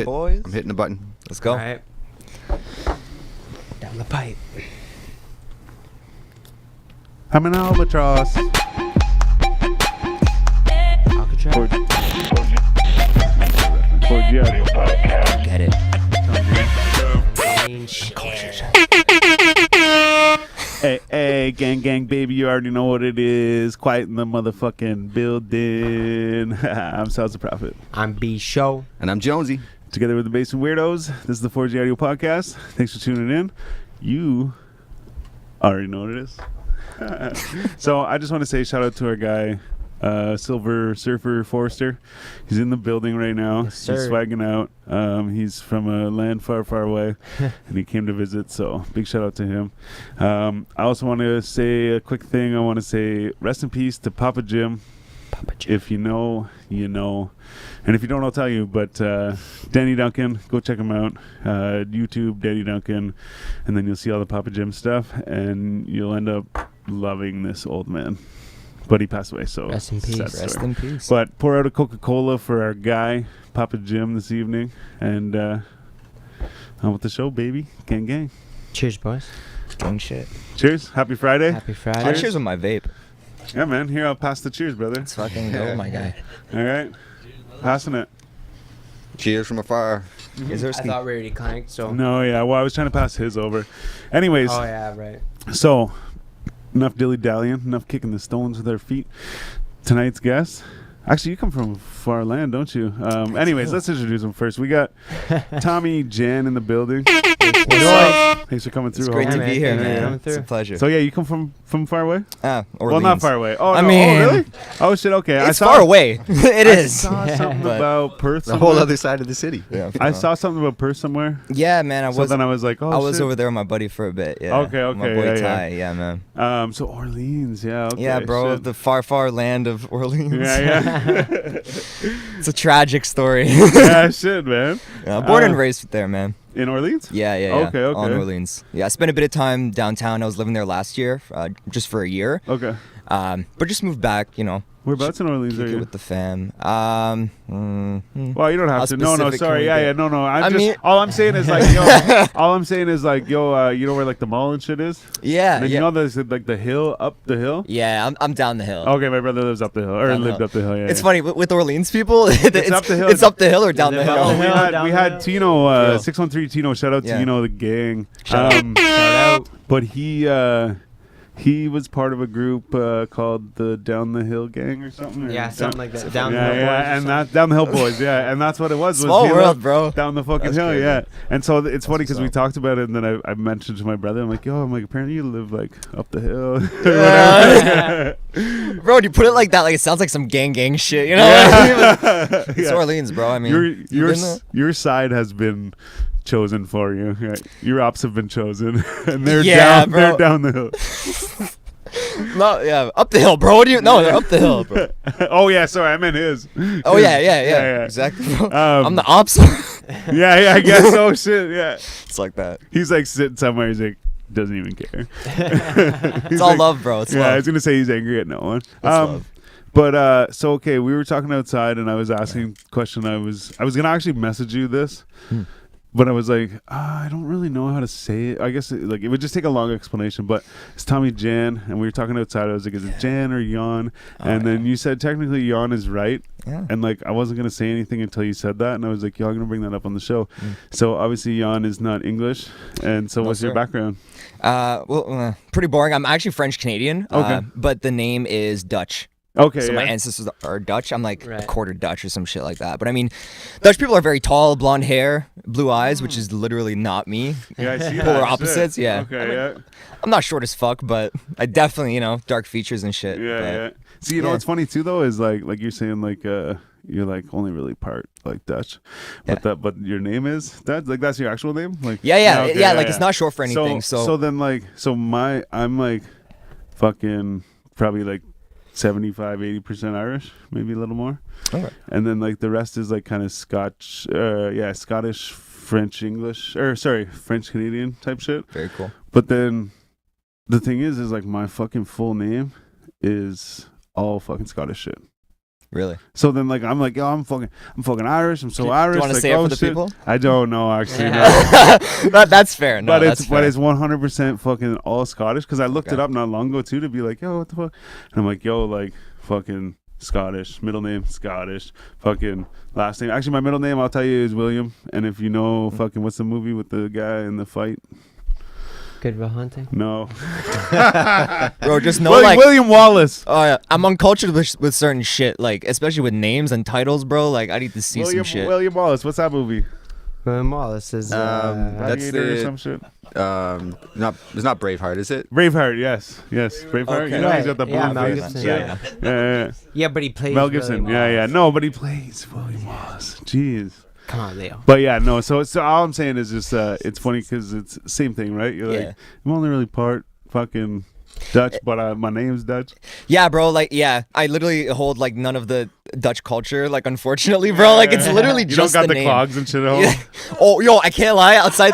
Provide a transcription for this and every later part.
boys. I'm hitting the button. Let's go. All right. Down the pipe. I'm an albatross. Alcatraz. Get it. Hey, gang, baby, you already know what it is. Quiet in the motherfucking building. I'm Sal's the Prophet. I'm B Show. And I'm Jonesy. Together with the Basement Weirdos, this is the 4G Audio Podcast. Thanks for tuning in. You already know what it is. So I just want to say shout out to our guy, Silver Surfer Forrester. He's in the building right now. Yes, he's sir. swagging out. He's from a land far, far away, and he came to visit. So big shout out to him. I also want to say a quick thing. I want to say rest in peace to Papa Jim. If you know, you know. And if you don't, I'll tell you. But Danny Duncan, go check him out. YouTube, Danny Duncan. And then you'll see all the Papa Jim stuff. And you'll end up loving this old man. But he passed away, so Rest in peace. sad story. Rest in peace. But pour out a Coca-Cola for our guy, Papa Jim, this evening. And on with the show, baby. Gang, gang. Cheers, boys. Gang shit. Cheers. Happy Friday. Happy I Friday. cheers with my vape. Yeah, man. Here, I'll pass the cheers, brother. Let's fucking go, my guy. All right. Passing it. Cheers from afar. Is there I thought we already clanked, so. No, yeah. Well, I was trying to pass his over. Anyways, Oh, yeah, right. so enough dilly-dallying, enough kicking the stones with our feet. Tonight's guest. Actually, you come from far land, don't you? Anyways, let's introduce him first. We got Tommy.Jan in the building. Thanks for coming through. It's great homie. to be here, Yeah, man. coming It's through. a pleasure. So yeah, you come from far away? Orleans. Well, not far away. Oh, I no. mean, Oh, really? Oh shit. Okay. It's far away. It I is. saw something But- about Perth. The whole somewhere. other side of the city. Yeah, I saw something about Perth somewhere. Yeah, man. I So was. then I was like, oh, I was shit. over there with my buddy for a bit. Yeah. Okay, My okay, boy yeah, Ty. Yeah, man. So Orleans. Yeah. Okay. Yeah, bro. shit. The far, far land of Orleans. Yeah. It's a tragic story. Yeah. Shit, man. Yeah, born and raised there, man. In Orleans? Yeah. Okay, okay. All in Orleans. Yeah, I spent a bit of time downtown. I was living there last year, just for a year. Okay. But just moved back, Whereabouts in Orleans are kick it you? with the fam. Well, you don't How have to. No, specific can sorry. we Yeah, get? no. I mean- All I'm saying is like, yo, you know where like the mall and shit is? Yeah, And then yeah. you know there's like the hill, up the hill? Yeah, I'm down the hill. Okay, my brother lives up the hill, or Down the lived hill. up the hill, yeah. It's yeah. funny with Orleans people. It's up the hill. It's up the hill or down the Is it hill. up the We hill? had, down we the had hill? Tino, Yeah. 613 Tino, shout out to, Yeah. the gang. Shout Shout out. But he was part of a group called the Down the Hill Gang or something. or Yeah, something like that. Down yeah, the hill boys or and something. that Down the Hill Boys, yeah, and that's what it was. Small he world, lived bro. Down the fucking That's hill, crazy. yeah. And so it's funny what's because we up. talked about it, and then I mentioned to my brother, I'm like, apparently you live like up the hill. Yeah. Bro, you put it like that, like it sounds like some gang shit, you know? Yeah. It's Yeah. Orleans, bro. I mean, your been there? your side has been chosen for you. Yeah. Your ops have been chosen, and they're Yeah, down. bro. They're down the hill. No, yeah, up the hill, bro. What do you? No, they're up the hill, bro. Oh yeah, sorry, I meant his. Oh yeah, yeah. exactly. Bro. Um, I'm the ops. Yeah, I guess so. Shit, yeah. It's like that. He's like sitting somewhere. He's like doesn't even care. It's all love, bro. It's Yeah, I love. was gonna say he's angry at no one. It's love. But so okay, we were talking outside, and I was asking a question. I was gonna actually message you this, but I was like, I don't really know how to say it. I guess it would just take a long explanation. But it's Tommy.Jan, and we were talking outside. I was like, is it Jan or Jan? And then you said technically Jan is right, Yeah. and like I wasn't gonna say anything until you said that, and I was like, yo, I'm gonna bring that up on the show. So obviously Jan is not English, and so No, what's your sir. background? Pretty boring. I'm actually French Canadian. Okay. But the name is Dutch. Okay, So yeah. my ancestors are Dutch. I'm like a Right. quarter Dutch or some shit like that. But I mean, Dutch people are very tall, blonde hair, blue eyes, which is literally not me. Yeah, I see Polar that. opposites, Shit. yeah. Okay, yeah. I'm not short as fuck, but I definitely, dark features and shit. Yeah, but yeah. See, you know yeah. what's funny too though is like you're saying like you're like only really part like Dutch, but but your name is Dutch. Like that's your actual name. Like Yeah, okay, like it's not short for anything. So, then like I'm like fucking probably like 75-80% Irish, maybe a little more, Okay. and then like the rest is like kind of Scotch, Scottish, French, English, or sorry, French Canadian type shit. Very cool. But then the thing is like my fucking full name is all fucking Scottish shit. Really? So then, like, I'm like, yo, I'm fucking Irish. I'm so Irish. Do you want to like, say it oh, for the shit. people? I don't know, actually. No. That's fair. No, that's fair. But it's 100% fucking all Scottish. Because I looked Okay. it up not long ago too to be like, yo, what the fuck? And I'm like, yo, like, fucking Scottish. Middle name Scottish. Fucking last name. Actually, my middle name I'll tell you is William. And if you know, fucking what's the movie with the guy in the fight? Good Will Hunting. No. Bro, just know William Wallace. Oh yeah, I'm uncultured with certain shit, like especially with names and titles, bro. Like I need to see some shit. William Wallace. What's that movie? William Wallace is. That's Gladiator or the some shit. it's not Braveheart, is it? Braveheart. Yes. Braveheart. Okay. You know he's got the Yeah, blue Mel face. Gibson. Yeah. Yeah. yeah, but he plays Mel Gibson. William Yeah. Wallace. No, but he plays William Wallace. Jeez. Come on, Leo. But yeah, no. So all I'm saying is just it's funny because it's same thing, right? You're Yeah. like, I'm only really part fucking Dutch, but my name's Dutch. Yeah, bro. Like, yeah, I literally hold like none of the Dutch culture. Like, unfortunately, bro. Like, it's literally You just don't got the name. clogs and shit at home. Yeah. Oh, yo, I can't lie. Outside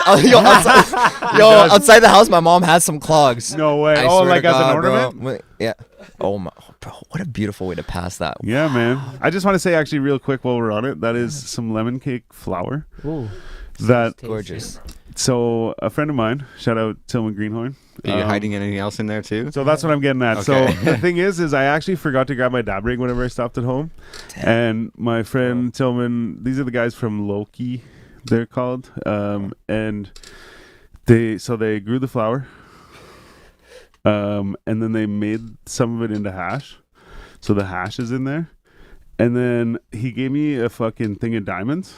the house, my mom has some clogs. No way. I Oh, swear like to as an God, ornament? bro. Yeah. Oh my, bro. What a beautiful way to pass that. Yeah, man. I just want to say actually real quick while we're on it, that is some lemon cake flour. Ooh. That Tasty. Gorgeous. so a friend of mine, shout out Tillman Greenhorn. Are you hiding anything else in there too? So that's what I'm getting at. So Okay. the thing is I actually forgot to grab my dab rig whenever I stopped at home. And my friend Tillman, these are the guys from Loki, they're called. And they grew the flour. And then they made some of it into hash. So the hash is in there. And then he gave me a fucking thing of diamonds.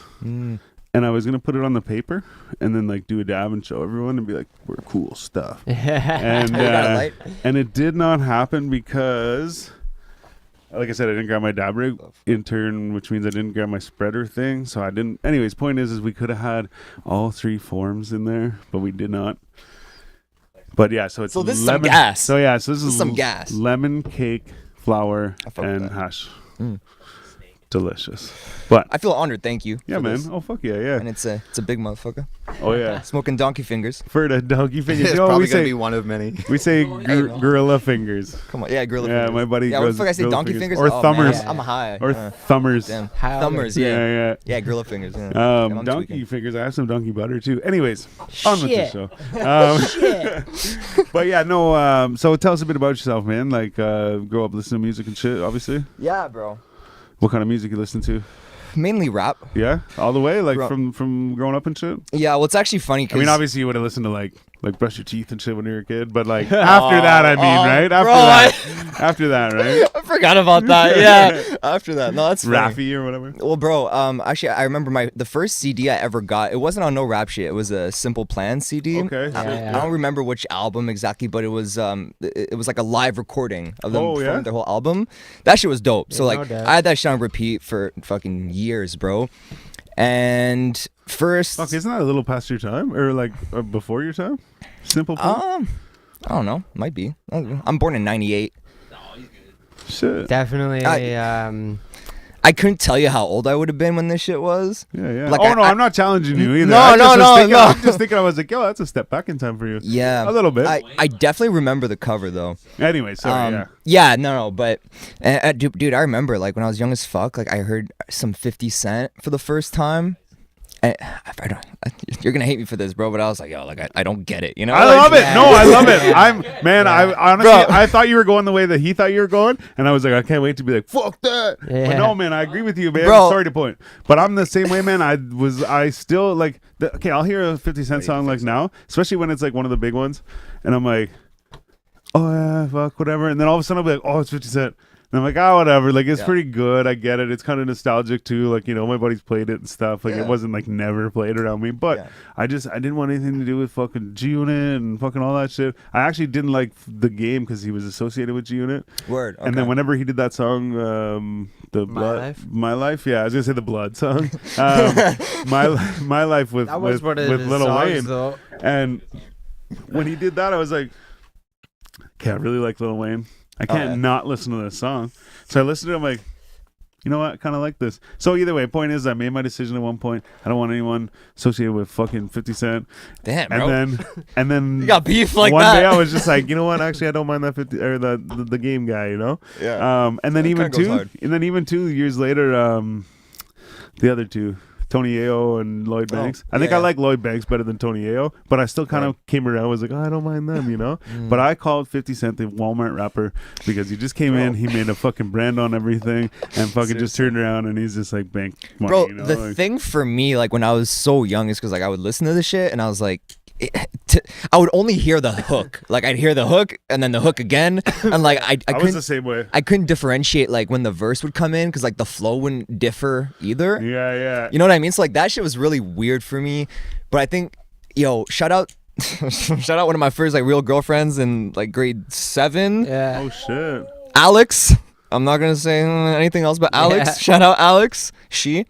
And I was going to put it on the paper and then like do a dab and show everyone and be like, we're cool stuff. And You got a light? and it did not happen because, like I said, I didn't grab my dab rig in turn, which means I didn't grab my spreader thing. So I didn't. Anyways, point is we could have had all three forms in there, but we did not. But yeah, so it's So this is lemon. some gas. So yeah, so this This is is some gas. Lemon cake, flour, I fuck with and that. hash. Mm. Delicious. But I feel honored. Thank you. yeah, for man. this. Oh fuck yeah, And yeah. it's a big motherfucker. Oh yeah. Smoking donkey fingers. For the donkey fingers. It's You know, probably we gonna say be one of many. we say gorilla fingers. Come on, yeah, gorilla Yeah, fingers. my buddy Yeah, what the goes fuck I say, gorilla donkey fingers. fingers? Or Oh, man, thumbers. I'm high. Or thumbers. Damn. How Thumbers, Yeah, yeah. yeah. Yeah, gorilla fingers. Yeah. I'm Donkey tweaking. fingers. I have some donkey butter too. Anyways, on with the Shit. show. But yeah, no. So tell us a bit about yourself, man. Like, grow up listening to music and shit. Obviously, Yeah, bro. what kind of music you listen to? Mainly rap. Yeah, all the way, like Bro. from growing up and shit. Yeah, well, it's actually funny I because mean, obviously you would have listened to like brush your teeth and shit when you were a kid, but like after that, I mean, right? After bro, that, after that, right? I forgot about that. Yeah, after that. No, that's funny. Raffy or whatever. Well, bro, actually, I remember the first CD I ever got. It wasn't on no rap shit. It was a Simple Plan CD. Okay. I don't remember which album exactly, but it was like a live recording of them Oh, yeah? performing their whole album. That shit was dope. So Yeah, no like, doubt. I had that shit on repeat for fucking years, bro. And first, Fuck, isn't that a little past your time or like before your time? Simple Plan. I don't know, might be. I'm born in '98. Shit. Definitely. I couldn't tell you how old I would have been when this shit was. Yeah. Like, oh no, I- I'm not challenging you either. No, I just no, was no, thinking, no. I'm just thinking. I was like, yo, that's a step back in time for you. Yeah, A little bit. I definitely remember the cover though. Anyway, sorry. Yeah. Yeah, no, but dude, I remember like when I was young as fuck, like I heard some 50 Cent for the first time. And you're gonna hate me for this, bro, but I was like, yo, like I don't get it, you know? I Like, love it. yeah. No, I love it. I honestly, Bro. I thought you were going the way that he thought you were going, and I was like, I can't wait to be like, fuck that. But Yeah. no, man, I agree with you, man. Bro. Sorry to point, but I'm the same way, man. I still like. Okay, I'll hear a 50 Cent song like now, especially when it's like one of the big ones, and I'm like, oh yeah, fuck, whatever, and then all of a sudden I'll be like, oh, it's 50 Cent. And I'm like, oh, whatever. Like, it's Yeah. pretty good. I get it. It's kind of nostalgic too. Like, you know, my buddies played it and stuff. Like, Yeah. it wasn't like never played around me. But Yeah. I didn't want anything to do with fucking G Unit and fucking all that shit. I actually didn't like the game because he was associated with G Unit. Word. And then okay. whenever he did that song, the My blood, Life? my life, yeah, I was gonna say the blood song, my life with that was one of with his Lil songs, Wayne. though. And when he did that, I was like, okay, I really like Lil Wayne. I can't yeah. not listen to this song. So I listened to it. I'm like, you know what, I kind of like this. So either way, point is, I made my decision at one point. I don't want anyone associated with fucking 50 Cent. Damn, bro. And then You got beef like one that. day I was just like, you know what? Actually, I don't mind that 50 or the game guy. You know. Yeah. And then That even kinda goes two, hard. and then even 2 years later, the other two. Tony Ayo and Lloyd Banks. I think yeah. I like Lloyd Banks better than Tony Ayo, but I still kind of came around. Was like, oh, I don't mind them, you know. But I called 50 Cent the Walmart rapper because he just came in, he made a fucking brand on everything, and fucking just turned around and he's just like bank money. Bro, you know? the like, thing for me, like when I was so young, is because like I would listen to this shit and I was like, I would only hear the hook. Like I'd hear the hook and then the hook again, and like I I was couldn't the same way. I couldn't differentiate like when the verse would come in because like the flow wouldn't differ either. Yeah. You know what I mean? So like that shit was really weird for me. But I think, shout out one of my first like real girlfriends in like grade 7. Yeah. Oh shit. Alex. I'm not gonna say anything else but Alex. Yeah. Shout out Alex. She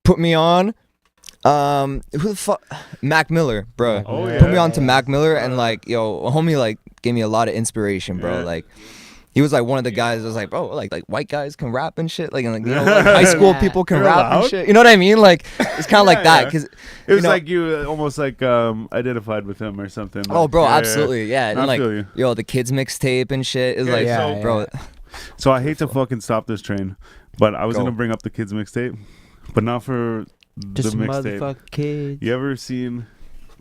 put me on. Who the fuck? Mac Miller, bro. Oh, Put me yeah. on to Mac Miller, and like, a homie like gave me a lot of inspiration, bro. Yeah. Like, he was like one of the guys that was like, bro, like white guys can rap and shit. Like, and, like like high school Yeah. people can You're rap and allowed? shit. You know what I mean? Like, it's kind of like that Yeah. because It was know- like you almost like identified with him or something. oh, like, bro, yeah. absolutely, yeah. And I like, feel you. the kids mixtape and shit is Yeah, like, yeah, bro. So I hate to fucking stop this train, but I was Go. gonna bring up the kids mixtape, but not for Just the mixtape. motherfucker kids. You ever seen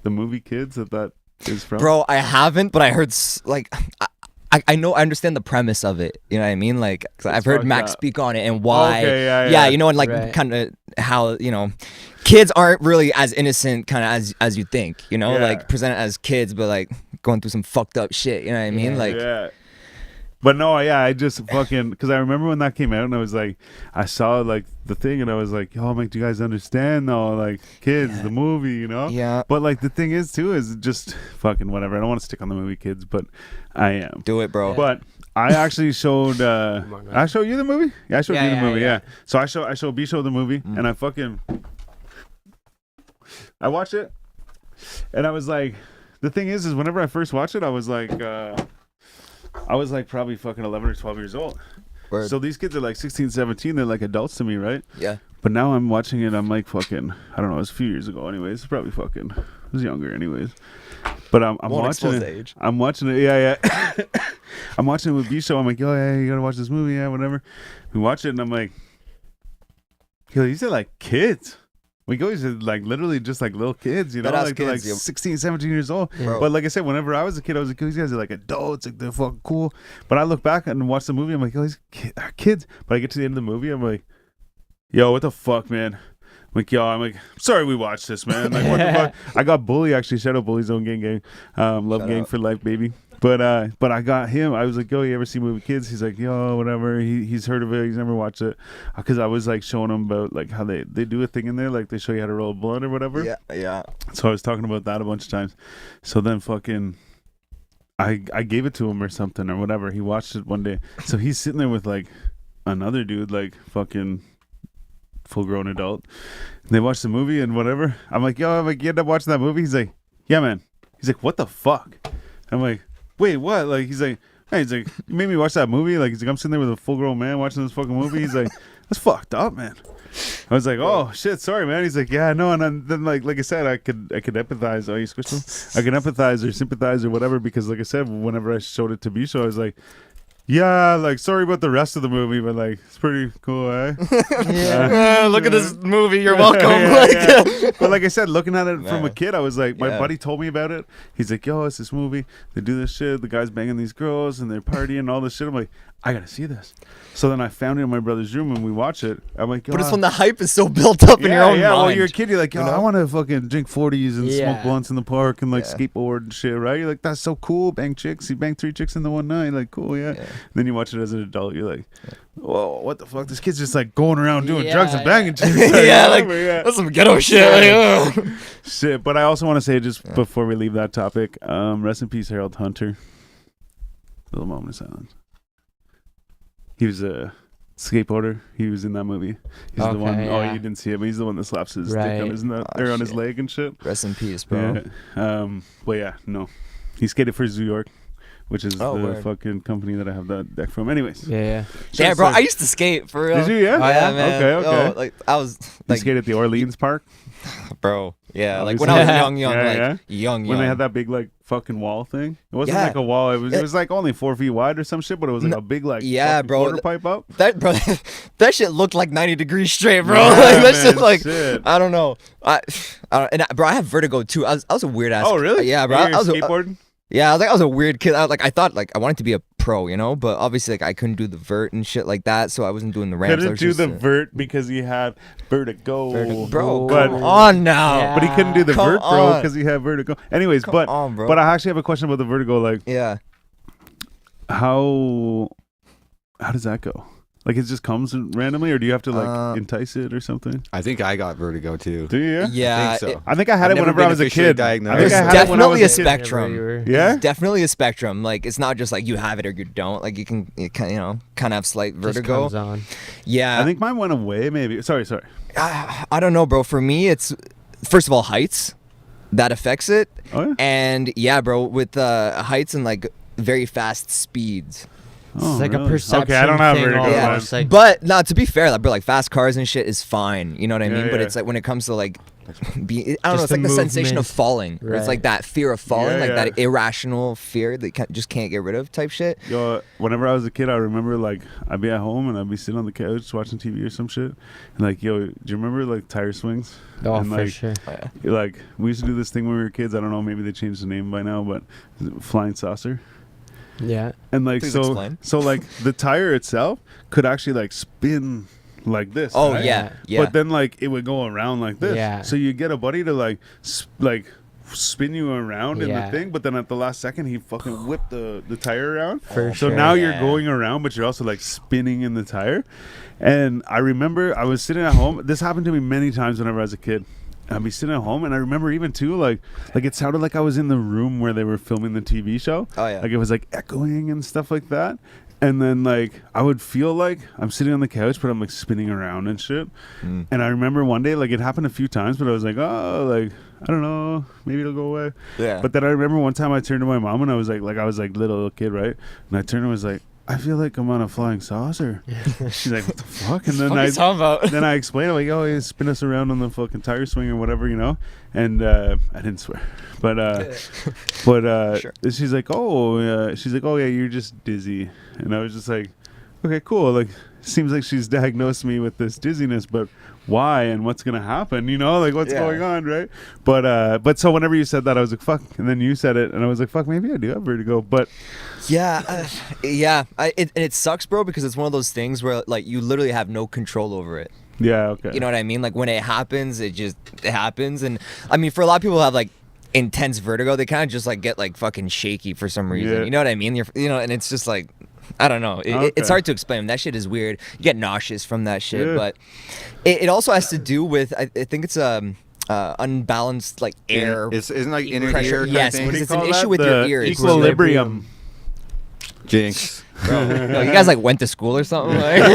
the movie Kids that is from? Bro, I haven't, but I heard like I know I understand the premise of it. You know what I mean? Like 'cause I've heard fucked Mac up. speak on it and why. Okay, yeah. You know, and like Right. kind of how kids aren't really as innocent kind of as you think. You know, Yeah. like presented as kids, but like going through some fucked up shit. You know what I mean? Yeah. Like Yeah. But no, yeah, I just fucking because I remember when that came out and I was like, I saw like the thing and I was like, yo, do you guys understand though? Like Kids, the movie, you know? Yeah. But like the thing is too is just fucking whatever. I don't want to stick on the movie Kids, but I am. do it, bro. But I actually showed. on, man. I showed you the movie. Yeah, I showed Yeah, you the yeah, movie. Yeah. yeah. So I showed B show the movie, and I watched it, and I was like, the thing is whenever I first watched it, I was like probably fucking 11 or 12 years old. Word. So these kids are like 16, 17. They're like adults to me, right? Yeah. But now I'm watching it. I'm like fucking. I don't know. It was a few years ago, anyways. Probably fucking. I was younger, anyways. But I'm Won't watching expose it. the age. I'm watching it. Yeah. I'm watching it with B show. I'm like, yo, yeah, you gotta watch this movie. Yeah, whatever. We watch it, and I'm like, yo, these are like kids. We go, these are like literally just like little kids, you know, Badass like they're like kids, yo. 16, 17 years old. Bro. But like I said, whenever I was a kid, I was like, these guys are like adults, like they're fucking cool. But I look back and watch the movie, I'm like, yo, these are kids. But I get to the end of the movie, I'm like, yo, what the fuck, man? I'm like, sorry we watched this, man. Like, what the fuck? I got Bully, actually. Shout out Bully Zone Gang. Love Shout Gang out. for life, baby. But I got him. I was like, yo, you ever see movie Kids? He's like, yo, whatever. He's heard of it. He's never watched it. Because I was like showing him about like how they do a thing in there. Like they show you how to roll a blunt or whatever. Yeah. So I was talking about that a bunch of times. So then fucking I gave it to him or something or whatever. He watched it one day. So he's sitting there with like another dude, like fucking full grown adult. They watch the movie and whatever. I'm like, yo, you end up watching that movie? He's like, yeah, man. He's like, what the fuck? I'm like, wait, what? Like, he's like, you made me watch that movie? Like, he's like, I'm sitting there with a full grown man watching this fucking movie. He's like, that's fucked up, man. I was like, oh shit, sorry, man. He's like, yeah, no, and then like I said, I could empathize. Oh, you squished him? I could empathize or sympathize or whatever because, like I said, whenever I showed it to B show, I was like, yeah, like sorry about the rest of the movie, but like it's pretty cool, eh? Look at this movie. You're welcome. Yeah. But like I said, looking at it from a Man. kid, I was like, my Yeah. buddy told me about it. He's like, yo, it's this movie. They do this shit. The guy's banging these girls and they're partying and all this shit. I'm like, I gotta see this. So then I found it in my brother's room and we watch it. I'm like, yo, But it's when the hype is so built up in your own yeah. mind. Well, you're a kid. You're like, yo, you know? I want to fucking drink 40s and Yeah. smoke blunts in the park and like Yeah. skateboard and shit, right? You're like, that's so cool. Bang chicks. You bang 3 chicks in the one night. Like, cool, yeah. Then you watch it as an adult. You're like, whoa, what the fuck? This kid's just like going around doing Yeah, drugs and yeah. banging chicks. Yeah, like, yeah. that's some ghetto shit. Like, ugh. Shit, but I also want to say just before we leave that topic, rest in peace, Harold Hunter. Little moment of silence. He was a skateboarder. He was in that movie. He's the one. Okay, Oh, yeah. you didn't see it, but he's the one that slaps his dick Right. on his nut Oh, or on his shit. leg and shit. Rest in peace, bro. Yeah. But yeah, no, he skated for New York. which is Oh, the word. fucking company that I have that deck from. Anyways, Yeah. Yeah, bro. I used to skate for real. Did you? Yeah? Oh, yeah, man. Okay, okay. Yo, like I was you like, skate at the Orleans Park bro. Yeah, like Obviously. when I was young, Yeah, like young. when they had that big like fucking wall thing. It wasn't Yeah. like a wall. It was like only 4 feet wide or some shit, but it was like a big like yeah, fucking bro. quarter pipe up. That bro, that shit looked like 90 degrees straight, bro. Yeah, like that man, shit, like shit. I don't know. Bro, I have vertigo too. I was a weird ass. Oh really? Yeah, bro. You're I was skateboarding. yeah, I was a weird kid. I thought like I wanted to be a pro, you know, but obviously like I couldn't do the vert and shit like that, so I wasn't doing the ramps. I Couldn't was do just, the vert because he had vertigo. bro. But- Come on now. Yeah. But he couldn't do the Come vert, bro, on. because he had vertigo. Anyways, Come but on, bro. but I actually have a question about the vertigo. Like, Yeah. how does that go? Like, it just comes randomly, or do you have to like entice it or something? I think I got vertigo too. Do you? Yeah. I think so. I think I had I've it never whenever I been was a officially kid. diagnosed. I think I There's had it when I was definitely a a kid. spectrum. Yeah. It's definitely a spectrum. Like it's not just like you have it or you don't. Like you can kind of have slight vertigo. Just comes on. Yeah. I think mine went away. Maybe. Sorry. I don't know, bro. For me, it's first of all heights that affects it, Oh yeah. and yeah, bro, with heights and like very fast speeds. It's Oh, like really? a perception Okay, I don't have thing vertigo. almost. man. Like, But no, to be fair, like bro, like fast cars and shit is fine. You know what I Yeah, mean? But yeah. it's like when it comes to like I don't know, Just it's like the the sensation of movement. falling. Or It's Right. like that fear of falling, Yeah, like yeah. that irrational fear that you just can't get rid of type shit. Yo, whenever I was a kid, I remember like I'd be at home and I'd be sitting on the couch watching TV or some shit, and like, yo, do you remember like tire swings? oh, and, for like, sure. Like we used to do this thing when we were kids. I don't know, maybe they changed the name by now, but flying saucer. Yeah. And like Please so, explain. so like the tire itself could actually like spin like this. Oh right? yeah, yeah. But then like it would go around like this. Yeah. So you get a buddy to like spin you around in the Yeah. thing, but then at the last second he fucking whipped the tire around. For So sure. now you're Yeah. going around, but you're also like spinning in the tire. And I remember I was sitting at home. This happened to me many times whenever I was a kid. I'd be sitting at home, and I remember even too, like it sounded like I was in the room where they were filming the TV show. Oh, yeah. Like it was like echoing and stuff like that. And then like I would feel like I'm sitting on the couch, but I'm like spinning around and shit. Mm. And I remember one day, like it happened a few times, but I was like, oh, like I don't know, maybe it'll go away. Yeah. But then I remember one time I turned to my mom and I was like little kid, right? And I turned and was like, I feel like I'm on a flying saucer. She's like, what the fuck? And then What are you talking about? then I explained, I'm like, oh, he spin us around on the fucking tire swing or whatever, you know? And I didn't swear. But Sure. she's like, oh, yeah, you're just dizzy. And I was just like, okay, cool. Like, seems like she's diagnosed me with this dizziness, but why and what's gonna happen? You know, like what's Yeah. going on, right? But so whenever you said that, I was like, fuck. And then you said it, and I was like, fuck, maybe I do have vertigo. But Yeah, yeah. And it sucks, bro, because it's one of those things where like you literally have no control over it. yeah, okay. You know what I mean? Like when it happens, it happens. And I mean, for a lot of people who have like intense vertigo, they kind of just like get like fucking shaky for some reason. Yeah. You know what I mean? And it's just like, I don't know. Okay. It's hard to explain. That shit is weird. You get nauseous from that shit. Yeah. But it also has to do with, I think it's unbalanced like air. Isn't like inner pressure. ear kind Yes, of thing? because What do you it's an call issue that? with your The ears. Equilibrium. Jinx. Bro, no, you guys like went to school or something? Like?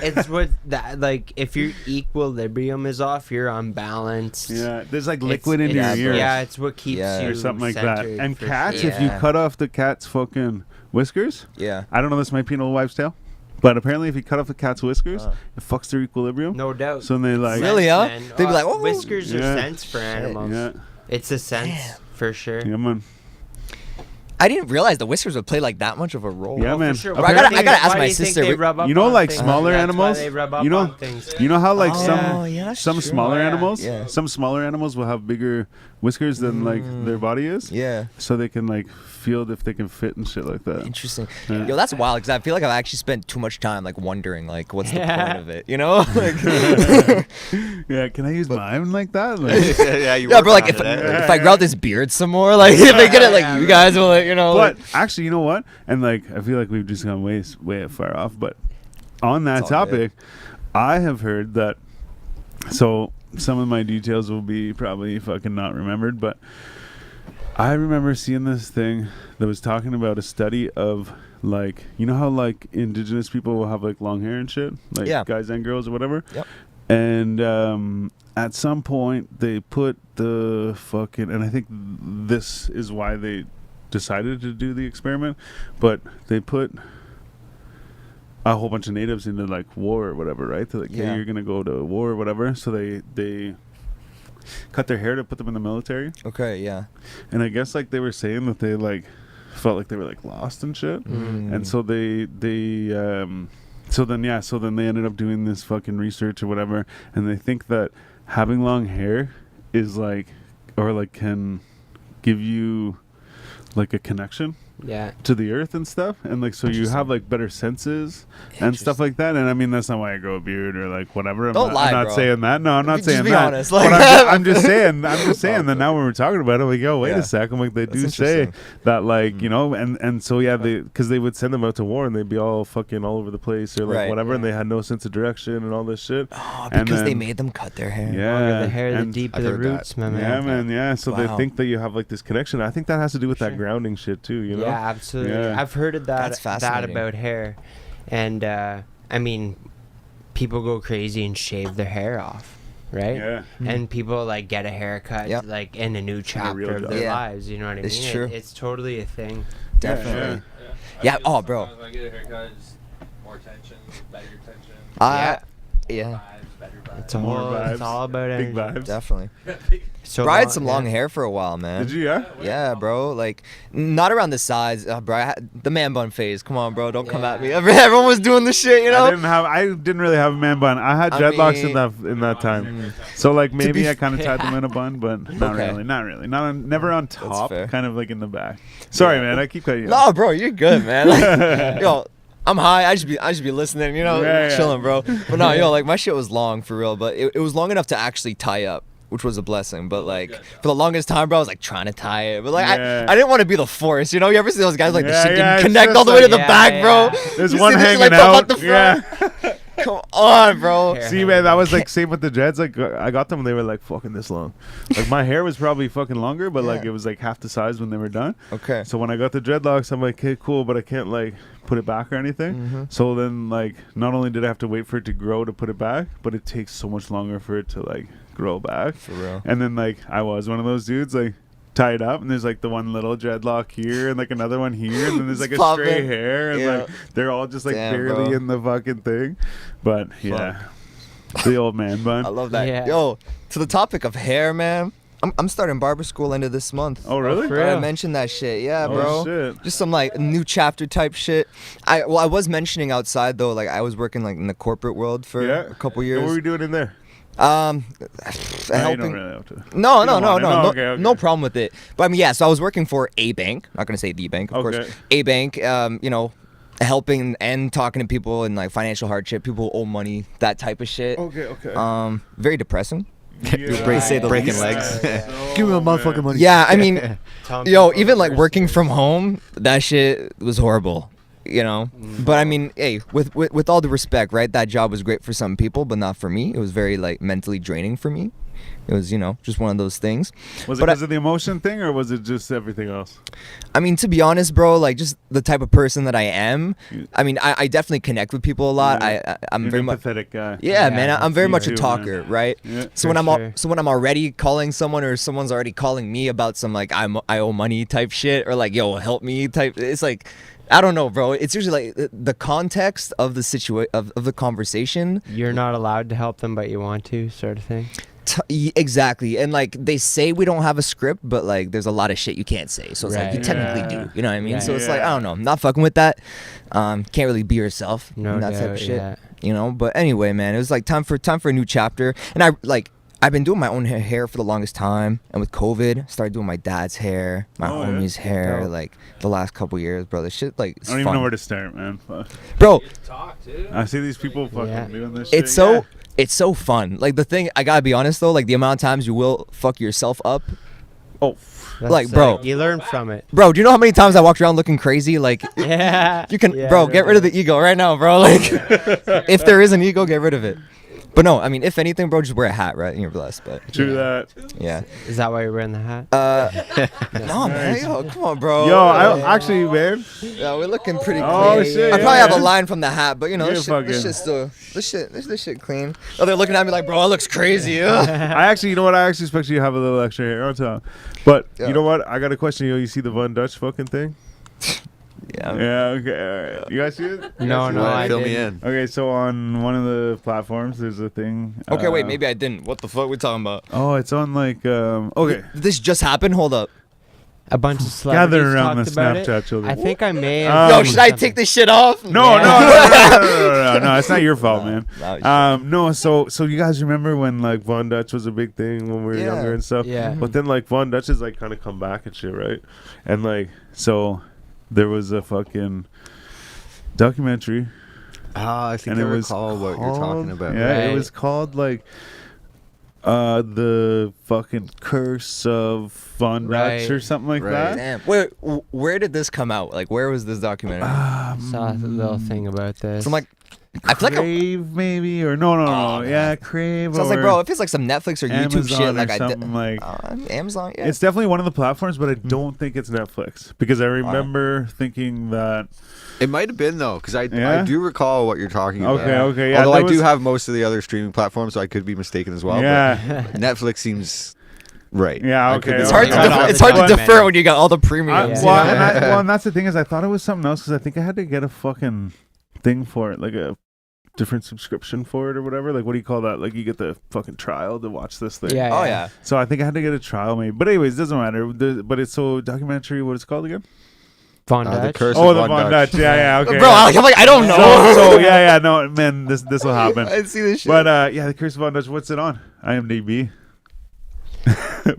It's what that like if your equilibrium is off, you're unbalanced. Yeah, there's like It's- liquid in your it's- ears. Yeah, it's what keeps Yeah. you or something like that. centered And for cats, sure. if you Yeah. cut off the cat's fucking whiskers, Yeah. I don't know, this might be an old wives' tale, but apparently if you cut off the cat's whiskers, Uh. it fucks their equilibrium. No doubt. So then they like, Really, huh? Man. They'd be like, "Oh." whiskers Yeah. are sense for animals. yeah, It's a sense for sure. yeah, man. I didn't realize the whiskers would play like that much of a role. Yeah, Oh, man. for sure. Bro, Why I do gotta you think- ask why my do you think sister. they rub up You know, on like things? smaller That's why animals, they rub up you know, on things. you know how like Oh, some yeah, that's some true. smaller Yeah. animals, Yeah. some smaller animals will have bigger whiskers than like their body is, Yeah. so they can like feel if they can fit and shit like that. Interesting. Yeah. Yo, that's wild because I feel like I've actually spent too much time like wondering like what's the Yeah. point of it, you know? Like, Yeah, can I use mine like that? Like, yeah, you yeah, work bro. Like on if, it, eh? if I grow out this beard some more, like if I get it, like you guys will, like, you know. but Like, actually, you know what? And like, I feel like we've just gone way far off. But on that It's all topic, I have heard that. So some of my details will be probably fucking not remembered, but I remember seeing this thing that was talking about a study of like, you know how like indigenous people will have like long hair and shit, like Yeah. guys and girls or whatever. Yep. And at some point they put the fucking, and I think this is why they decided to do the experiment, but they put a whole bunch of natives into like war or whatever, right? They're like, Yeah. hey, you're gonna go to war or whatever. So they cut their hair to put them in the military, Okay, yeah. and I guess like they were saying that they like felt like they were like lost and shit, and so so then they ended up doing this fucking research or whatever, and they think that having long hair is like, or like can give you like a connection Yeah. to the earth and stuff, and like so you have like better senses and stuff like that. And I mean, that's not why I grow a beard or like whatever. Don't lie, I'm not bro. saying that. No, I'm not Just saying be that. honest, But like- I'm just saying that now when we're talking about it, I'm like, yo, wait Yeah. a sec. I'm like, they That's do say interesting. that, like, you know, and so yeah, because they would send them out to war and they'd be all fucking all over the place or like Right. whatever, and they had no sense of direction and all this shit. Oh, And because they then- made them cut their hair. Yeah, Longer the hair, the and- deeper I've the heard that. roots, my man. Yeah, man. Yeah, so they Wow. think that you have like this connection. I think that has to do with that Sure. grounding shit too. You know? Yeah, absolutely. Yeah. I've heard of that. That's fascinating. About hair, and I mean, people go crazy and shave their hair off, right? Yeah. And people like get a haircut, Yep. like in a new real chapter of job. their Yeah. lives. You know what I It's mean? true. It's totally a thing. Definitely. Yeah. Yeah, oh, bro. Sometimes when I get a haircut, it's more tension, better tension. Yeah, Vibes, better vibes. It's More all. vibes. It's all about Big energy. vibes. definitely. So Bro, I had long- some yeah. long hair for a while, man. Did you? Yeah. Yeah, bro. Like, not around the sides, bro. The man bun phase. Come on, bro. Don't come at me. Yeah. Everyone was doing the shit, you know. I didn't really have a man bun. I had I dreadlocks mean- in that time. So like maybe be I kind of tied them in a bun, but not Okay. really. Never on top. fair. Kind of like in the back. Sorry, Yeah. man. I keep cutting you. No, bro, you're good, man. Like, yo, I'm high. I just be listening, you know, Yeah, yeah. chilling, bro. But no, yo, like my shit was long for real, but it was long enough to actually tie up, which was a blessing. But like for the longest time, bro, I was like trying to tie it, but like Yeah. I didn't want to be the force, you know. You ever see those guys like the Yeah, shit yeah, didn't it's connect just all the way to the like- back, yeah, bro? yeah. There's You one see this shit, hanging like, pop out. the Yeah. front? Come on, bro. Hair See, hanging man, that out. was like same with the dreads. Like I got them, and they were like fucking this long. Like my hair was probably fucking longer, but like Yeah. it was like half the size when they were done. Okay. So when I got the dreadlocks, I'm like, okay, cool, but I can't like put it back or anything. Mm-hmm. So then like not only did I have to wait for it to grow to put it back, but it takes so much longer for it to like grow back. For real. And then like I was one of those dudes like tied up, and there's like the one little dreadlock here and like another one here, and then there's like a Just stray popping. hair, and Yeah. like they're all just like Damn, barely bro. in the fucking thing. But yeah, the old man bun. I love that. Yeah. Yo, to the topic of hair, man. I'm starting barber school end of this month. Oh really? for I real? mentioned that shit. Yeah, Oh, bro. shit. Just some like new chapter type shit. I was mentioning outside though, like I was working like in the corporate world for Yeah. a couple What years. were we doing in there? Um, No, you helping. don't really have to. No, You no, don't no, want no, it. no, No, okay, okay. no problem with it. But I mean, yeah. So I was working for a bank. Not gonna say the bank, of Okay. course. A bank. You know, helping and talking to people in like financial hardship, people who owe money, that type of shit. Okay. Very depressing. Break- say the breaking least. legs. Give me my motherfucking money. Yeah, I mean, Telling yo, people even the like worst working things. from home, that shit was horrible. You know, but I mean, hey, with all the respect, right? That job was great for some people, but not for me. It was very like mentally draining for me. It was, you know, just one of those things. Was it But because of the emotion thing, or was it just everything else? I mean, to be honest, bro, like just the type of person that I am. You- I mean, I definitely connect with people a lot. Yeah. I'm You're very an much. empathetic guy. Yeah, Yeah, man, I'm very me much a too, talker, man. right? Yeah. So when For sure. when I'm already calling someone, or someone's already calling me about some like I owe money type shit, or like yo help me type, it's like I don't know, bro. It's usually like the context of the of the conversation. You're not allowed to help them, but you want to, sort of thing. Exactly, and like they say we don't have a script, but like there's a lot of shit you can't say, so it's like you Right. technically Yeah. do. You know what I mean? Right. So it's like Yeah. I don't know, I'm not fucking with that. Can't really be yourself, No and that type doubt, of shit. yeah. You know. But anyway, man, it was like time for a new chapter, and I've been doing my own hair for the longest time, and with COVID, started doing my dad's hair, my Oh, yeah. homie's hair, Dope. like the last couple years, bro. This shit like I it's don't even know fun. where to start, man. Fuck. Bro. You talk too. I see these people fucking Yeah. doing this shit. It's so yeah. it's so fun. Like the thing, I gotta be honest though, like the amount of times you will fuck yourself up. Oh, That's Like, bro. you learn from it. Bro, do you know how many times I walked around looking crazy? Like, Yeah. you can, Yeah, bro, no get rid of doubt. the ego right now, bro. Like, if there is an ego, get rid of it. But no, I mean, if anything, bro, just wear a hat, right? And you're blessed. But True that. yeah. Is that why you're wearing the hat? No, man. Yo, come on, bro. Yo, I actually, man. Yeah, we're looking pretty clean. Oh shit. I probably yeah. have a line from the hat, but you know, You're this fucking- shit's still, this shit clean. Oh, they're looking at me like, bro, it looks crazy. Ugh. I actually, you know what? I actually expect you to have a little extra hair on top. But Yeah. you know what? I got a question. You see the Von Dutch fucking thing? Yeah. Yeah. Okay. All right. You guys see it? You No, guys see no, it? I Fill me didn't. in. Okay, so on one of the platforms, there's a thing. Okay, wait, maybe I didn't. What the fuck we talking about? Oh, it's on like. Okay. Did this just happened? Hold up. A bunch of celebrities Gather around talked the about it. Snapchat children. I think I may Yo, have. Yo, seen should I something. take this shit off? No, Yeah. no, it's not your fault, man. No, No, so you guys remember when like Von Dutch was a big thing when we were Yeah. younger and stuff? Yeah. But then like Von Dutch has like kind of come back and shit, right? And like so there was a fucking documentary. I think And I it was recall what you're talking about. Yeah, it Right. was called like the fucking curse of Von Dutch Right. or something like Right. Damn. Wait, where did this come out? Like, where was this documentary? that. Saw a little thing about this. Some like, I feel like Crave maybe or no, Oh, yeah, Crave. so I was like, or bro, if it's like some Netflix or YouTube Amazon shit, like or I did. something like. Amazon, yeah. It's definitely one of the platforms, but I don't think it's Netflix because I remember thinking that. It might have been though, because I Yeah? do recall what you're talking about. Okay, yeah. Although there I do was- have most of the other streaming platforms, so I could be mistaken as well. Yeah, But Netflix seems right. Yeah, I okay, could be it's hard to Right mistaken. on. it's hard to But- defer when you got all the premium. Yeah. well, and that's the thing is, I thought it was something else because I think I had to get a fucking thing for it, like a different subscription for it or whatever. Like, what do you call that? Like, you get the fucking trial to watch this thing. Yeah. Oh yeah. So I think I had to get a trial, maybe. But anyways, it doesn't matter. But it's so documentary. What it's called again? Von The Dutch. curse Oh, of the Von Von Dutch. Dutch. Yeah, okay. Bro, I'm like, I don't know. So yeah, no, man, this will happen. I see this shit. But yeah, the Curse of Von Dutch. What's it on? IMDb.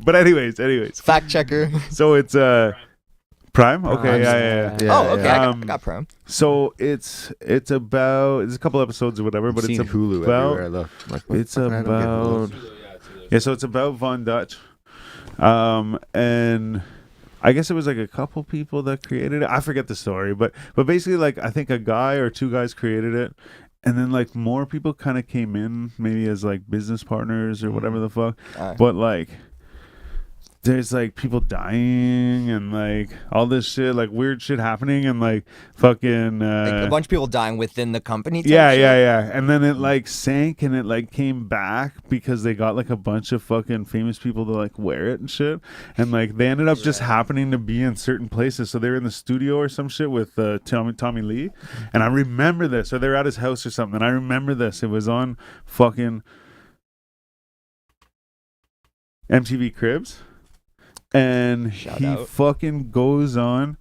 But anyways. Fact checker. So it's Prime. Okay, yeah. Yeah, oh, okay. yeah. I got Prime. So it's about a couple episodes or whatever, but I've it's seen Hulu about everywhere. Look, I'm like, what it's the fuck, I don't get Hulu. about yeah. So it's about Von Dutch, and I guess it was like a couple people that created it. I forget the story, but basically, like I think a guy or two guys created it, and then like more people kind of came in, maybe as like business partners or whatever the fuck. But like, there's like people dying and like all this shit, like weird shit happening, and like fucking Like a bunch of people dying within the company. type yeah, shit. yeah. And then it like sank and it like came back because they got like a bunch of fucking famous people to like wear it and shit. And like they ended up just happening to be in certain places. So they were in the studio or some shit with Tommy Lee. And I remember this. Or they're at his house or something. And I remember this. It was on fucking MTV Cribs. And Shout he out. fucking goes on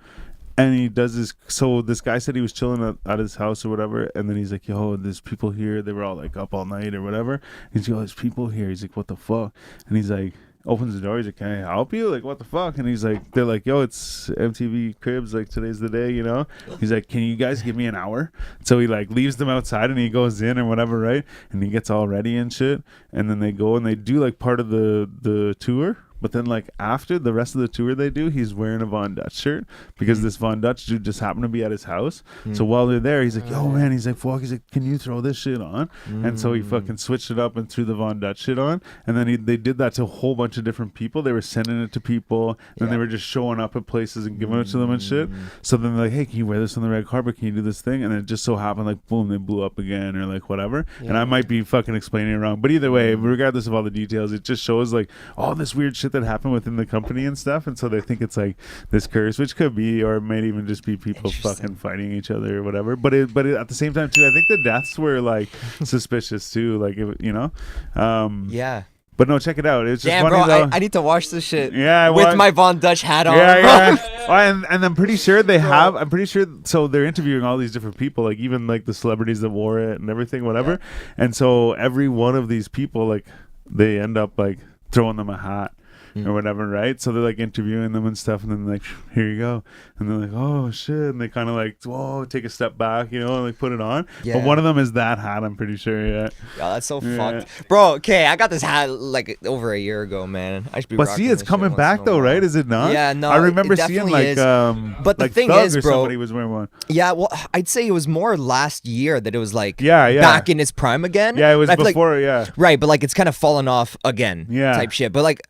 and he does this. So this guy said he was chilling at his house or whatever, and then he's like, "Yo, there's people here." They were all like up all night or whatever. He's like, "Yo, there's people here." He's like, "What the fuck?" And he's like, opens the door. He's like, "Can I help you?" Like, "What the fuck?" And he's like, "They're like, yo, it's MTV Cribs. Like, today's the day, you know." He's like, "Can you guys give me an hour?" So he like leaves them outside and he goes in or whatever, right? And he gets all ready and shit. And then they go and they do like part of the tour. But then, like, after the rest of the tour they do, he's wearing a Von Dutch shirt because this Von Dutch dude just happened to be at his house. So while they're there, he's like, "Yo, man," he's like, "Fuck," he's like, "Can you throw this shit on?" And so he fucking switched it up and threw the Von Dutch shit on. And then they did that to a whole bunch of different people. They were sending it to people. Then they were just showing up at places and giving it to them and shit. So then they're like, "Hey, can you wear this on the red carpet? Can you do this thing?" And it just so happened, like, boom, they blew up again or like whatever. And I might be fucking explaining it wrong. But either way, regardless of all the details, it just shows like all this weird shit that happened within the company and stuff. And so they think it's like this curse, which could be, or it might even just be people fucking fighting each other or whatever. But at the same time too, I think the deaths were like suspicious too. Like, you know, Yeah. but no, check it out. It's just Damn, funny bro, though. I need to watch this shit. Yeah, with well, my Von Dutch hat on. yeah, bro. yeah. Oh, and I'm pretty sure they have. I'm pretty sure. So they're interviewing all these different people, like even like the celebrities that wore it and everything, whatever. And so every one of these people, like, they end up like throwing them a hat or whatever, right? So they're like interviewing them and stuff, and then like, here you go, and they're like, oh shit, and they kind of like, whoa, take a step back, you know, and like put it on. Yeah. But one of them is that hat, I'm pretty sure. Yeah. Yeah, that's so Yeah. fucked, bro. Okay, I got this hat like over a year ago, man. I should be. But rocking see, it's this shit coming once back in a though, while. right? Is it not? Yeah, no, I remember it seeing definitely like is. But the like thing Thug is, or bro- somebody was wearing one. Yeah, well, I'd say it was more last year that it was like Yeah. back in its prime again. Yeah, it was I feel like- before. Yeah. right, but like it's kind of fallen off again. Yeah. type shit. But like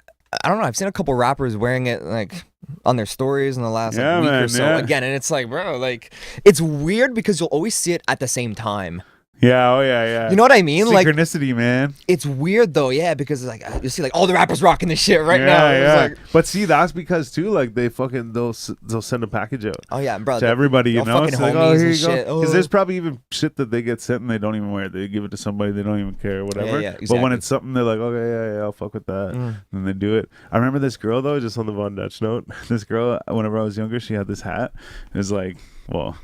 I don't know. I've seen a couple rappers wearing it like on their stories in the last Yeah, week or man, so yeah. again, and it's like, bro, like it's weird because you'll always see it at the same time. Yeah. Oh yeah. You know what I mean? Like Synchronicity, man. it's weird though, yeah, because like you see like all the rappers rocking this shit right now. It's Yeah. like, But see, that's because too, like they fucking they'll send a package out oh yeah, bro. to everybody, you they'll know. fucking It's like, homies oh, and here you shit. go. Because Oh. there's probably even shit that they get sent and they don't even wear it. They give it to somebody, they don't even care, or whatever. yeah, But exactly. when it's something, they're like, okay, yeah, I'll fuck with that. And they do it. I remember this girl though, just on the Von Dutch note. This girl, whenever I was younger, she had this hat. It was like, well,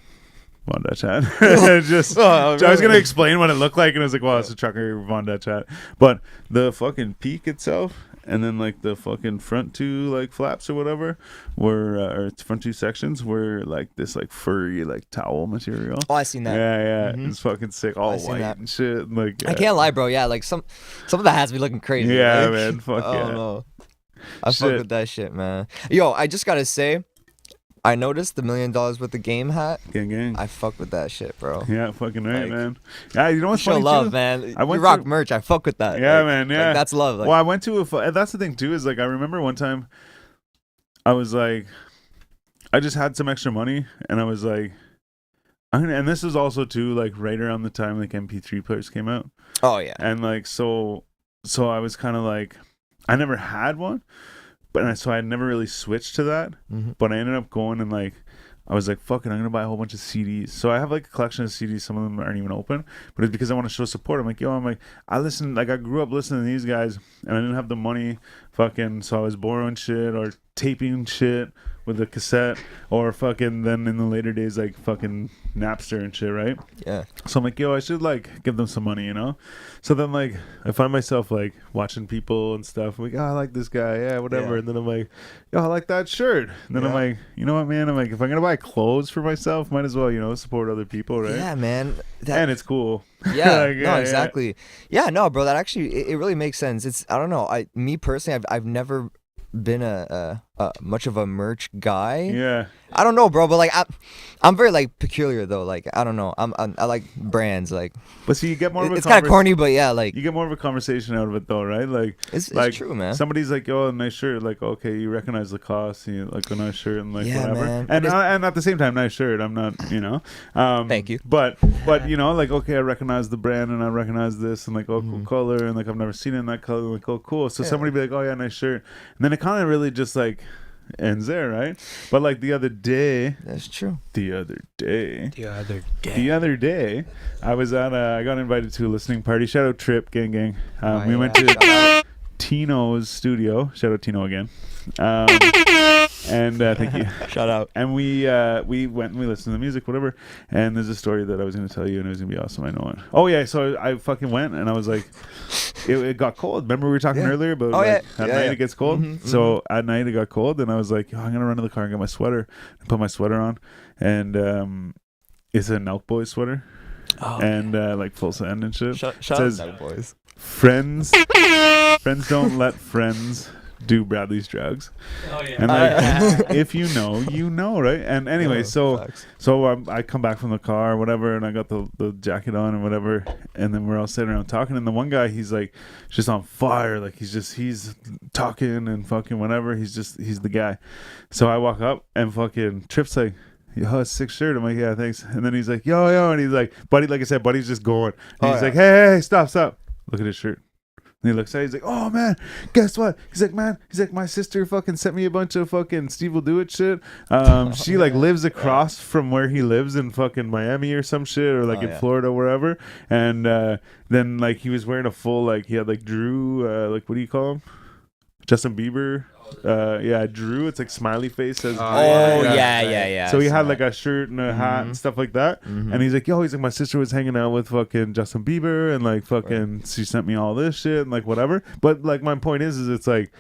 Von Dutch hat. Just, Oh, I was really? gonna explain what it looked like, and I was like, well, it's a trucker Von Dutch hat. But the fucking peak itself, and then like the fucking front two like flaps or whatever, were or front two sections were like this like furry like towel material. Oh, I seen that. Yeah, Mhm. it's fucking sick, all I seen white that. and shit. And, like, I can't lie, bro. Yeah, like some of the hats be looking crazy. Yeah, like, man, fuck I yeah. don't know. I Shit. fuck with that shit, man. Yo, I just gotta say, I noticed the $1 million worth of game hat. gang. I fuck with that shit, bro. Yeah, fucking right, Like, man. Yeah, you know what's Show funny love, too? man. I You went rock to- merch. I fuck with that. Yeah, Like- man. like, Yeah, that's love. Like, well, I went to and that's the thing too, is like I remember one time I was like, I just had some extra money and I was like, and this is also too like right around the time like MP3 players came out, oh yeah. and like so I was kind of like, I never had one, but so I had never really switched to that, Mhm. but I ended up going and like, I was like, fuck it, I'm gonna buy a whole bunch of CDs. So I have like a collection of CDs. Some of them aren't even open, but it's because I want to show support. I'm like, I grew up listening to these guys, and I didn't have the money, fucking. So I was borrowing shit or taping shit with a cassette, or fucking. Then in the later days, like fucking Napster and shit, right? Yeah. So I'm like, I should like give them some money, you know? So then like I find myself like watching people and stuff. I'm like, I like this guy, yeah, whatever. Yeah. And then I'm like, I like that shirt. And then I'm Yeah. like, you know what, man? I'm like, if I'm gonna buy clothes for myself, might as well, support other people, right? Yeah, man. That, And it's cool. yeah, Like, no, yeah. exactly. Yeah, no, bro. That actually, it really makes sense. It's, I don't know. Me personally, I've never been a much of a merch guy. Yeah. I don't know, bro, but like I'm very like peculiar though. Like I don't know. I like brands. Like But see, you get more of a it's kind of corny, but yeah, like You get more of a conversation out of it though, right? Like it's like true, man. somebody's like, "Oh, a nice shirt." Like, okay, you recognize the cost, you like a nice shirt and like Yeah, whatever. man. And But and at the same time, nice shirt. I'm not, Thank you. But like, okay, I recognize the brand and I recognize this and like, oh, cool color and like I've never seen it in that color. Like, oh, cool. So Yeah. somebody be like, "Oh yeah, nice shirt," and then it kind of really just like ends there, right? But like the other day, That's true. The other day. I was at I got invited to a listening party. Shout out Trip, gang. We yeah. went Shout to Tino's studio. Shout out Tino again. And thank you. Shout out. And we went and we listened to the music, whatever. And there's a story that I was going to tell you, and it was going to be awesome. I know it. Oh yeah, so I fucking went, and I was like, it got cold. Remember we were talking Yeah. earlier about Oh, like, yeah. at Yeah, night yeah. it gets cold. Mhm, So at night it got cold, and I was like, I'm gonna run to the car and get my sweater, and put my sweater on, and it's an Elk Boys sweater, Oh, and like full send and shit. shout says- out, boys. Friends don't let friends do Bradley's drugs. Oh yeah. And like, if you know, right? And anyway, Yeah, so facts. I come back from the car or whatever, and I got the jacket on and whatever, and then we're all sitting around talking, and the one guy, he's like just on fire, like he's talking and fucking whatever, he's the guy. So I walk up and fucking Trip's like, yo, it's a sick shirt. I'm like, yeah, thanks. And then he's like, yo, and he's like, buddy, like I said, buddy's just going. And Oh, he's yeah. like, hey, stop. Look at his shirt. And he looks at it, he's like, oh man, guess what? He's like, my sister fucking sent me a bunch of fucking Steve Will Do It shit. She like lives across from where he lives in fucking Miami or some shit, or like Oh, in yeah. Florida, wherever. And then like he was wearing a full, like he had like Drew, like what do you call him? Justin Bieber. Yeah, Drew. It's like smiley face says. Oh, Oh yeah, yeah. So he I had see like that. a shirt and a hat and stuff like that. Mhm. And he's like, he's like, my sister was hanging out with fucking Justin Bieber and like fucking she sent me all this shit and like whatever. But like my point is it's like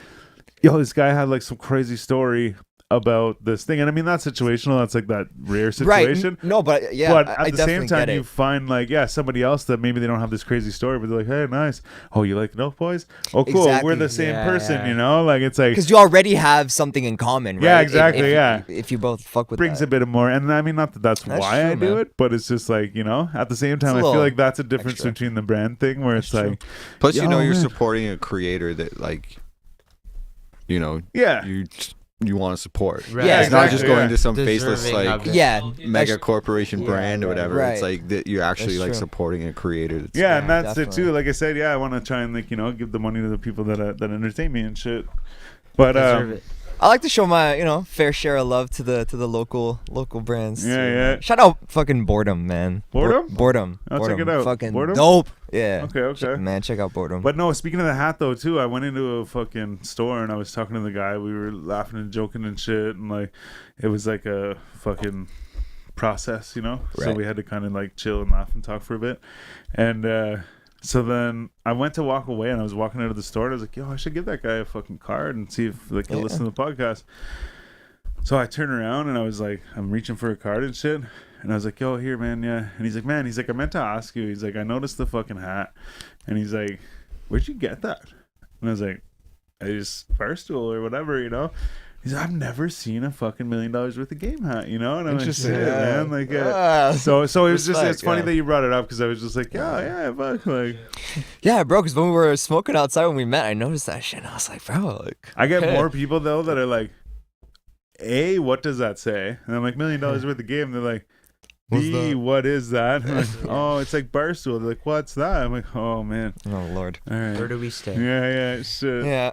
yo, this guy had like some crazy story about this thing, and I mean that's situational. That's like that rare situation. Right. No, but yeah. But I at the same definitely time, get you it. find like somebody else that maybe they don't have this crazy story, but they're like, hey, nice. Oh, you like Milk Boys? Oh, cool. Exactly. We're the same Yeah, person, yeah. you know? Like it's like Because you already have something in common, right? Yeah, exactly, If yeah. If you both fuck with brings that. a bit of more, and I mean not that that's That's why I true, do man. it, but it's just like, you know, at the same time a I feel little like that's a difference extra. between the brand thing where it's That's like, Plus, you Yo, know, you're man. supporting a creator that, like, you know, yeah, you want to support. Right. Yeah, It's not just exactly, going yeah. to some faceless Deserving like of it. Yeah. mega corporation Yeah, brand or right. whatever. It's Right. like that you're actually That's like true. supporting a creator. That's, yeah, and Yeah, that's it definitely. too. Like I said, I want to try and like, you know, give the money to the people that entertain me and shit. But Deserve it. I like to show my, fair share of love to the local brands. Yeah, too, yeah. man. Shout out fucking Boredom, man. Boredom? Boredom. I'll check Boredom. it out. Fucking Boredom? dope. Yeah. Okay. Man, check out Boredom. But no, speaking of the hat though too, I went into a fucking store and I was talking to the guy. We were laughing and joking and shit, and like it was like a fucking process, you know. So Right. we had to kind of like chill and laugh and talk for a bit, and so then I went to walk away and I was walking out of the store and I was like, yo, I should give that guy a fucking card and see if like he'll Yeah. listen to the podcast. So I turned around and I was like, I'm reaching for a card and shit. And I was like, yo, here, man, yeah. And he's like, man, I meant to ask you. He's like, I noticed the fucking hat. And he's like, where'd you get that? And I was like, I just Barstool or whatever, you know? He's like, I've never seen a fucking $1 million worth of game hat, you know? And I'm like, Interesting. shit, Yeah. man. Like, Ah. So it was just, it's Respect, funny yeah. that you brought it up because I was just like, yeah, fuck. Like, Yeah, bro, because when we were smoking outside when we met, I noticed that shit. And I was like, bro, like, I get okay. more people, though, that are like, A, what does that say? And I'm like, $1 million worth of game. They're like, What's B, that? what is that? I'm like, oh, it's like Barstool. They're like, what's that? I'm like, oh, man. Oh, Lord. All right. Where do we stay? Yeah, shit. Yeah.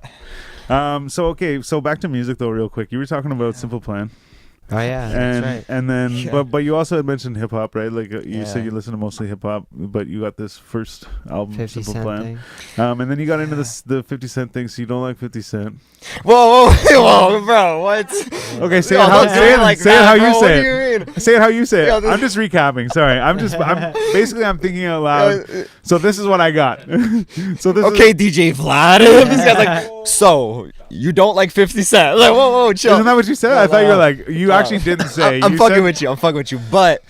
So back to music though, real quick. You were talking about Simple Plan, Oh yeah, and that's right. and then Yeah. but you also had mentioned hip hop, right? Like you Yeah. said you listen to mostly hip hop, but you got this first album, 50 Simple Cent Plan, thing. and then you got into the 50 Cent thing. So you don't like 50 Cent? Whoa, whoa, bro, what? Okay, say Yo, it how don't say it like say it that, how bro. you What say do it. you mean? Say it how you say it. Yo, this- I'm just recapping. Sorry, I'm basically I'm thinking out loud. So this is what I got. So this Okay, DJ Vlad. This guy's like, so you don't like 50 Cent? Like, whoa, chill. isn't that what you said? No, I thought you were no. like you actually didn't say. I'm You fucking said- with you. I'm fucking with you. But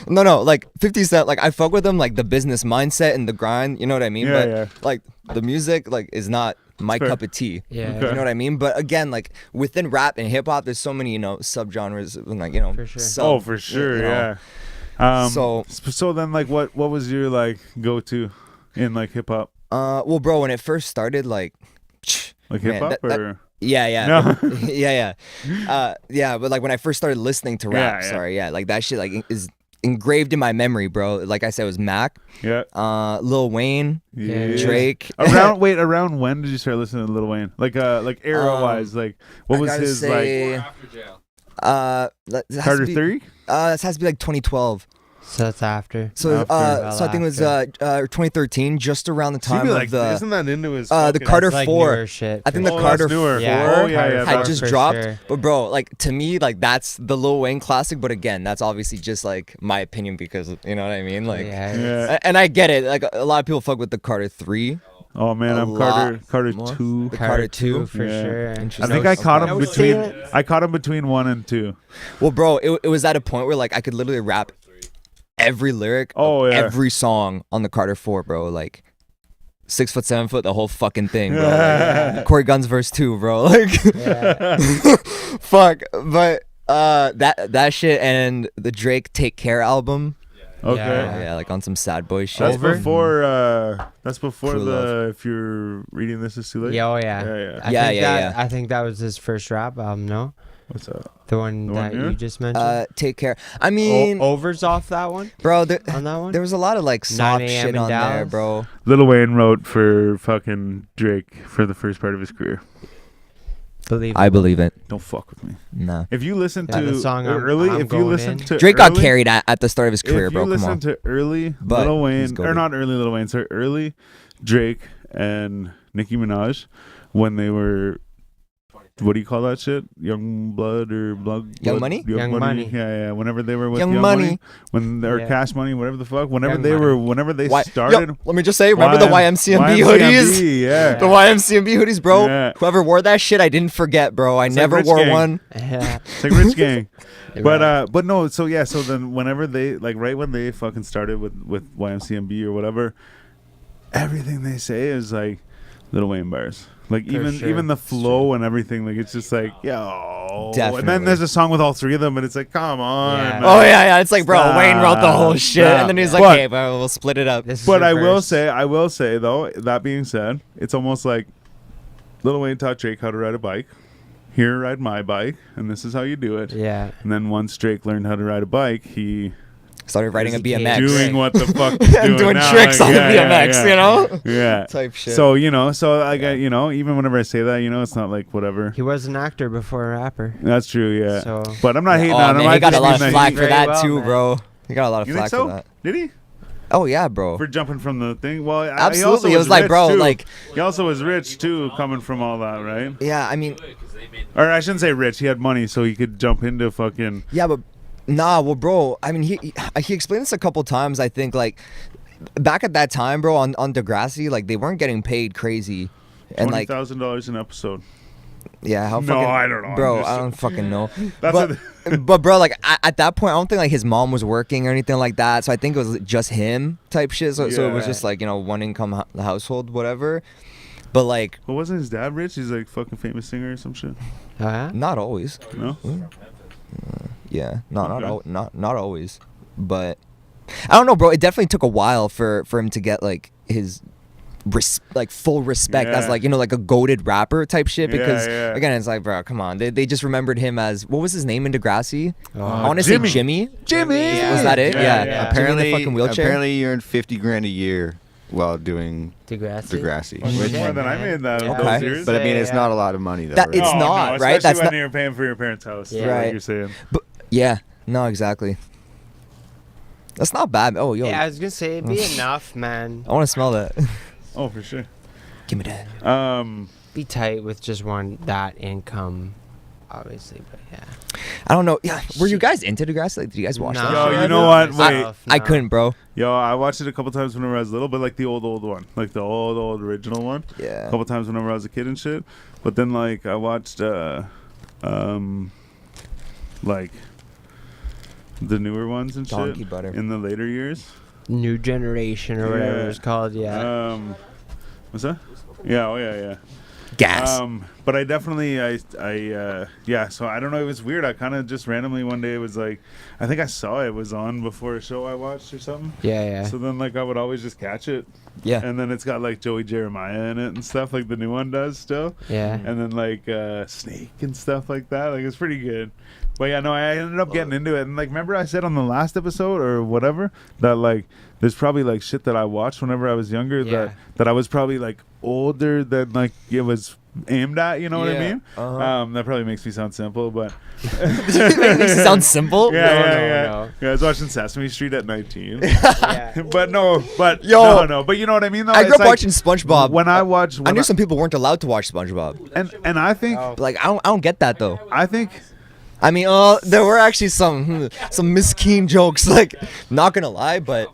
no, like 50 Cent, like I fuck with him, like the business mindset and the grind. You know what I mean? Yeah, but yeah. like the music, like is not my Fair. cup of tea. Yeah. Okay. You know what I mean? But again, like within rap and hip hop, there's so many subgenres, and like For sure. Oh, for sure, you know. yeah. So- then, like, what was your like go to in like hip hop, Well, bro, when it first started, like, like Man, hip hop that- or yeah, No. yeah, but like when I first started listening to rap, like that shit like is engraved in my memory, bro. Like I said, it was Mac, yeah, Lil Wayne, yeah. Drake. Around when did you start listening to Lil Wayne? Like era wise, like what I was gotta his say, Or after jail. that has Carter to be, 3? That has to be like 2012. So that's after. So After. so I think it was 2013, just around the time like, of the isn't that into his the fucking- Carter That's like 4. newer shit. I think for the Oh, sure. Carter that's newer. 4 Yeah, Oh, yeah, Carter yeah, had that's just for dropped. sure. But bro, like to me, like that's the Lil Wayne classic. But again, that's obviously just like my opinion because you know what I mean. Like, Yeah. Yeah. and I get it. Like a lot of people fuck with the Carter 3. Oh man, a I'm lot Carter more. 2. The Carter 2 for Yeah. sure. I Interesting. think I caught him I would between. say- I caught him between 1 and 2. Well, bro, it was at a point where like I could literally rap every lyric, Oh, of yeah. every song on the Carter 4, bro. Like 6 foot, 7 foot, the whole fucking thing, bro. Like, Corey Guns verse 2, bro. Like, fuck. But that shit and the Drake Take Care album. Okay. Yeah. Yeah, like on some sad boy shit. That's Over? before. That's before True the. Love. If you're reading this, is too late. Yeah, oh yeah. Yeah, yeah. I think that was his first rap album, no? What's up? The one The that one here? you just mentioned. Take Care. I mean, Overs off that one? bro, On that one? there was a lot of like 9 soft a.m. shit in on there, Dallas? bro. Lil Wayne wrote for fucking Drake for the first part of his career. I believe it. Don't fuck with me. Nah. If you listen Yeah, to the song I'm- early, I'm if you going listen in. to Drake got early- carried at the start of his career, if bro. you Come listen on. to early But Lil he's Wayne, goated. or not early Lil Wayne, sorry, early Drake and Nicki Minaj when they were what do you call that shit? Young Blood or Blood? Young Money? Young Money. Yeah. Whenever they were with Young Young Money. Money, when or Yeah. Cash Money, whatever the fuck. Whenever Young they Money. were, whenever they Yo, started. let me just say, remember the YMCMB hoodies? Yeah. The YMCMB hoodies, bro. Yeah. Whoever wore that shit, I didn't forget, bro. I like never Rich wore Gang. one. Yeah. It's like Rich Gang. Right. But no, so yeah, so then whenever they like right when they fucking started with YMCMB or whatever, everything they say is like Lil Wayne bars. Like sure. even the flow and everything, like it's just like yo. And Definitely. then there's a song with all three of them, and it's like, come on. Yeah. man. Oh yeah. It's like, bro, Wayne wrote the whole shit, Stop. and then he's like, But- "Hey, bro, we'll split it up." This is But I will reversed. say though, that being said, it's almost like Lil Wayne taught Drake how to ride a bike. Here, ride my bike, and this is how you do it. Yeah. And then once Drake learned how to ride a bike, he Started riding a Doing BMX, doing what the fuck he's and doing now, tricks like, on yeah, the BMX, yeah, you know? yeah. Type shit. So like even whenever I say that, it's not like whatever. He was an actor before a rapper. That's true, yeah. So- But I'm not hating Oh on him. man, I he got a just lot mean of that flack he- for Very that well, too, man. bro. He got a lot of You flack think so? for that. Did he? Oh yeah, bro. For jumping from the thing? Well, he also Absolutely. It was like, rich, bro, too. like- he also was rich too, coming from all that, right? Yeah, I mean, Or I shouldn't say rich. He had money, so he could jump into fucking. yeah, but nah, well, bro. I mean, he explained this a couple times. I think like back at that time, bro, on Degrassi, like they weren't getting paid crazy, and like $20,000 an episode. yeah, how No, fucking I don't know. bro. I'm just- I don't fucking know. That's But bro, like at that point, I don't think like his mom was working or anything like that. So I think it was just him type shit. So it was Yeah. just like one income household, whatever. But like Well, wasn't his dad rich? He's like fucking famous singer or some shit. Oh, yeah? not always. No. Yeah, not Okay. not always, but I don't know, bro. It definitely took a while for him to get like his full respect as Yeah. like like a goated rapper type shit. Yeah, Because yeah. again, it's like, bro, come on. They just remembered him as what was his name in Degrassi? Oh, I want to say Jimmy. Jimmy. Yeah. Was that it? Yeah, Yeah. yeah. Jimmy in Apparently, the fucking wheelchair. apparently, you earned $50,000 a year while doing Degrassi. Degrassi. Oh, Which- shit, More than I man. made that. Yeah. Those Okay. years. but I mean, it's Yeah. not a lot of money though. That- right? it's No, not, no, right? especially That's when not- you're paying for your parents' house. Yeah. Like Right. you're saying. But yeah, no, exactly. That's not bad. Oh, yo, Yeah, I was gonna say it'd be enough, man. I want to smell that. Oh, for sure. Give me that. Be tight with just that income, obviously, but yeah. I don't know. Yeah, were you guys into Degrassi? Like, did you guys watch that? Yo, shit? you know what? Wait. I couldn't, bro. Yo, I watched it a couple times whenever I was little, but like the old one, like the old original one. A Yeah. couple times whenever I was a kid and shit. But then like I watched like the newer ones and Donkey shit butter. in the later years. New generation or whatever Yeah. it's called, yeah. What's that? Yeah, oh yeah. Gas. But I definitely, yeah. So I don't know. It was weird. I kind of just randomly one day was like, I think I saw it was on before a show I watched or something. Yeah. So then like I would always just catch it, Yeah. and then it's got like Joey Jeremiah in it and stuff like the new one does still, Yeah. and then like Snake and stuff like that. Like it's pretty good. But yeah, no, I ended up getting into it, and like remember I said on the last episode or whatever that like there's probably like shit that I watched whenever I was younger Yeah. that I was probably like older than like it was aimed at. You know what I Yeah. mean? Uh-huh. That probably makes me sound simple, but Makes it sound simple. yeah. no. Yeah, I was watching Sesame Street at 19. Yeah. But no, but Yo. no. But you know what I mean, though. I grew It's up like, watching SpongeBob. When I watch, I knew some people weren't allowed to watch SpongeBob. and I think Oh. But, like I don't get that though. I think I mean, there were actually some Miss Keen jokes. Like, not gonna lie, but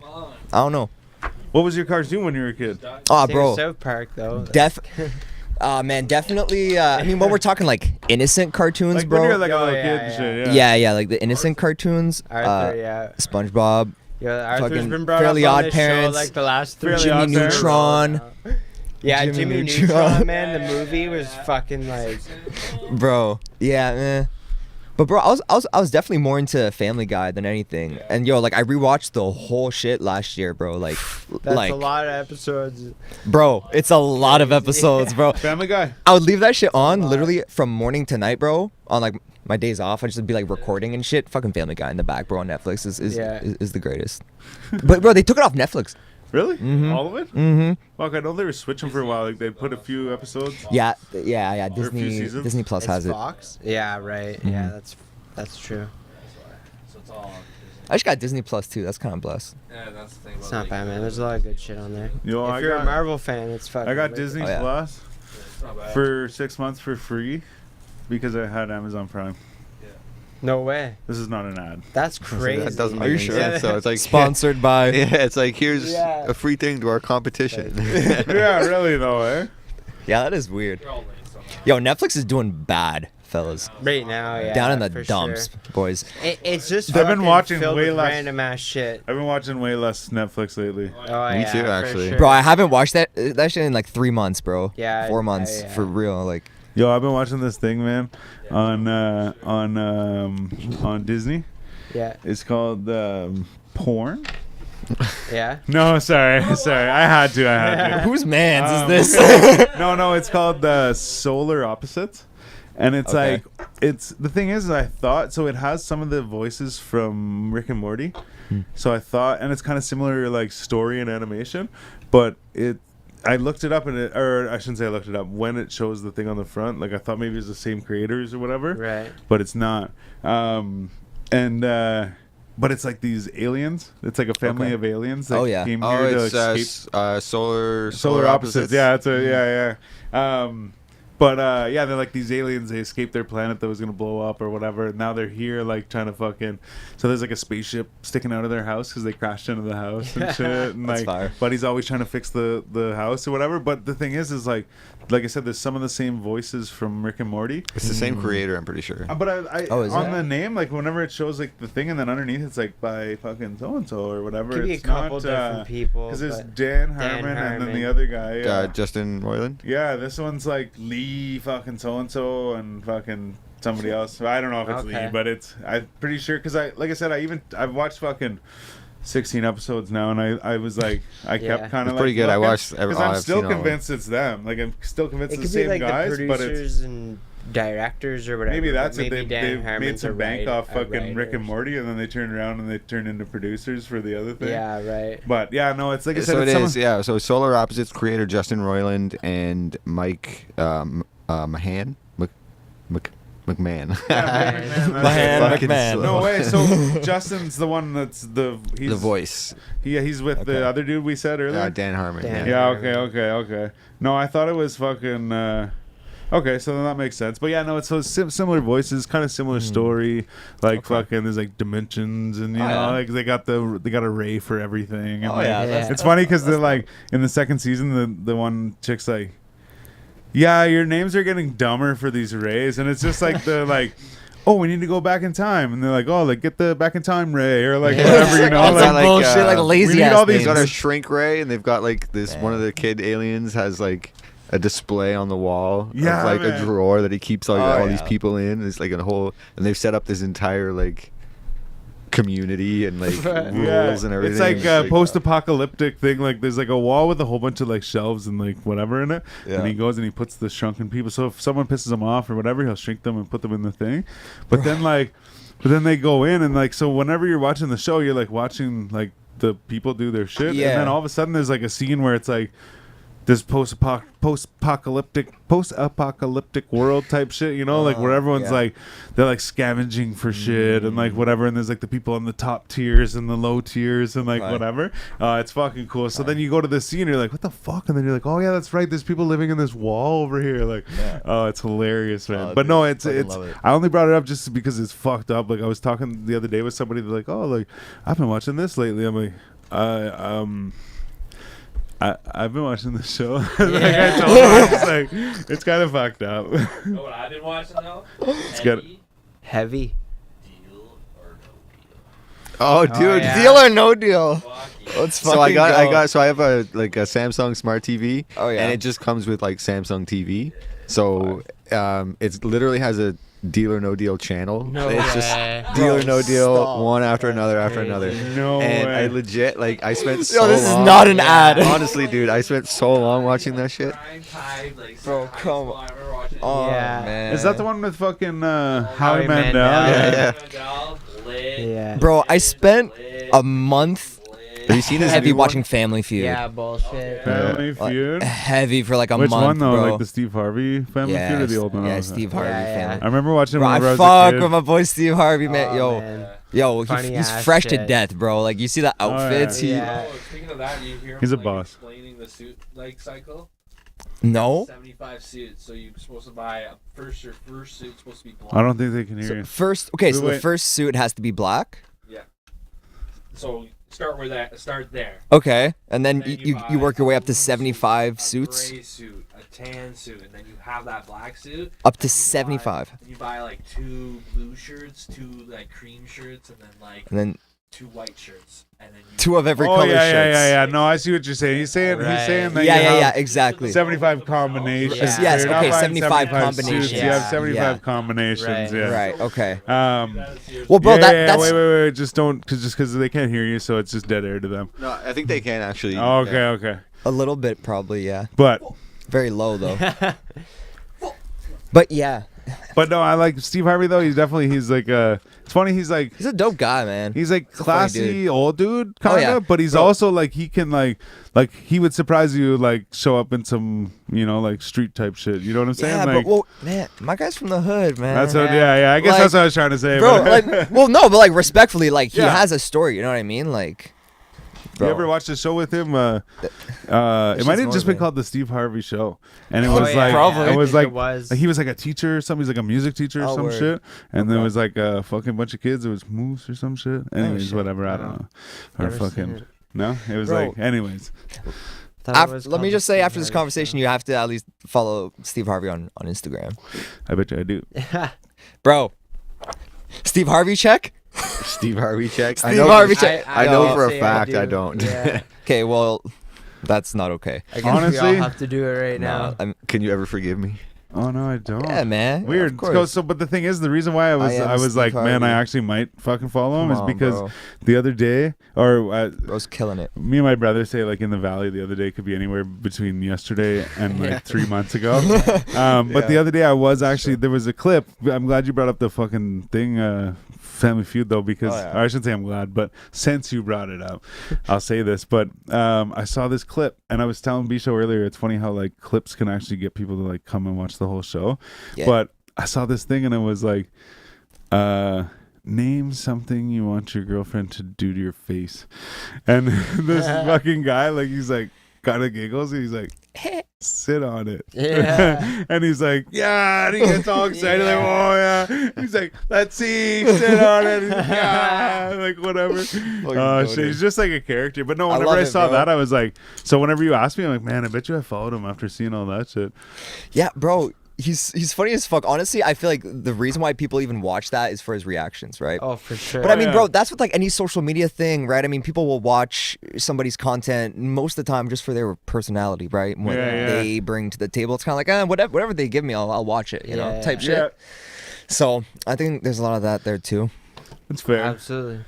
I don't know. what was your cartoon when you were a kid? Oh, Same bro, South Park though. man, definitely. I mean, when we're talking like innocent cartoons, Like bro. when you were like a Oh, little yeah, kid and yeah. shit. yeah, like the innocent cartoons. Arthur, yeah. SpongeBob, Yeah, Arthur's fucking been brought Fairly up on Odd this Parents, show like the last 3 Fairly Jimmy Odd Parents. Neutron, Yeah, Jimmy Jimmy Neutron. Neutron, man, the movie was fucking like bro. Yeah, But bro, I was definitely more into Family Guy than anything. And yo, like I rewatched the whole shit last year, bro. Like, that's a lot of episodes. bro, it's a lot of episodes, bro. Family Guy. I would leave that shit on literally from morning to night, bro. On like my days off, I'd just be like recording and shit. Fucking Family Guy in the back, bro. On Netflix is the greatest. But bro, they took it off Netflix. Really? Mhm. All of it? Mm-hmm. Fuck, I know they were switching for a while. Like they put a few episodes. Yeah. a few seasons? Disney Plus It's has it. Fox? Yeah, right. Yeah, Mhm. that's true. So it's all. I just got Disney Plus too. That's kind of blessed. Yeah, that's the thing. It's about, not bad, man. There's a lot of good shit on there. Yo, If I you're a got Marvel fan, it's fucking. I got lit. Disney Oh, yeah. Plus It's not bad. for 6 months for free. because I had Amazon Prime. No way. This is not an ad. That's crazy. That doesn't Are make you any sure? sense. So it's like Sponsored by. Yeah, it's like here's Yeah. a free thing to our competition. Yeah, really though, eh? Yeah, that is weird. They're all linked somehow. Yo, Netflix is doing bad, fellas. Right now, yeah. Down in the for dumps, sure. boys. It's just I've been fucking watching filled way with less- random ass shit. I've been watching way less Netflix lately. Oh, Me yeah, too, for actually. sure. Bro, I haven't watched that shit in like 3 months, bro. Yeah, 4 months yeah. for real. Like, Yo, I've been watching this thing, man, on Disney. Yeah, It's called porn. yeah. No, sorry. I had to. whose man's is this? No, it's called the Solar Opposites, and it's Okay. like the thing is I thought so it has some of the voices from Rick and Morty, so I thought, and it's kind of similar like story and animation, but I looked it up or I shouldn't say I looked it up when it shows the thing on the front, like I thought maybe it's the same creators or whatever, Right. but it's not, but it's like these aliens. It's like a family Okay. of aliens that Oh, yeah. came Oh, here to it's escape. solar opposites. Yeah, it's yeah. But yeah, they're like these aliens. They escaped their planet that was gonna blow up or whatever. And now they're here, like trying to fucking. So there's like a spaceship sticking out of their house because they crashed into the house and shit. And That's like, fire. but he's always trying to fix the house or whatever. But the thing is like I said, there's some of the same voices from Rick and Morty. It's the same creator, I'm pretty sure. But I Oh, is on it? the name, like whenever it shows like the thing and then underneath it's like by fucking so and so or whatever. Could be a it's couple not, different people. because there's but- Dan Harmon and then the Harmon. other guy. Justin Roiland. Yeah, this one's like Lee fucking so and so and fucking somebody else. I don't know if it's Okay. Lee, but I'm pretty sure because like I said, I've watched fucking 16 episodes now, and I was like I Yeah. kept kind It's of pretty like good. I looking, watched because all- I'm I've still seen all of them. convinced it's them. Like I'm still convinced It it's could the be same like guys, the but it's producers and directors or whatever. maybe that's but it. maybe Dan They made Harmon's some a bank off a fucking Rick and writer. Morty, and then they turned around and they turned into producers for the other thing. Yeah, right. But yeah, no, it's like I said, So it it's is, yeah. So Solar Opposites creator Justin Roiland and Mike Mahan. McMahon. Mahan Fucking McMahon. slow. No way. So Justin's the one that's he's The voice. he's with the other dude we said earlier. Dan Harmon. Dan. Yeah. Okay. No, I thought it was fucking. Okay, so then that makes sense. But yeah, no, it's so similar voices, kind of similar story. Like fucking, there's like dimensions, and you Oh, know, yeah. like they got a ray for everything. And Oh like, yeah, that's- it's funny because they're like in the second season, the one chick's like, yeah, your names are getting dumber for these rays, and it's just like the like. Oh, we need to go back in time, and they're like, "Oh, like get the back in time ray," or like whatever, you know. all It's some like, bullshit, like we lazy need ass all these- They've got a names. shrink ray, and they've got like this. One of the kid aliens has like a display on the wall Yeah, of like man. a drawer that he keeps like Oh, all these yeah. people in. It's like a whole, and they've set up this entire like community and like rules and everything. It's like It's a post-apocalyptic thing. Like there's like a wall with a whole bunch of like shelves and like whatever in it. Yeah. And he goes and he puts the shrunken people. So if someone pisses him off or whatever, he'll shrink them and put them in the thing. But then they go in and like, so whenever you're watching the show, you're like watching like the people do their shit. Yeah. And then all of a sudden there's like a scene where it's like this post-apocalyptic world type shit, you know, like where everyone's yeah. like they're like scavenging for shit and like whatever, and there's like the people on the top tiers and the low tiers and like Right. whatever. It's fucking cool. So then you go to the scene, you're like, what the fuck? And then you're like, oh yeah, that's right. There's people living in this wall over here. Like, Yeah. oh, it's hilarious, man. Oh, But dude, no, it's fucking love it. I only brought it up just because it's fucked up. Like I was talking the other day with somebody, they're like, oh, like I've been watching this lately. I'm like, I've been watching the show. Like I told her, it's like it's kind of fucked up. You know what I've been watching though? It's good. Heavy. Deal or no deal. oh, dude, yeah. Deal or no deal? Fuck yeah. Let's So I fucking go. so I have a like a Samsung Smart TV. Oh, yeah. And it just comes with like Samsung TV. So it literally has a Deal or No Deal channel. No It's just way. Deal or No Deal, stop. one after another after crazy. another. No And way. I legit like I spent so Yo, this is long. not an ad. Honestly, dude, I spent so long watching that shit. Prime time, like, Bro, high come school, I remember watching it. Oh Yeah. man. Is that the one with fucking Howie Howie Mandel? Mandel. Yeah. Lit, Yeah. Bro, I spent lit, a month lit. Have you seen this heavy new one? watching Family Feud. Yeah, bullshit. Family Like, Feud. heavy for like a Which month, one though? bro. Like the Steve Harvey Family Feud or the old one? Yeah, Oh, Steve okay. Harvey Yeah, yeah. I Family. remember watching Bro, whenever I I was fuck a kid. with my boy Steve Harvey, man. Oh, man. Yo, Funny he's ass fresh to shit. death, bro. Like you see the outfits. yeah. Oh, speaking of that, you hear him, He's a like, boss. explaining the suit like cycle. No. 75 suits. So you're supposed to buy your first suit's supposed to be black. I don't think they can hear So you. first, okay, so the Wait. first suit has to be black. Yeah. So start with that. Start there. Okay, and then Then you buy work your way up a to blue 75 suit, suits. A gray suit, a tan suit, and then you have that black suit. Up to and you 75. Buy, and you buy like 2 blue shirts, 2 like cream shirts, and then like And then 2 white shirts, and then you 2 of every Oh color yeah, shirts. yeah. No, I see what you're saying. He's saying Right. that Yeah, you yeah, have exactly. 75 combinations. Yeah. Yes, So you're not okay, buying 75 suits, combinations. You have Yeah. 75 Yeah. combinations. Right. Yeah. Right. Okay. Um. Well, bro, that's Wait. Just don't, because they can't hear you, so it's just dead air to them. No, I think they can actually. Okay. a little bit probably. Yeah. But Very low though. But yeah, no, I like Steve Harvey though. He's like it's funny. He's like dope guy, man. He's like a funny classy dude. old dude, kind of, yeah. but he's Bro. also like he can like he would surprise you, like show up in some like street type shit. You know what I'm saying? Yeah, like, but well, man, my guy's from the hood, man. that's what. Yeah. I guess Like, that's what I was trying to say, bro. but- Like, well, no, but like respectfully, like he Yeah. has a story. You know what I mean? Like, bro. You ever watched the show with him? It shit's might have just been motivating. called the Steve Harvey Show, and it Oh, was yeah, like Probably. it was I like, think it was. like he was like a teacher or something. He's like a music teacher or Oh, some word. shit, and there Okay. was like a fucking bunch of kids. It was moose or some shit. Anyways, shit. whatever. I don't know. Or Never seen fucking it. no. It was Bro. like anyways. Thought it was Let me called just say, Steve after this Harvey conversation, you have to at least follow Steve Harvey on Instagram, I bet you I do. Show. bro. Steve Harvey check. Steve Harvey check. Steve Harvey check. I know Yo. for a say fact I do. don't. Yeah. Okay, well, that's not okay. I guess we Honestly? all have to do it right now. I'm, Can you ever forgive me? Oh no, I don't. yeah, man. Weird. Of course. But the thing is, the reason why I I was am was like, Steve man, I Harvey. actually might fucking follow him Come is on, because bro. the other day, or Bro's killing it. me and my brother say like in the valley, the other day could be anywhere between yesterday and like 3 months ago. But the other day I was actually there was a clip. I'm glad you brought up the fucking thing. Family Feud though, because Oh, yeah. or I shouldn't say I'm glad, but since you brought it up, I'll say this. But I saw this clip, and I was telling B-Show earlier, it's funny how like clips can actually get people to like come and watch the whole show. Yeah. But I saw this thing, and it was like, name something you want your girlfriend to do to your face, and this fucking guy, like he's like kind of giggles, and he's like, sit on it. Yeah. And he's like, yeah, and he gets all excited, like, oh yeah. He's like, let's see, sit on it. He's like, yeah, like whatever. Oh shit, he's just like a character. But no, I whenever love I it, saw bro. that, I was like, so whenever you asked me, I'm like, man, I bet you I followed him after seeing all that shit. Yeah, bro. He's funny as fuck. Honestly, I feel like the reason why people even watch that is for his reactions, right? Oh, for sure. But I mean, yeah. bro, that's with like any social media thing, right? I mean, people will watch somebody's content most of the time just for their personality, right? What Yeah. they bring to the table. It's kind of like, whatever they give me, I'll watch it, you know, Yeah. type shit. Yeah, So I think there's a lot of that there too. it's fair. Absolutely.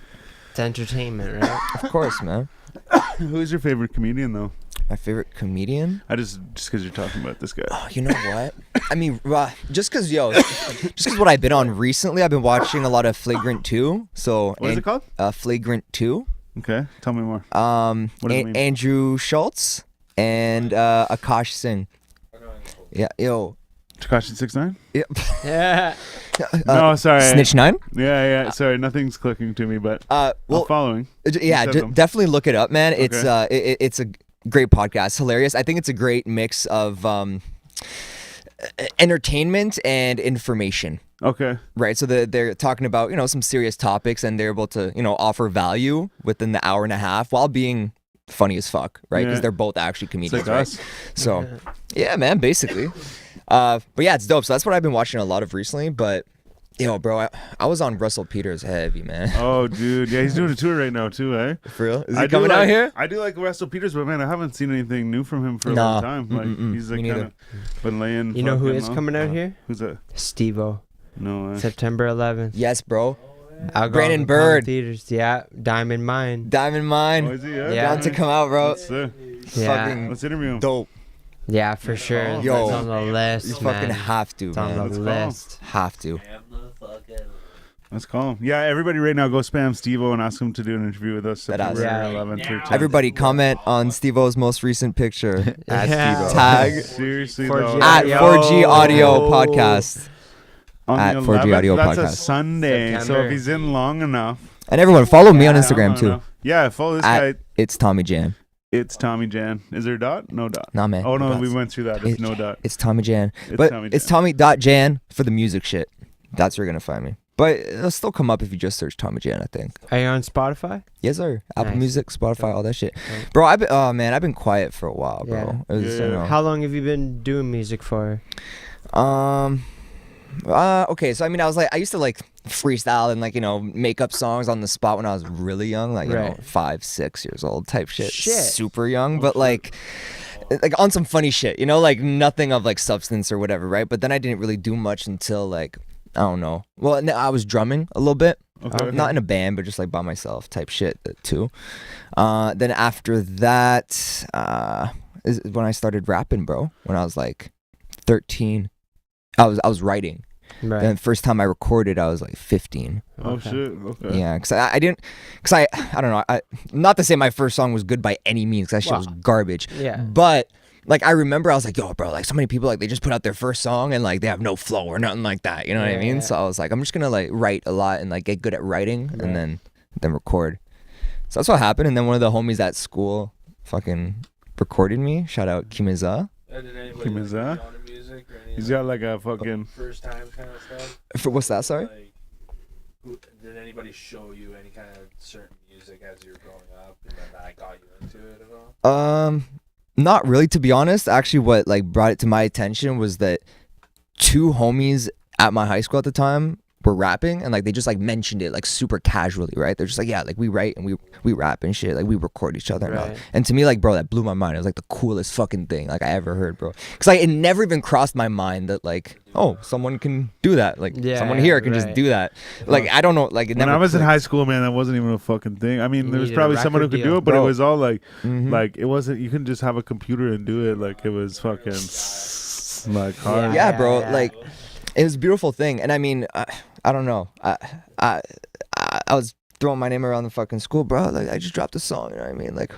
It's entertainment, right? Of course, man. Who's your favorite comedian though? My favorite comedian? I just because you're talking about this guy. Oh, you know what? I mean, just because what I've been on recently, I've been watching a lot of Flagrant 2. So What is it called? Flagrant 2. Okay, tell me more. What What does it mean? Andrew Schultz and Akash Singh. Yeah, yo. Tekashi 6ix9ine? Yep. Yeah. No, sorry. Snitch 9? Yeah. Sorry, nothing's clicking to me, but Well, I'm following. yeah, You said them. definitely look it up, man. It's Okay. it's a great podcast, hilarious. I think it's a great mix of entertainment and information. Okay. Right, so they're talking about some serious topics, and they're able to offer value within the hour and a half while being funny as fuck, right? Because Yeah. they're both actually It's comedians, like right? us. So, yeah, man, basically. But yeah, it's dope. So that's what I've been watching a lot of recently. But bro, I was on Russell Peters heavy, man. Oh, dude. Yeah, he's doing a tour right now, too, eh? For real? Is I he do coming like, out here? I do like Russell Peters, but man, I haven't seen anything new from him for a Nah. long time. Like he's like Me kind neither. of been laying. You know who fucking is low. coming out here? Who's that? Steve-O. No. September 11th. Yes, bro. Algonquin Brandon Bird. Theaters. Yeah. Diamond Mine. Diamond Mine. Oh, is he? Yeah. Yeah. Down to come out, bro. Let's, Yeah. Fucking let's interview him. dope. Yeah, for sure. Yo. It's on the list, You man. fucking have to, It's on man. the Let's go. list. Have to. Let's call him. Yeah, everybody right now go spam Steve-O and ask him to do an interview with us That ass. September Yeah. 11th or 10th. Everybody comment on Steve-O's most recent picture. At Yeah. Steve-O. Tag Seriously, 4G though. at Audio. 4G Audio Podcast. On at the 4G 11th, Audio that's Podcast. a Sunday. So September. if he's in long enough. And everyone, follow me on Yeah, Instagram long too. enough. Yeah, follow this At guy. it's Tommy.Jan. It's Tommy.Jan. Is there a dot? No dot. Nah, man. Oh no, Dots. we went through that. It's no dot. It's Tommy.Jan. It's But Tommy.Jan. it's Tommy.Jan for the music shit. That's where you're gonna find me. But it'll still come up if you just search Tommy.Jan, I think. Are you on Spotify? Yes, sir. Apple Nice. Music, Spotify, all that shit. Right. Bro, I've been quiet for a while, bro. Yeah. It was, Yeah. you know, How long have you been doing music for? Okay, so I mean, I used to like freestyle and like, you know, make up songs on the spot when I was really young, like, you know, Right. 5, 6 years old type shit. Shit. Super young, but like on some funny shit, you know, like nothing of like substance or whatever, right? But then I didn't really do much until like, I don't know. Well, I was drumming a little bit. Okay. Not in a band, but just like by myself type shit too. Then after that, is when I started rapping, bro. When I was like 13, I was writing. Right. And the first time I recorded, I was like 15. Oh Okay. shit. Okay. Yeah, because I don't know. Not to say my first song was good by any means, because that shit was Wow. garbage. Yeah. But like I remember, I was like, yo, bro, like so many people like they just put out their first song and like they have no flow or nothing like that. You know what I mean? Yeah. So I was like, I'm just gonna like write a lot and like get good at writing and then record. So that's what happened. And then one of the homies at school fucking recorded me. Shout out Kimiza. And did anybody Kim is that? on the music or any He's of got like a fucking. first time kind of stuff? For what's that? Sorry. Like, did anybody show you any kind of certain music as you were growing up, and then that got you into it at all? Not really, to be honest. Actually, what like brought it to my attention was that 2 homies at my high school at the time were rapping, and like they just like mentioned it like super casually, right? They're just like, yeah, like we write and we rap and shit, like we record each other. Right. And to me, like, bro, that blew my mind. It was like the coolest fucking thing like I ever heard, bro. Because like it never even crossed my mind that like, oh, someone can do that. Like Yeah, someone here can just right. do that. Like I don't know, like it When never I was in clicked. high school, man, that wasn't even a fucking thing. I mean, You there was needed a probably someone who record could do deal. it, but Bro. it was all like, Mhm. like it wasn't. You couldn't just have a computer and do it. Like it was fucking like hard. Yeah, bro. Yeah. Like, it was a beautiful thing, and I mean, I don't know. I was throwing my name around the fucking school, bro. Like, I just dropped a song. You know what I mean? Like,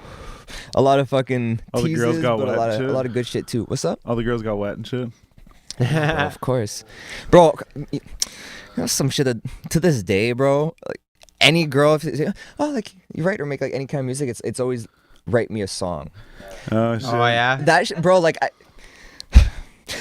a lot of fucking All the teases, girls got but wet and shit? a lot of good shit too. What's up? All the girls got wet and shit. Bro, of course, bro. You know some shit that to this day, bro. Like, any girl, if like you write or make like any kind of music, it's always write me a song. Oh shit. Oh yeah. That shit, bro. Like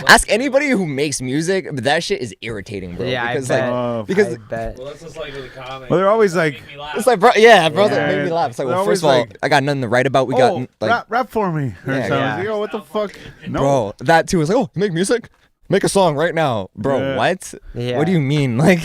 ask anybody who makes music, but that shit is irritating, bro. Yeah, because I bet. like because I bet. Well, that's just like with the comic. Well, they're always like, Make me laugh. it's like, bro, yeah, bro, that Yeah, made me laugh. It's like, they're well, first of always all, like, I got nothing to write about. We oh, got like, rap for me. Or Yeah, something. yeah. Yo, what the fuck? No. bro, that too is like, oh, you make music, make a song right now, bro. Yeah. What? Yeah. What do you mean? Like,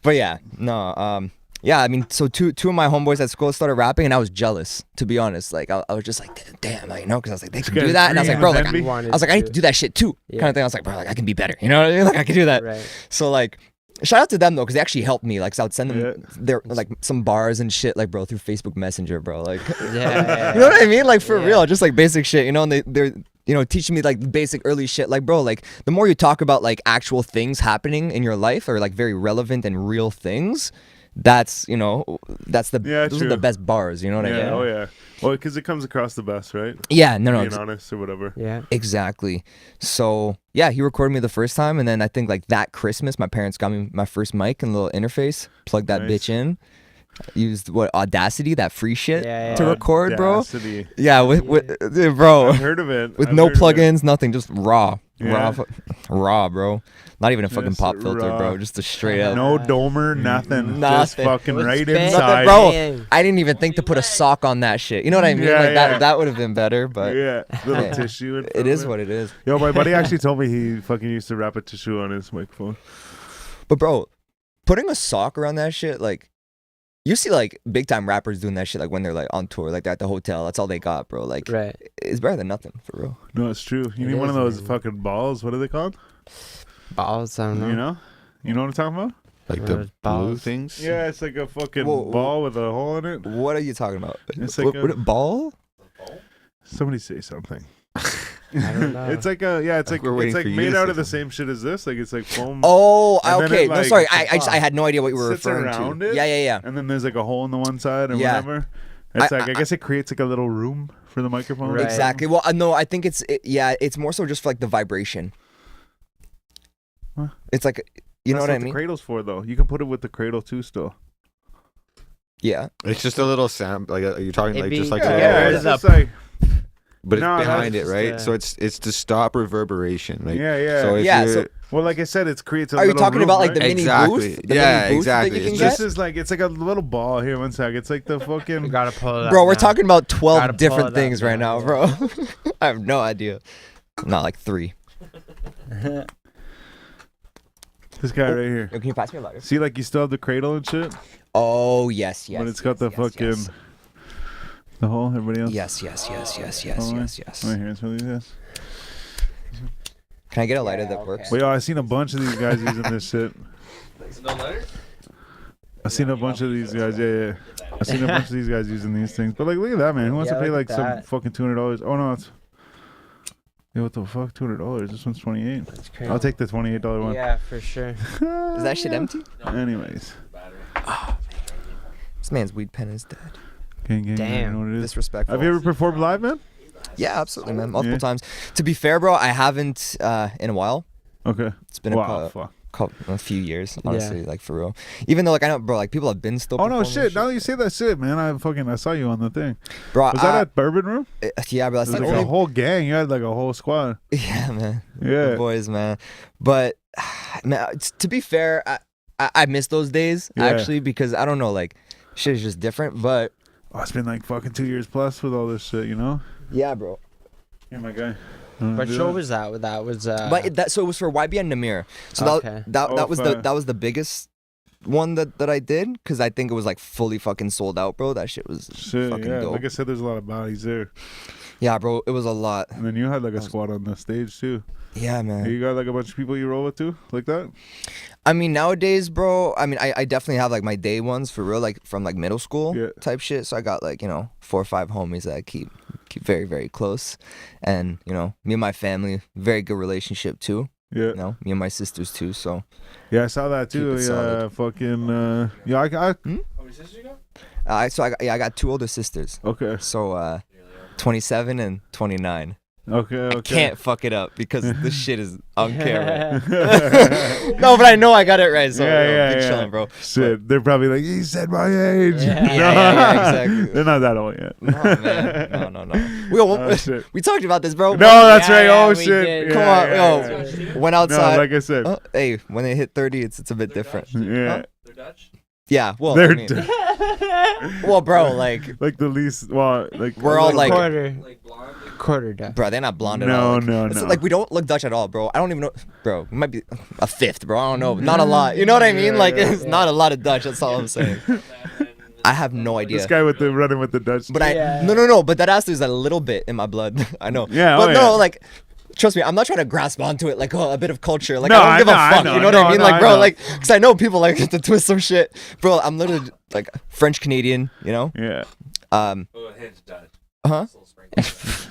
but yeah, no, yeah, I mean, so two of my homeboys at school started rapping, and I was jealous, to be honest. Like, I was just like, damn, like, you know, because I was like, they can guys do that, and I was like, bro, like, envy? I was like, I need to do that shit too, Yeah. kind of thing. I was like, bro, like, I can be better, you know what I mean? Like, I can do that. Right. So like, shout out to them though, because they actually helped me. Like, so I would send them Yeah. their like some bars and shit, like, bro, through Facebook Messenger, bro. Like, Yeah. you know what I mean? Like, for Yeah. real, just like basic shit, you know. And they're you know teaching me like basic early shit. Like, bro, like the more you talk about like actual things happening in your life or like very relevant and real things, that's the those are true. the best bars. You know what I Yeah. mean? Oh yeah. Well, because it comes across the best, right? Yeah. No. Being honest or whatever. Yeah. Exactly. So yeah, he recorded me the first time, and then I think like that Christmas, my parents got me my first mic and a little interface. Plugged that Nice. bitch in. Used Audacity, that free shit Yeah, to yeah. record, bro. Audacity. Yeah, dude, bro, I've heard of it. with I've no heard of it. plugins, nothing, just raw, Yeah. raw, bro. Not even a fucking Just pop filter, raw. bro. Just a straight up. No domer, nothing. Just Nothing. fucking Let's right bang. inside. Bro, Bang. I didn't even think to put a sock on that shit. You know what I mean? Yeah, Like yeah. that would have been better, but Yeah, little Yeah. tissue. in it front is of what it is. Yo, my buddy actually told me he fucking used to wrap a tissue on his microphone. But bro, putting a sock around that shit, like, you see like big time rappers doing that shit, like when they're like on tour, like they're at the hotel. That's all they got, bro. Like, Right. it's better than nothing, for real. No, it's true. You It need one of is, those man. fucking balls. What are they called? Balls. I don't know. You know? You know what I'm talking about? Like Or the blue balls. things. Yeah, it's like a fucking Whoa, ball with a hole in it. What are you talking about? It's What, like a- ball? Somebody say something. I don't know. It's like it's like we're waiting it's like for you made to out say of the something. same shit as this. Like it's like foam. Oh, And then okay. it, No, like, sorry. I had no idea what you were sits referring around to. it? Yeah, yeah, yeah. And then there's like a hole in the one side or Yeah. whatever. It's I- like I guess it creates like a little room for the microphone. Right. Exactly. Well, no, I think it's more so just for like the vibration. Huh? It's like, you know That's what I The mean? cradle's for though. You can put it with the cradle too. Still. Yeah. It's just a little sound. Like you're talking It'd like be- just like Yeah, a yeah, little, it's it's a- just like but No, it's behind that's it, right? just, So it's to stop reverberation. Like, Yeah, yeah. So if Yeah, you're- so- Well, like I said, it creates a Are you little talking room, about like right? the mini Exactly. booth? The Yeah, mini booth exactly. That you It's can This get? is like, it's like a little ball here. One sec. It's like the You fucking. gotta pull it up. Bro, we're now. talking about Gotta 12 pull different it things up right now, now, bro. I have no idea. Not like 3. This guy right here. Yo, can you pass me a lighter? See, like you still have the cradle and shit, Oh, yes, yes. but it's got the yes, fucking yes. the hole. Everybody else. Yes, yes, yes, yes, yes, Oh, yes, yes. Right here. It's really this. Can I get a lighter Yeah, that okay. works? Wait, I seen a bunch of these guys using this shit. No letter? I seen a bunch of these guys. Yeah, yeah. I seen a bunch of these guys using these things. But like, look at that, man. Who wants Yeah, to pay look like at some that. fucking $200? Oh no, it's. Yo, what the fuck? $200. This one's 28. That's crazy. I'll take the $28 one. Yeah, for sure. Is that shit empty? Anyways, This man's weed pen is dead. gang, gang, Damn. you know what it is. Disrespectful. Have you ever performed live, man? Yeah, absolutely, man. Multiple Yeah. times. To be fair, bro, I haven't in a while. Okay. It's been Wow, fuck. a few years, honestly, like for real. Even though, like, I know, bro, like people have been still. Oh no, performing shit! Now that you say that shit, man, I saw you on the thing. bro. Was that at Bourbon Room? Yeah, bro. That's It was the like only. a whole gang. You had like a whole squad. Yeah, man. Yeah. The boys, man. But man, to be fair, I miss those days Yeah. actually because I don't know, like, shit is just different. But Oh, it's been like fucking 2 years plus with all this shit, you know? yeah, bro. Here, my guy. What show was that? That was. So it was for YB and Namir. So Okay. that Oh, was fire. that was the biggest one that I did because I think it was like fully fucking sold out, bro. That shit was Shit, fucking yeah. dope. Like I said, there's a lot of bodies there. Yeah, bro. It was a lot. And then you had like a squad on the stage too. Yeah, man. You got like a bunch of people you roll with too, like that. I mean, nowadays, bro, I mean, I definitely have like my day ones for real, like from like middle school Yeah. type shit. So I got like, 4 or 5 homies that I keep very, very close. And, me and my family, very good relationship too. Yeah. Me and my sisters too. So Yeah, I saw that too. Keep it Yeah, solid. fucking. Yeah, I How many sisters you got? I got 2 older sisters. okay. So 27 and 29. Okay. I can't fuck it up because this shit is on camera. No, but I know I got it right. So big chillin', bro. Shit, they're probably like, he said my age. Yeah. Yeah, exactly. They're not that old yet. No, man. No. Oh, shit. We talked about this, bro. No, that's Yeah, right. yeah, Oh we shit. did. Yeah, Come on, yeah, yo. Went No, outside. like I said. Oh, hey, when they hit 30, it's a bit different. Yeah. They're Dutch? Yeah, well, They're I mean, well, bro, like, like the least. Well, like We're all like- quarter Like blonde? Dutch. bro, they're not blonde at No, all. Like, no, it's no. Like, we don't look Dutch at all, bro. I don't even know, bro. We might be a fifth, bro. I don't know. Not a lot. You know what I mean? Like, it's not a lot of Dutch. That's all I'm saying. I have no idea. This guy with the running with the Dutch. But Yeah. no. But that ass is a little bit in my blood. I know. Yeah, But oh, no, yeah. like, trust me, I'm not trying to grasp onto it. Like, a bit of culture. Like, No, I don't give I a know, I fuck. know. You know what I No, mean? no, Like, I bro, know. like, because I know people like to twist some shit. Bro, I'm literally like French Canadian. Yeah. Oh, it hits Dutch. Huh? It's a little sprinkle.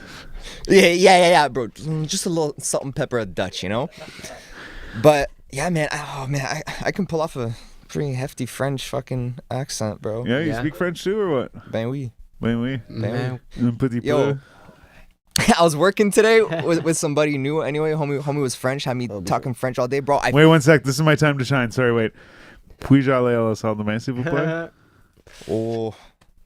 Yeah, bro. Just a little salt and pepper of Dutch, But yeah, man. I can pull off a pretty hefty French fucking accent, bro. Yeah. You Yeah. speak French too, or what? Ben oui. Ben oui. Man. Un petit Yo. peu. I was working today with somebody new. Anyway, homie was French. Had me talking French all day, bro. Wait 1 sec. This is my time to shine. Sorry, wait. Puis-je aller à la salle de bain, s'il vous plaît? Oh,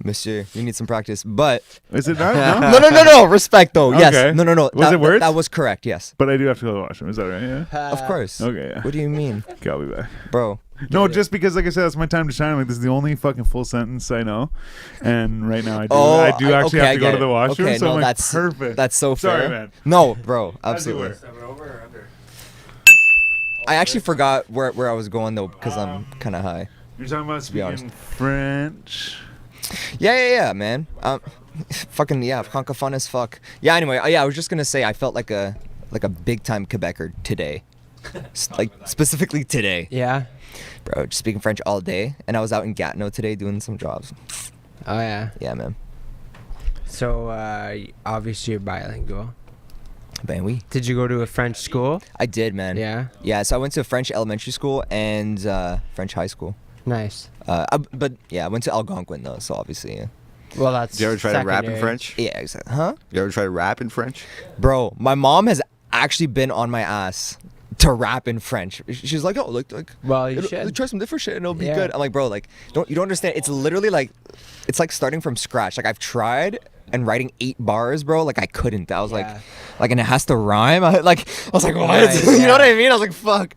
monsieur, you need some practice. But Is it not? No? no. Respect though. Yes. Okay. No. Was it words? That was correct. Yes. But I do have to go to the washroom. Is that right? Yeah. Of course. Okay, yeah. What do you mean, Okay, I'll be back. bro? No, just because, like I said, that's my time to shine. Like, this is the only fucking full sentence I know. And right now I do actually have to go to the washroom. Okay, so no, I'm like, that's perfect. That's so fair. Sorry, man. No, bro, How's it absolutely. work? 7 over or under? I actually forgot where I was going though because I'm kind of high. You're talking about be honest. speaking French. Yeah, man. Fucking yeah, francophone as fuck. Yeah. Anyway, I was just gonna say I felt like a big time Quebecer today, like specifically today, Yeah. bro. Just speaking French all day, and I was out in Gatineau today doing some jobs. Oh yeah. Yeah, man. So obviously you're bilingual. Ben oui. Did you go to a French school? I did, man. Yeah. Yeah. So I went to French elementary school and French high school. Nice. But yeah, I went to Algonquin though, so obviously. Yeah. Well, that's. Did you ever try to rap in secondary. French? Yeah, exactly. Huh? You ever try to rap in French? Bro, my mom has actually been on my ass to rap in French. She's like, oh, like Well, you should. try some different shit and it'll be Yeah. good. I'm like, bro, like, you don't understand. It's literally like, it's like starting from scratch. Like I've tried and writing 8 bars, bro, like I couldn't. I was Yeah. like, and it has to rhyme. I was like, what? Right, You yeah. know what I mean? I was like, fuck.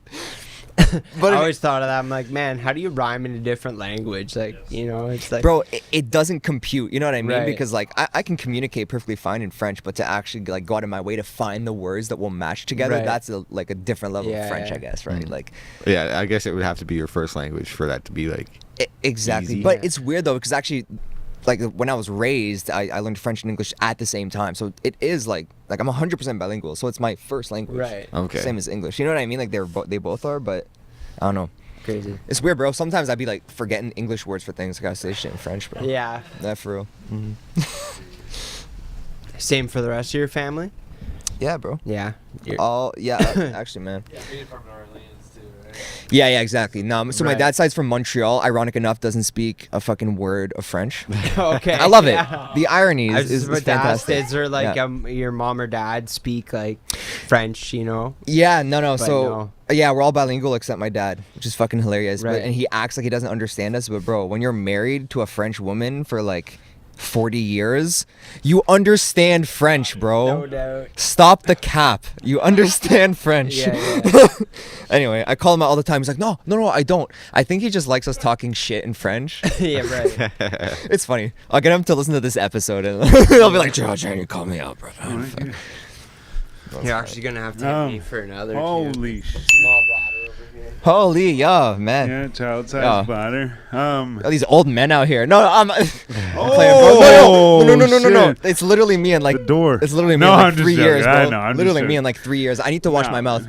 But I always thought of that. I'm like, man, how do you rhyme in a different language? Like, you know, it's like, bro, it doesn't compute. You know what I mean? Right. Because like I can communicate perfectly fine in French, but to actually like go out of my way to find the words that will match together, Right. that's like a different level Yeah, of French, yeah. I guess, right? Like Yeah, I guess it would have to be your first language for that to be like. exactly. Easy. But it's weird though, because actually, like when I was raised, I learned French and English at the same time, so it is like I'm 100% bilingual, so it's my first language. Right. Okay. Same as English. You know what I mean? Like they both are, but I don't know. crazy. It's weird, bro. Sometimes I'd be like forgetting English words for things. I gotta say shit in French, bro. Yeah. That for real. Same for the rest of your family? Yeah, bro. Yeah. All yeah, actually, man. Yeah, being from New Orleans too, right? Yeah, exactly. No, so my Right. dad's side's from Montreal. Ironic enough, doesn't speak a fucking word of French. Okay. I love it. yeah. The irony I is, was is, just about is to ask, fantastic. is there like Yeah. your mom or dad speak like French, you know? Yeah, no. But So no. yeah, we're all bilingual except my dad, which is fucking hilarious. Right. And he acts like he doesn't understand us. But bro, when you're married to a French woman for like 40 years, you understand French, bro. No doubt. Stop the cap. You understand French. Yeah. Anyway, I call him out all the time. He's like, no, I don't. I think he just likes us talking shit in French. Yeah, right. It's funny. I'll get him to listen to this episode and I'll be like, George, you call me out, bro. You're actually gonna have to hit me for another. too. Holy shit. Small bladder over here. Holy, yeah, man. Yeah, child size Yeah. bladder. All these old men out here. No, I'm playing, bro. Oh, No. shit. It's literally me in like The door. It's literally me No, in like I'm just 3 years, joking. bro. I know, I'm just literally me joking. in like 3 years. I need to wash No. my mouth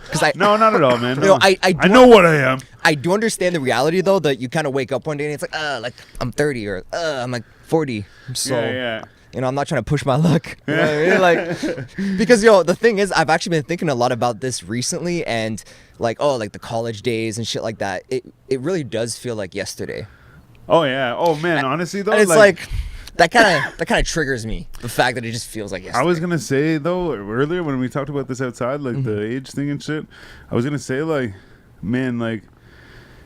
because I No, not at all, man. You know, No. I do know what I am. I do understand the reality though that you kind of wake up one day and it's like I'm 30 or I'm like 40. So Yeah. you know, I'm not trying to push my luck. You know what I mean? Like, because the thing is, I've actually been thinking a lot about this recently, and like the college days and shit like that. It really does feel like yesterday, Oh yeah. Oh man. Honestly though, and it's like that kind of triggers me. The fact that it just feels like yesterday. I was gonna say though earlier when we talked about this outside, like the age thing and shit. I was gonna say like, man, like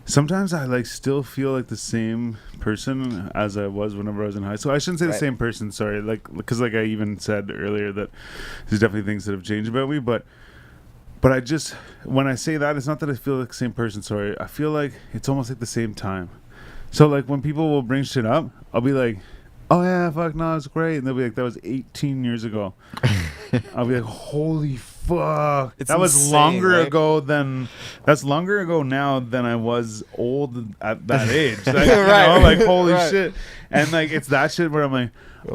sometimes I like still feel like the same person as I was whenever I was in high school. I shouldn't say the Right. same person. Sorry, like because like I even said earlier that there's definitely things that have changed about me, but I just when I say that, it's not that I feel like the same person. Sorry, I feel like it's almost like the same time. So like when people will bring shit up, I'll be like, oh yeah, fuck no, it's great, and they'll be like, that was 18 years ago. I'll be like, holy fuck, It's that was insane, longer right? ago than that's longer ago now than I was old at that age. Like, Right. you know, like holy Right. shit, and like it's that shit where I'm like,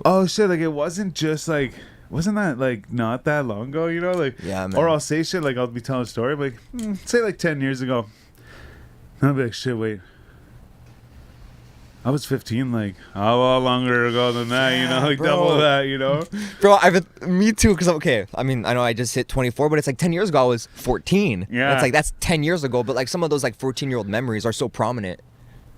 oh shit, like it wasn't just like. Wasn't that like not that long ago, you know? Like, Yeah, man. or I'll say shit like I'll be telling a story, like say like 10 years ago, and I'll be like, shit, wait, I was 15, like a lot longer ago than that, you know, like bro. double that, you know. Bro, me too. Because okay, I mean, I know I just hit 24, but it's like 10 years ago I was 14. Yeah. It's like that's 10 years ago, but like some of those like 14-year-old memories are so prominent.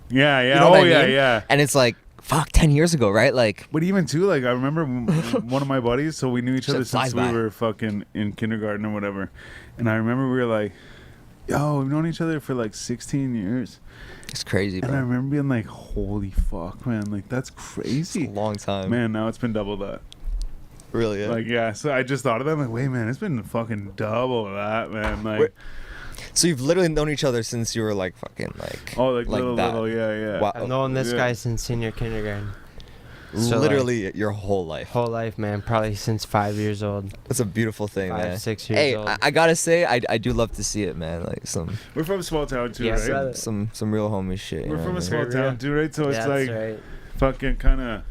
Yeah, yeah, You know oh what I yeah, mean? yeah. And it's like, fuck, 10 years ago, right? Like, But even too, like I remember one of my buddies, so we knew each Shit other flies since we by. were fucking in kindergarten or whatever, and I remember we were like, yo, we've known each other for like 16 years. it's crazy, And I bro. remember being like, holy fuck, man, like that's It's crazy. a long time. Man, now it's been double that. Really, yeah. Like, yeah, so I just thought of that. I'm like, wait, man, it's been fucking double that, man. Like, Wait, so you've literally known each other since you were like fucking like. oh, like little, that. yeah, yeah. Wow. I've known this Yeah. guy since senior kindergarten. So, Literally your whole life. Whole life, man. Probably since 5 years old. That's a beautiful thing, 5, man. 6 years Hey, old. I gotta say, I do love to see it, man. Like some We're from a small town too, Yeah, right? brother. some real homie shit. you We're know from a what I small mean? town too, right? So it's Yeah, like that's right. fucking kind of,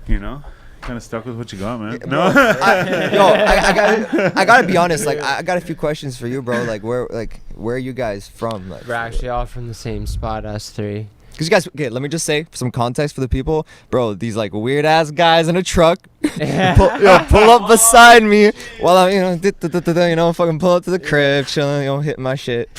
you know, kind of stuck with what you got, man. Yeah, No, I gotta be honest. Like, I got a few questions for you, bro. Like, where are you guys from? Like, We're actually all from the same spot, us three. because you guys, okay, let me just say for some context for the people, bro. These like weird ass guys in a truck pull up beside me while I'm, fucking pull up to the crib, chilling, hitting my shit.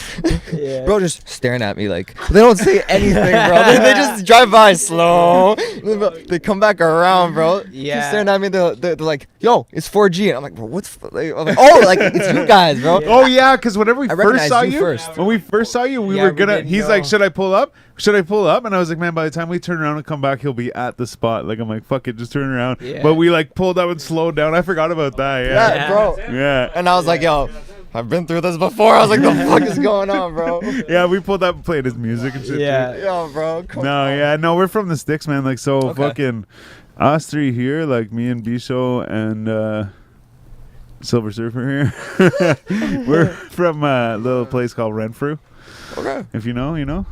Yeah. Bro, just staring at me like they don't say anything, bro. They just drive by slow. They come back around, bro. Yeah. Just staring at me. They're like, "Yo, it's 4G," and I'm like, "Bro, what's?" I'm like, "Oh, like it's you guys, bro." Oh yeah, because whenever we I first recognized saw you you, first. when we first saw you, we Yeah, were we gonna. didn't He's know. like, "Should I pull up? Should I pull up?" And I was like, "Man, by the time we turn around and come back, he'll be at the spot." Like I'm like, "Fuck it, just turn around." Yeah. But we like pulled up and slowed down. I forgot about that. Yeah, Yeah, bro. yeah. And I was like, "Yo, I've been through this before." I was like, "The fuck is going on, bro?" Yeah, we pulled up and played his music and shit. Yeah. Too. Yo, bro. Come No, on. yeah, no, we're from the sticks, man. Like so, Okay. fucking us three here, like me and Bisho and Silver Surfer here. We're from a little place called Renfrew. Okay. If you know, you know.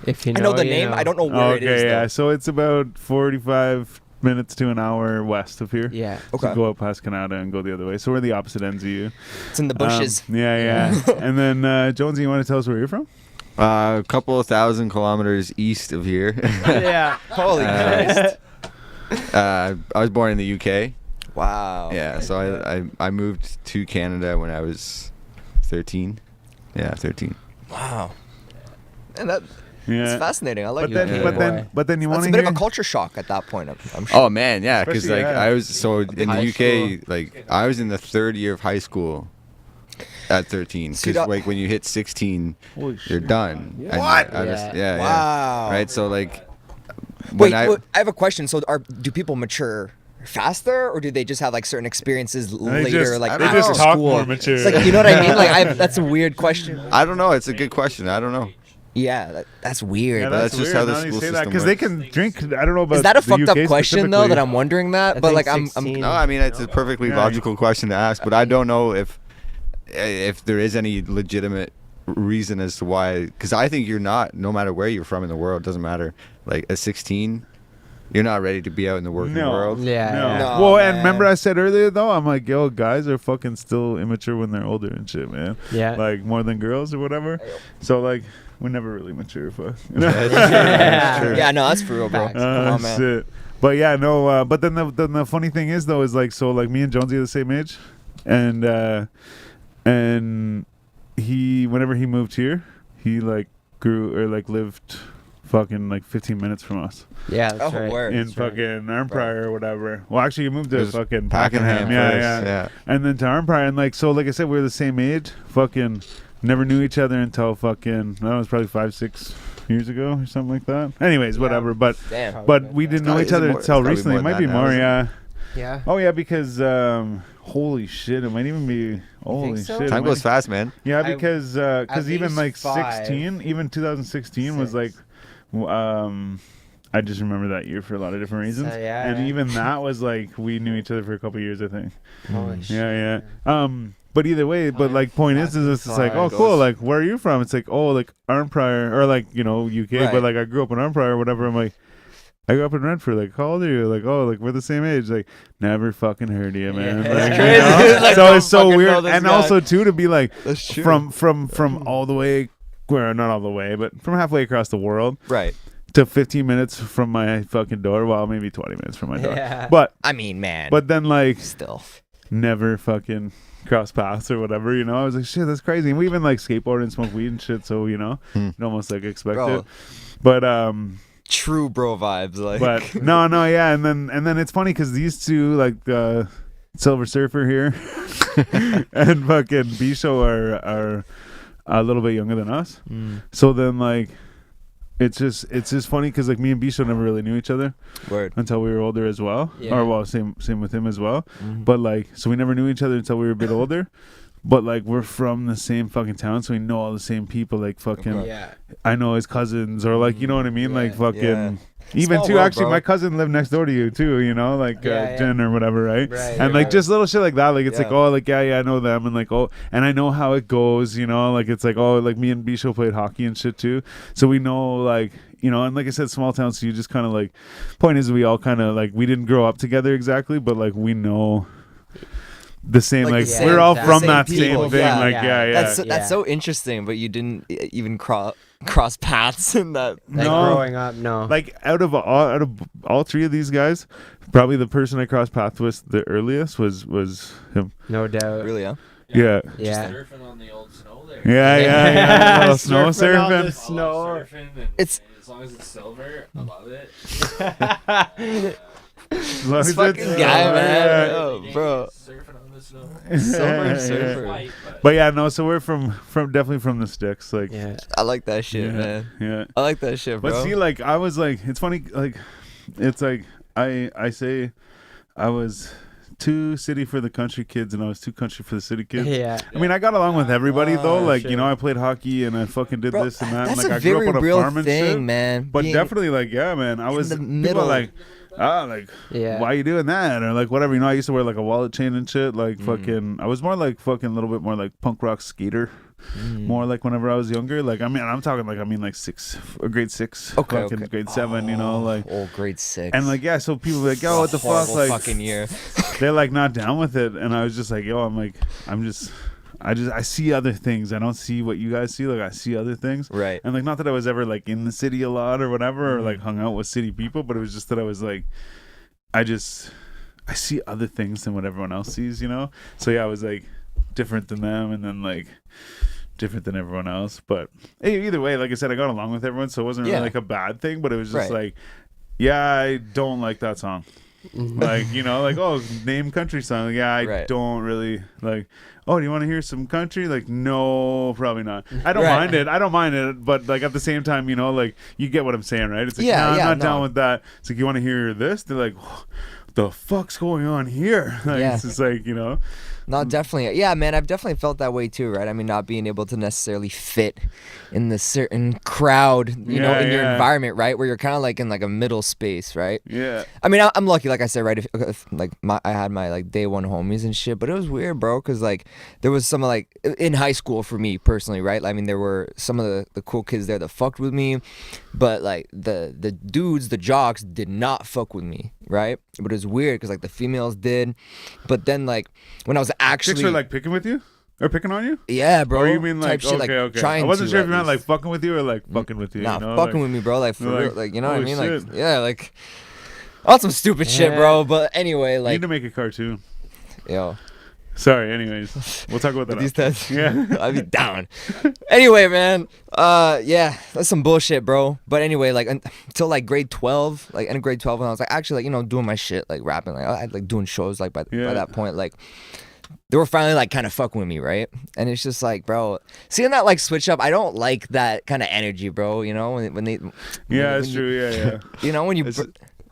If you I know the name. I don't know where it is. yeah. Though. So it's about 45 minutes to an hour west of here. Yeah. Okay. So go up past Canada and go the other way. So we're the opposite ends of you. It's in the bushes. Yeah. And then Jonesy, you want to tell us where you're from? A couple of 1,000 kilometers east of here. Yeah. Holy Christ! I was born in the UK. Wow. Yeah, so I moved to Canada when I was 13. Yeah, 13. Wow. And that Yeah. it's fascinating. I like But then, that. but boy. then, but then you want That's to a bit hear. of a culture shock at that point. I'm sure. Oh man, yeah, because Especially, like yeah. I was in High the UK, like I was in the third year of high school at 13. See, Because that- like when you hit 16, Holy you're shit. done. And What? I was, Yeah. yeah. Wow. Right. So like Wait, when I have a question. So, do people mature faster, or do they just have like certain experiences later, just- like they after just talk school? more mature. It's like, you know what I mean? Like, that's a weird question. I don't know. It's a good question. I don't know. Yeah, that's weird. Yeah, that's just how the now you school say that system because they works. can drink. I don't know about. Is that a the fucked up UK question though? That specifically. I'm wondering that, I but think like I'm 16. No, I mean it's a perfectly Yeah. logical question to ask, but I don't know if there is any legitimate reason as to why. Because I think you're not, no matter where you're from in the world, doesn't matter. Like at 16, you're not ready to be out in the working world. Yeah. No. Yeah. No, Well, man. and remember I said earlier though, I'm like, yo, guys are fucking still immature when they're older and shit, man. Yeah. Like more than girls or whatever. So like, we're never really mature, fuck. Yeah. yeah, no, that's for real, bro. Facts. Come on, man. Shit. But yeah, no. But then the funny thing is though is like so like me and Jonesy are the same age, and he whenever he moved here, he like grew or like lived fucking like 15 minutes from us Yeah. That's Oh, right. word. in That's right. fucking Arnprior or whatever. Well, actually, he moved to It was fucking Pakenham Pakenham. Yeah, first, yeah, and then to Arnprior, and like so, like I said, we were the same age. Fucking never knew each other until fucking I don't know, it was probably 5-6 years ago or something like that. Anyways, whatever. But Damn. but we didn't know Is each it other more- it's until gotta be recently. It more might than be that now, more, isn't it? yeah. Yeah. Oh yeah, because holy shit, it might even be holy so? shit. it Time might- goes fast, man. Yeah, I- because at even least like 5, 16, even 2016 was like, I just remember that year for a lot of different reasons. yeah, and yeah. even that was like we knew each other for a couple of years, I think. Holy shit. Yeah, yeah. But either way, but like point is it's like, oh Goes- cool, like where are you from? It's like, oh, like Arnprior or like, you know, UK, Right. but like I grew up in Arnprior or whatever. I'm like, I grew up in Renfrew. Like, how old are you? Like, oh, like we're the same age. Like, never fucking heard of you, man. Yeah. Like, It's you crazy. know? Like, So don't it's so fucking know weird, this and guy. also too to be like That's true. from all the way, well, not all the way, but from halfway across the world Right. to 15 minutes from my fucking door. Well, maybe 20 minutes from my door. Yeah. But I mean, man. then like still. never fucking cross paths or whatever, you know. I was like, shit, that's crazy. And we even like skateboard and smoke weed and shit, so you know, you almost like expect Bro. it. But True bro vibes, like. but no, yeah, and then it's funny because these two like Silver Surfer here and fucking Bisho are a little bit younger than us. So then like it's just funny because like me and Bisho never really knew each other Word. until we were older as well. Yeah. Or well, same with him as well. But like, so we never knew each other until we were a bit older. But like, we're from the same fucking town, so we know all the same people. Like fucking, Yeah. I know his cousins, or like, you know what I mean? Like fucking. Yeah. Even Small too, world, actually, bro. my cousin lived next door to you too. You know, like Yeah, yeah. Jen or whatever, right? Right, And like right. just little shit like that. Like it's like, Yeah. oh, like yeah, I know them, and like oh, and I know how it goes. You know, like it's like oh, like me and Bisho played hockey and shit too, so we know like. You know, and like I said, small town, so you just kind of like, point is we all kind of like, we didn't grow up together exactly, but like we know the same. Like Like, the same- we're all the from same that people. same thing. Yeah. Like, Yeah. yeah. That's Yeah. so interesting, but you didn't even cross paths in that. Like No. growing up, no. Like out of all three of these guys, probably the person I crossed paths with the earliest was him. No doubt. Really, yeah. Yeah. Yeah. Just surfing on the old snow there. Yeah. Little snow Surfing on surfing. the I snow. love surfing, and It's- as long as it's silver, I love it. As long as This fucking it's- guy, yeah. man. Oh, bro. Surfing on the snow. Silver Yeah. surfer. White, But yeah, no. So we're from definitely from the sticks. Like, Yeah. I like that shit, yeah, man. yeah. I like that shit, bro. But see, like, I was like, it's funny, like, it's like I say, I was too city for the country kids, and I was too country for the city kids. Yeah. I mean, I got along with everybody though. Oh, Like, sure. you know, I played hockey and I fucking did Bro, this and that. that's and, like, a I grew very up on a real farm and thing, shit. man. But Being definitely, like, yeah, man, I was the people middle. were like, like, Yeah. why you doing that, or like whatever. You know, I used to wear like a wallet chain and shit. Like, Mm. fucking, I was more like fucking a little bit more like punk rock skater. Mm. More like whenever I was younger. Like, I mean, I'm talking like, like grade 6, Okay, fucking okay. grade 7. You know, like. grade 6. And like, yeah, so people were like, yo, what the fuck, Horrible like, fucking year. they're like not down with it, and I was just like, yo, I see other things. I don't see what you guys see. Like, I see other things. Right. And like, not that I was ever like in the city a lot or whatever, or like Mm. hung out with city people, but it was just that I was like, I see other things than what everyone else sees, you know? So yeah, I was like different than them, and then like different than everyone else. But hey, either way, like I said, I got along with everyone, so it wasn't really Yeah. like a bad thing, but it was just Right. like, yeah, I don't like that song. Like, you know, like, oh, name country song. Like, yeah, I Right. don't really like. Oh, do you want to hear some country? Like, no, probably not. I don't Right. mind it. I don't mind it, but like at the same time, you know, like you get what I'm saying, right? It's like, Yeah, nah, yeah, I'm not no. down with that. It's like, you want to hear this? They're like, what the fuck's going on here? Like, Yeah. it's just like, you know. No, definitely. Yeah, man, I've definitely felt that way too, right? I mean, not being able to necessarily fit in the certain crowd, you know, Yeah, in your yeah. environment, right? Where you're kind of like in like a middle space, right? Yeah. I mean, I'm lucky, like I said, right? If like I had my like day one homies and shit, but it was weird, bro, because like there was some like in high school for me personally, right? I mean, there were some of the cool kids there that fucked with me, but like the dudes, the jocks, did not fuck with me, right? But it was weird because like the females did, but then like when I was actually Chicks are like picking with you or picking on you? yeah, bro. Or you mean like, type shit, okay, okay. Trying I wasn't to, sure if at you meant like least. fucking with you or like fucking with you. Nah, you know? fucking like, with me, bro. Like for like, real, like you know what I holy mean? shit. Like yeah, like on some stupid shit, Yeah. bro. But anyway, You like need to make a cartoon. yo, Sorry, anyways. We'll talk about that. these after. tests, Yeah. I'd be down. Anyway, man, yeah, that's some bullshit, bro. But anyway, like until like grade 12, like end of grade 12, when I was like actually like you know doing my shit, like rapping, like I had like doing shows, like by Yeah. that point, like. They were finally like kind of fucking with me, right? And it's just like, bro, seeing that like switch up, I don't like that kind of energy, bro. You know, when they, Yeah, when that's you- true. Yeah, yeah. You know, when you, It's-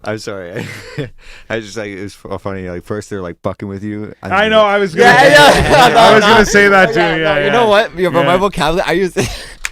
I'm sorry. I just like it's funny. Like first they're like fucking with you. and I then- know. I was gonna. yeah, yeah. I was gonna say that too. Yeah, Yeah, no, yeah. You know what? Yeah, bro, my Yeah. vocabulary, I use.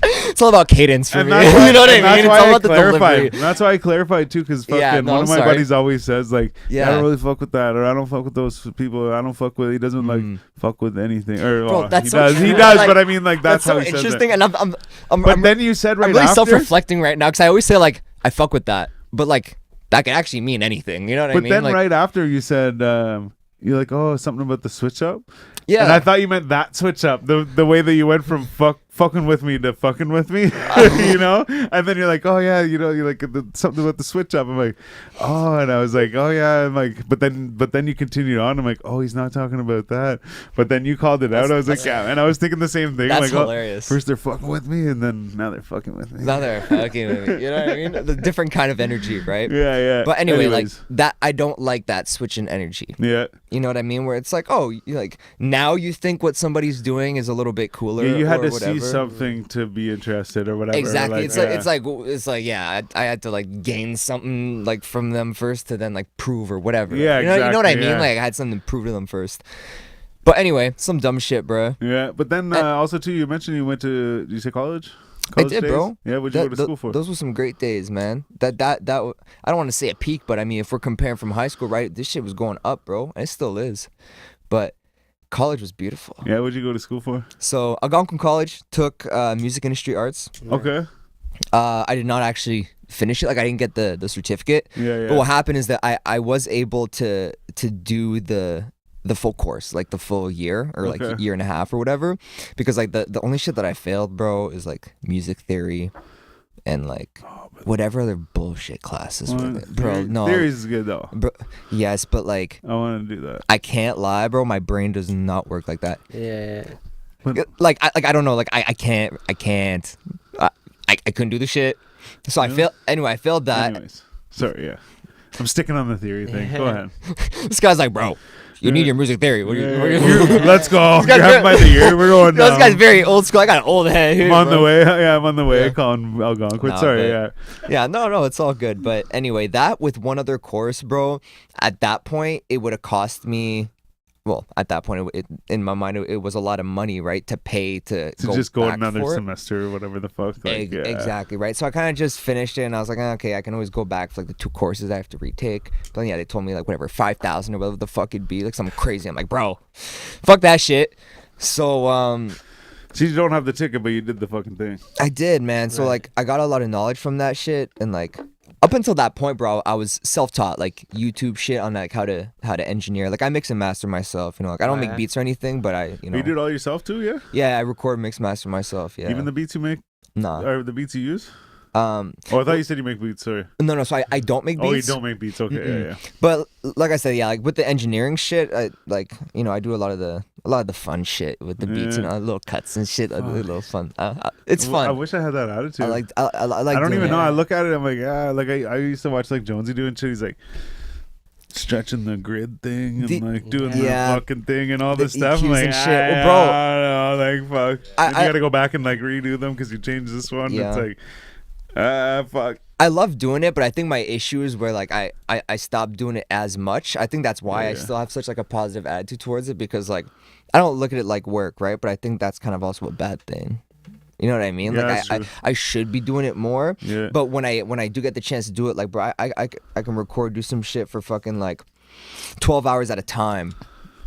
It's all about cadence for And me. that's why, You know what I and mean? that's It's why all I about the delivery. clarified. That's why I clarified too, because fucking Yeah, no, one of my sorry. buddies always says like, Yeah. I don't really fuck with that, or I don't fuck with those people. I don't fuck with. He doesn't like fuck with anything, or Bro, well, that's he so does. He true. does, Like, but I mean, like that's, so how he says interesting, it. and I'm But then you said right I'm really after. self-reflecting right now because I always say like I fuck with that, but like that can actually mean anything. You know what I But mean? then Like, right after you said, you're like, oh, something about the switch up. yeah. And I thought you meant that switch up, the way that you went from fucking with me to fucking with me, you know? And then you're like, oh yeah, you know, you're like something about the switch up. I'm like, oh, and I was like, oh yeah, I'm like, but then you continued on. I'm like, oh, he's not talking about that. But then you called it out. I was like, yeah, and I was thinking the same thing. That's like, hilarious. Oh, first they're fucking with me, and then now they're fucking with me. Now they're fucking with me. You know what I mean? The different kind of energy, right? Yeah, yeah. But anyway, Anyways. like that, I don't like that switch in energy. Yeah. You know what I mean? Where it's like, oh, you like now you think what somebody's doing is a little bit cooler. Yeah, you had or to whatever. see something to be interested or whatever. Exactly. Like, It's like yeah. I had to like gain something like from them first to then like prove or whatever. Yeah, you know what I exactly, mean? yeah. Like I had something to prove to them first. But anyway, some dumb shit, bro. Yeah, but then also too, you mentioned you went to. Did you say college? I College did, days? bro. Yeah, what'd you go to school for? Those were some great days, man. I don't want to say a peak, but I mean, if we're comparing from high school, right? This shit was going up, bro, and it still is. But college was beautiful. Yeah, what'd you go to school for? So Algonquin College took music industry arts. Okay. I did not actually finish it. Like I didn't get the certificate. Yeah, yeah. But what happened is that I was able to do the the full course, like the full year or like Okay. year and a half or whatever, because like the only shit that I failed, bro, is like music theory and like whatever other bullshit classes were there. Bro. No, Theory is good though. bro, yes, but like I want to do that. I can't lie, bro. My brain does not work like that. Yeah. Like I don't know. Like I can't. I couldn't do the shit. So I Yeah. failed. Anyway, I failed that. Anyways, sorry. Yeah, I'm sticking on the theory thing. Go ahead. This guy's like, bro, you need your music theory. What are you? Let's go. This guy's Grab my theory. We're going This down. guy's very old school. I got an old head. Here, I'm on the bro. way. Yeah, I'm on the way. Yeah. Calling Algonquin. Nah, Sorry. but- Yeah. Yeah, no, it's all good. But anyway, that with one other course, bro, at that point, it would have cost me, well, at that point, in my mind, it was a lot of money, right, to pay to Just go back another for it. semester or whatever the fuck. Like, yeah. Exactly, right? So I kind of just finished it, and I was like, okay, I can always go back for like the 2 courses I have to retake. But yeah, they told me like whatever, 5,000 or whatever the fuck it'd be, like something crazy. I'm like, bro, fuck that shit. So So you don't have the ticket, but you did the fucking thing. I did, man. So Right. like I got a lot of knowledge from that shit, and like up until that point, bro, I was self-taught, like YouTube shit on like how to engineer. Like I mix and master myself, you know. Like I don't Oh, make yeah? beats or anything, but I, you know, You did all yourself too, yeah. yeah, I record, mix, master myself. Yeah, Even the beats you make, nah. or the beats you use. Oh, I thought you said you make beats. Sorry. no. So I don't make beats. Oh, you don't make beats. Okay, Mm-mm. yeah. But like I said, yeah, like with the engineering shit, I like, you know, I do a lot of the fun shit with the beats, you Yeah. know, little cuts and shit, a Fuck. little fun. It's I fun. wish I had that attitude. I like I like I don't doing even it. know. I look at it. I'm like, like I used to watch like Jonesy doing shit. He's like stretching the grid thing and The- like doing Yeah. the fucking thing and all The this stuff. I'm EQs like, and shit. Well, bro, I don't know, like fuck. I- Then you gotta go back and like redo them because you changed this one. Yeah. It's like, fuck. I love doing it, but I think my issue is where like I stopped doing it as much. I think that's why I Yeah. still have such like a positive attitude towards it, because like I don't look at it like work, right? But I think that's kind of also a bad thing. You know what I mean? Yeah, like that's I true. I should be doing it more. Yeah. But when I do get the chance to do it, like bro, I can record, do some shit for fucking like 12 hours at a time.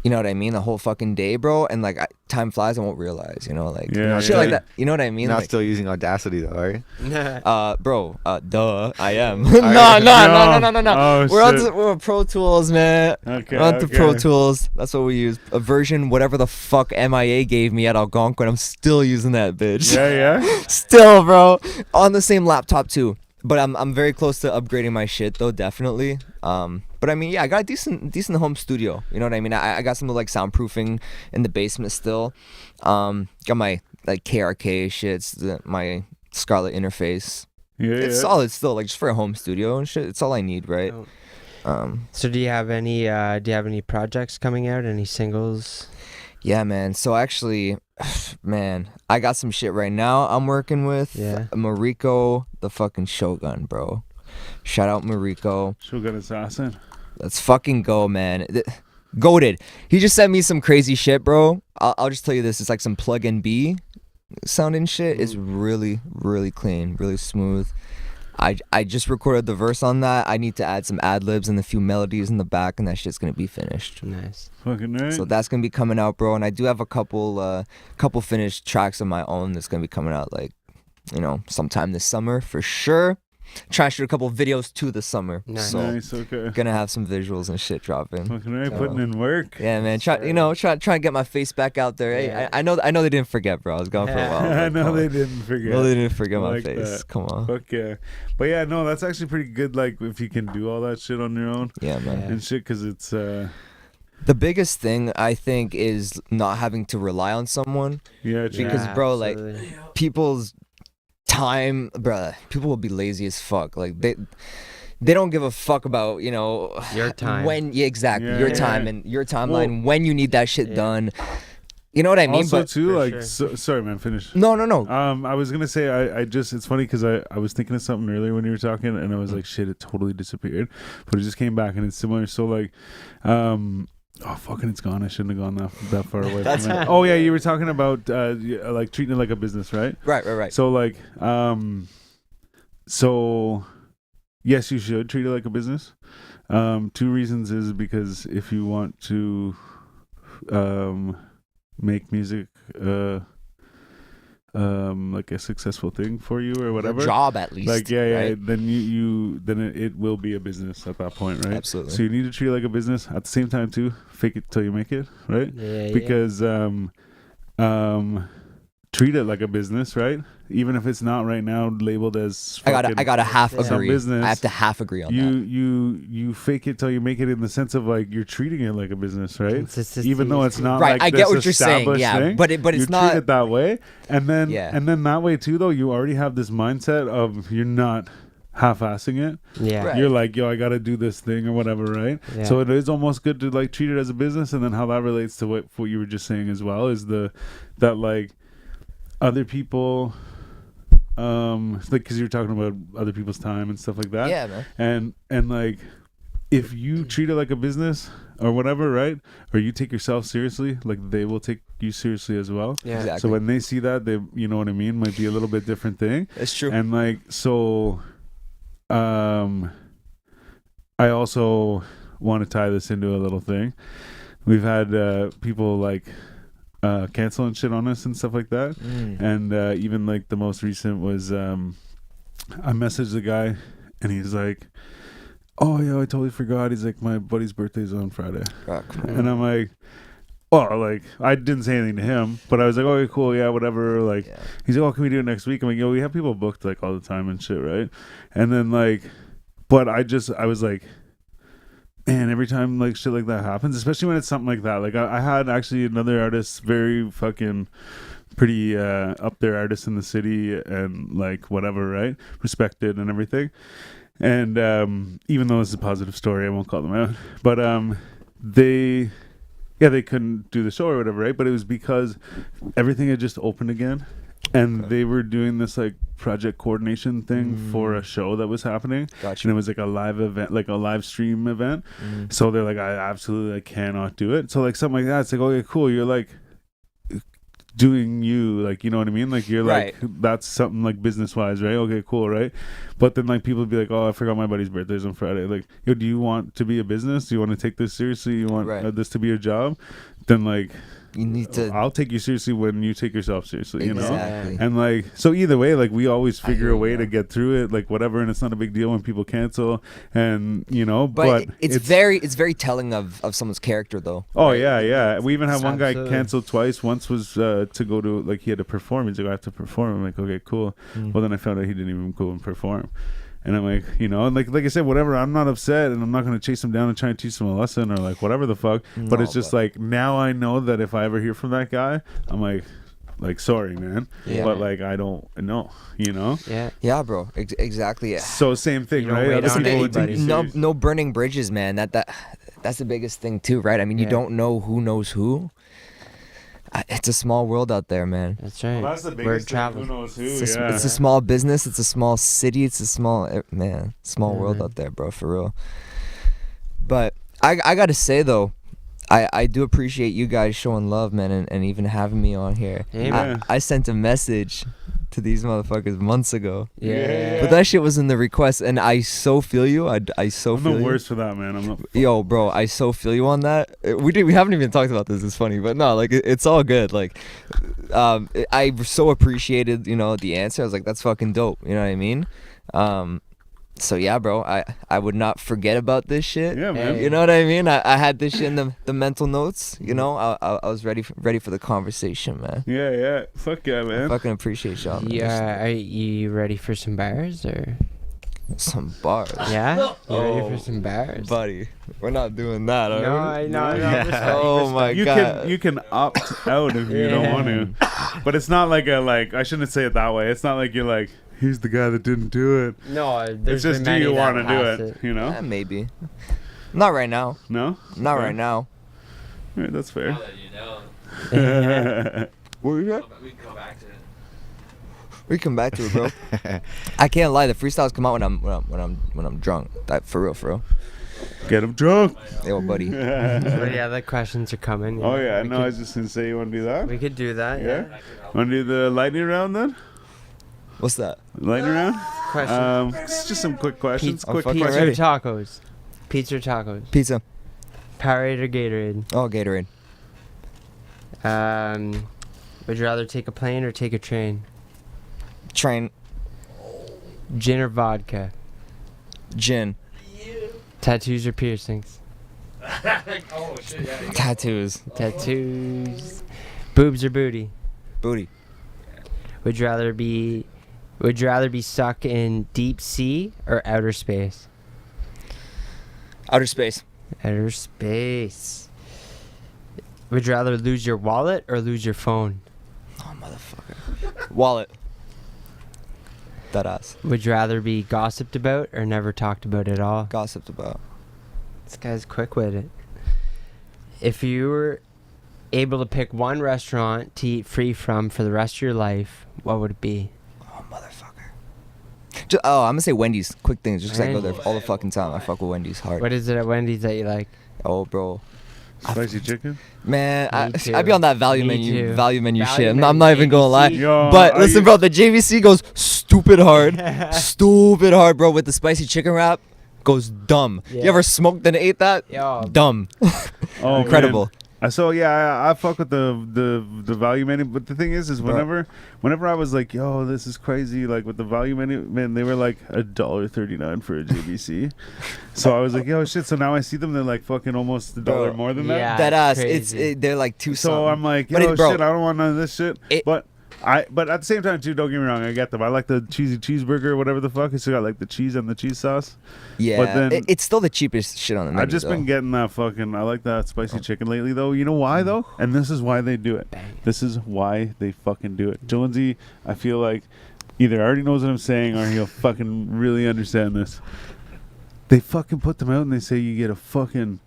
You know what I mean? The whole fucking day, bro. And like time flies, I won't realize. You know, like Yeah, shit yeah. like that. You know what I mean? Not Like, still using Audacity though, are you? bro, duh, I am. you? No. Oh, We're on shit. we're Pro Tools, man. Okay, We're on to Pro okay. Tools. That's what we use. A version, whatever the fuck MIA gave me at Algonquin. I'm still using that bitch. Yeah, yeah. Still, bro, on the same laptop too. But I'm very close to upgrading my shit though, definitely. But I mean, yeah, I got a decent home studio. You know what I mean? I got some like soundproofing in the basement still. Got my like KRK shits, my Scarlett interface. Yeah, It's yeah. solid still, like just for a home studio and shit. It's all I need, right? Oh. So do you have any projects coming out? Any singles? Yeah, man. So actually, man, I got some shit right now I'm working with. Yeah. Mariko, the fucking Shogun, bro. Shout out Mariko. Shogun Assassin. Let's fucking go, man. Goated. He just sent me some crazy shit, bro. I'll just tell you this. It's like some plug-in B sounding shit. It's really, really clean, really smooth. I just recorded the verse on that. I need to add some ad-libs and a few melodies in the back, and that shit's gonna be finished. Nice. Fucking right. So that's gonna be coming out, bro. And I do have a couple finished tracks of my own that's gonna be coming out, like, you know, sometime this summer for sure. Trying to shoot a couple videos to the summer. Nice. So Nice. Okay. gonna have some visuals and shit dropping. Fucking right. So- Putting in work. Yeah, man. Try to get my face back out there. Hey, Yeah. I know they didn't forget, bro. I was gone for a while. I but know come they on. didn't forget. No, they didn't forget my Like face. that. Come on. Fuck yeah. But yeah, no, that's actually pretty good. Like if you can do all that shit on your own Yeah, man. Yeah. and shit, because it's The biggest thing I think is not having to rely on someone. yeah, Because, Yeah, bro, like, absolutely. People's time, bruh. People will be lazy as fuck. Like they don't give a fuck about, you know, Your time. when exactly Yeah, your yeah. time and your timeline when you need that shit Yeah. done. You know what I mean? also But too For like sure. sorry man, finish. no. I was gonna say I just it's funny because I was thinking of something earlier when you were talking and I was like shit, it totally disappeared, but it just came back and it's similar. So like oh fucking it's gone. I shouldn't have gone that far away That's from it. fine. Oh yeah, you were talking about like treating it like a business, right? Right. So like so yes, you should treat it like a business. 2 reasons is because if you want to make music like a successful thing for you or whatever, job at least. like right? then then it will be a business at that point, right? Absolutely. So you need to treat it like a business at the same time too. Fake it till you make it, right? Yeah, Because treat it like a business, right? Even if it's not right now labeled as I gotta half Some agree. business, I have to half agree on you that. you fake it till you make it in the sense of like you're treating it like a business, right? Consistency Even though is it's key. not Right, like I this get what you're saying, established yeah, thing, but you it's treat not. it that way, and then Yeah. that way too though you already have this mindset of you're not half-assing it. Yeah. Right. You're like, yo, I gotta do this thing or whatever, right? Yeah. So it is almost good to like treat it as a business, and then how that relates to what you were just saying as well is that like other people, like because you're talking about other people's time and stuff like that. Yeah, man. And like if you treat it like a business or whatever, right? Or you take yourself seriously, like they will take you seriously as well. Yeah. Exactly. So when they see that, they, you know what I mean, might be a little bit different thing. It's true. And like so I also want to tie this into a little thing. We've had people like cancel and shit on us and stuff like that. And even like the most recent was I messaged the guy and he's like, oh yeah, I totally forgot. He's like, my buddy's birthday's on Friday. Oh, come on. And I'm like, oh, like I didn't say anything to him, but I was like, okay, cool, yeah, whatever. Like Yeah. he's like, oh, can we do it next week? I'm like, yo, we have people booked like all the time and shit, right? And then like, but I was like, man, every time like shit like that happens, especially when it's something like that. Like I had actually another artist, very fucking pretty up there artist in the city and like whatever, right? Respected and everything. And even though it's a positive story, I won't call them out. But they couldn't do the show or whatever, right? But it was because everything had just opened again. And they were doing this like project coordination thing for a show that was happening. Gotcha. And it was like a live event, like a live stream event. So they're like, I absolutely like, cannot do it. So like something like that, it's like, okay, cool. You're like doing you, like, you know what I mean? Like you're like, that's something like business wise, right? Okay, cool, right? But then like people would be like, oh, I forgot my buddy's birthday's on Friday. Like, yo, do you want to be a business? Do you want to take this seriously? You want this to be your job? Then like, You need to. I'll take you seriously when you take yourself seriously, you know? Exactly. And like, so either way, like we always figure hear a way you. to get through it, like whatever, and it's not a big deal when people cancel, and you know, But but it's very telling of someone's character, though. Oh yeah. We even had one guy Absolutely. cancel twice. Once was to go to, like, he had to perform. He's like, I have to perform. I'm like, okay, cool. Well, then I found out he didn't even go and perform. And I'm like, you know, and like I said, whatever. I'm not upset, and I'm not gonna chase him down and try and teach him a lesson or like whatever the fuck. But No, it's just but- like now I know that if I ever hear from that guy, I'm like sorry, man. Yeah. But like I don't know, you know. Yeah. Yeah, bro. Exactly. Yeah. So same thing, You don't right? wait Other on people would take anybody. you No, serious. no burning bridges, man. That's the biggest thing too, right? I mean, you Yeah. don't know who knows who. It's a small world out there, man. That's right. Well, that's the Word biggest thing. travels. Who knows who? It's a, Yeah. it's a small business. It's a small city. It's a small world man. out there, bro, for real. But I gotta say though, I do appreciate you guys showing love, man, and even having me on here. Hey, man. I sent a message to these motherfuckers months ago, Yeah. but that shit was in the request, and I so feel you. I so I'm feel the you. worst for that, man. I'm not. Yo, bro, I so feel you on that. We haven't even talked about this. It's funny, but no, like it's all good. Like, I so appreciated, the answer. I was like, that's fucking dope. You know what I mean? So yeah, bro, I would not forget about this shit. Yeah, man. You know what I mean? I had this shit in the mental notes. I was ready for the conversation, man. Yeah. Fuck yeah, I man. fucking appreciate y'all. man. Yeah. Are you ready for some bars or? Some bars. Yeah. You ready for some bars? Buddy, we're not doing that. are No, we? I know. Oh my You god. can opt out if you don't want to, but it's not like I shouldn't say it that way. It's not like you're like, he's the guy that didn't do it. No, It's there's just, do you want to do it? You know? Maybe. Not right now. No. Not Okay. right now. Yeah, that's fair. Now that you know, What were you at? we can come back to it. We come back to it, bro. I can't lie. The freestyles come out when I'm drunk. That for real. Get him drunk. Yo, buddy. But yeah, the questions are coming. Oh yeah, We no, could- I was just gonna say, you want to do that? We could do that. Yeah. Yeah. Want to do the lightning round then? What's that? Lightning round. Question. It's just some quick questions. I'm Quick fucking Pizza ready. or tacos? Pizza or tacos? Pizza. Powerade or Gatorade? Oh, Gatorade. Would you rather take a plane or take a train? Train. Gin or vodka? Gin. Tattoos or piercings? Oh shit! Yeah. Tattoos. Tattoos. Boobs or booty? Booty. Would you rather be stuck in deep sea or outer space? Outer space. Outer space. Would you rather lose your wallet or lose your phone? Oh, motherfucker. Wallet. That ass. Would you rather be gossiped about or never talked about at all? Gossiped about. This guy's quick with it. If you were able to pick one restaurant to eat free from for the rest of your life, what would it be? Oh, motherfucker. I'm gonna say Wendy's. Quick things, just 'cause I go there all the fucking time. I fuck with Wendy's hard. What is it at Wendy's that you like? Oh, bro. Spicy chicken? Man, Me too. I be on that value Me menu, too. value menu Value shit. I'm menu, not even gonna lie. JVC. Yo, But are listen, you- bro, the JVC goes stupid hard, stupid hard, bro. With the spicy chicken wrap, goes dumb. Yeah. You ever smoked and ate that? Yo. Dumb. Oh, Incredible. man. I fuck with the value menu, but the thing is Bro. whenever I was like, yo, this is crazy, like with the value menu, man, they were like $1.39 for a JVC. So I was like, yo, shit. So now I see them, they're like fucking almost $1 Bro. more than Yeah. that. That ass. crazy. They're like two. So something. I'm like, But yo, bro, shit, I don't want none of this shit. It- But at the same time, too, don't get me wrong, I get them. I like the cheesy cheeseburger, whatever the fuck. It's got like the cheese and the cheese sauce. yeah, but then- it's still the cheapest shit on the menu. I've just been getting that fucking. I like that spicy chicken lately, though. You know why, though? And this is why they do it. Bang. This is why they fucking do it. Jonesy, I feel like either already knows what I'm saying or he'll fucking really understand this. They fucking put them out and they say you get a fucking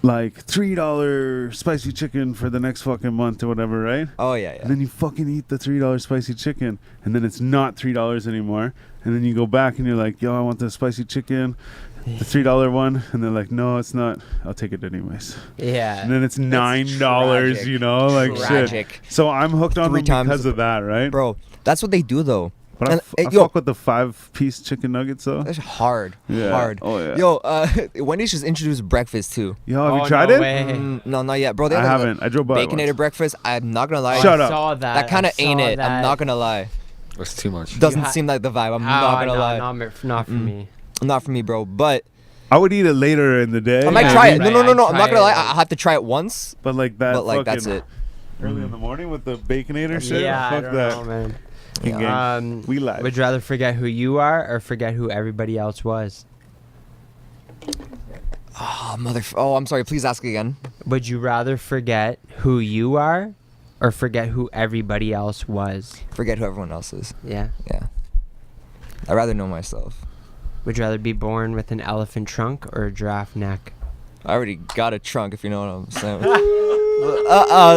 like $3 spicy chicken for the next fucking month or whatever, right? Oh yeah, And yeah. then you fucking eat the $3 spicy chicken, and then it's not $3 anymore. And then you go back and you're like, yo, I want the spicy chicken, the $3 one. And they're like, no, it's not. I'll take it anyways. Yeah. And then it's $9, tragic. you know, like shit. Tragic. So I'm hooked on 3 them times because of that, right? Bro, that's what they do though. But And, I yo, fuck with the 5-piece chicken nuggets though. that's hard. Yeah. Hard. Oh yeah. Yo, Wendy's just introduced breakfast too. Yo, have Oh, you tried no it? way. No, not yet, bro. They I have haven't. I drove by it baconated once. breakfast. I'm not gonna lie. Shut I up. saw that. That kind of I ain't saw it. I'm that. not gonna lie. That's too much. Doesn't ha- seem like the vibe. I'm Oh, not gonna no, lie. not for me. Not for me, bro. But I would eat it later in the day. I might Yeah, try it. right, No. I'd I'm not try gonna lie. it. I have to try it once. But like that. But like fucking that's it. Early in the morning with the baconator shit. Yeah, I Fuck don't that. know, man. King gang. We live. Would you rather forget who you are or forget who everybody else was? Oh mother. Oh, I'm sorry. Please ask again. Would you rather forget who you are or forget who everybody else was? Forget who everyone else is. Yeah. Yeah. I'd rather know myself. Would you rather be born with an elephant trunk or a giraffe neck? I already got a trunk, if you know what I'm saying.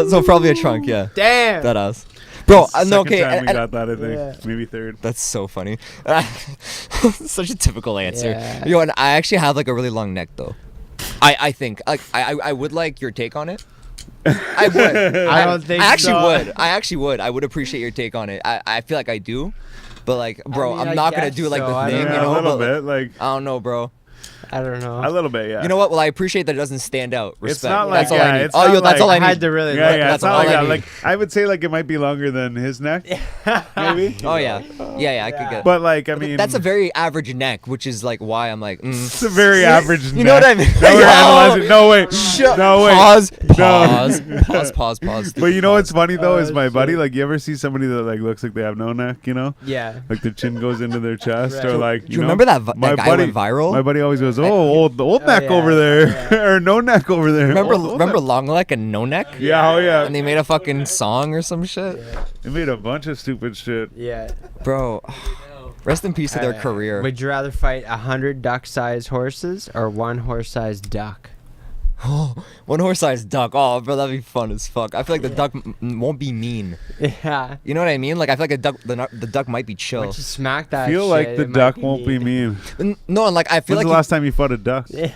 So probably a trunk. Yeah. Damn. That ass. Bro, Second no, okay. time we and- got that, I think. Yeah. Maybe third. That's so funny. Such a typical answer. Yeah. Yo, and I actually have like a really long neck though. I think like I would like your take on it. I would. I don't think I actually so. would. I actually would. I would appreciate your take on it. I feel like I do, but like, bro, I mean, I'm I not gonna guess do like so. the I thing, don't you Yeah, know. a little but, bit. Like I don't know, bro. I don't know. a little bit, yeah. You know what? Well, I appreciate that it doesn't stand out. Respect. It's not like that's all I need. it's Oh, not yo, that's all I like- need. I had to really Yeah, look. yeah. that's It's not all like I that. need. Like I would say, like it might be longer than his neck, maybe. Oh yeah, yeah. I could get. But like, I mean, that's a very average neck, which is like why I'm like. it's a very average. You know what I mean? Now we're Yo! analyzing. No way. No way. Pause. But you know what's funny though is Oh, my buddy. shit. Like, you ever see somebody that like looks like they have no neck? You know, Yeah. like their chin goes into their chest, Right. or like. Do you remember that my guy buddy went viral? My buddy always goes, "Oh, old neck yeah, over there, yeah. or no neck over there." Remember Old remember neck. long neck and no neck? Yeah, oh yeah. And they made a fucking song or some shit. They made a bunch of stupid shit. Yeah. Bro, rest in peace to their career. Would you rather fight 100 duck-sized horses or one horse-sized duck? One horse-sized duck. Oh, bro, that'd be fun as fuck. I feel like the duck won't be mean. Yeah. You know what I mean? Like I feel like the duck might be chill. Once you smack that Feel shit, like the it might duck won't be mean. No, and like I feel When's like the last time you fought a duck? Yeah.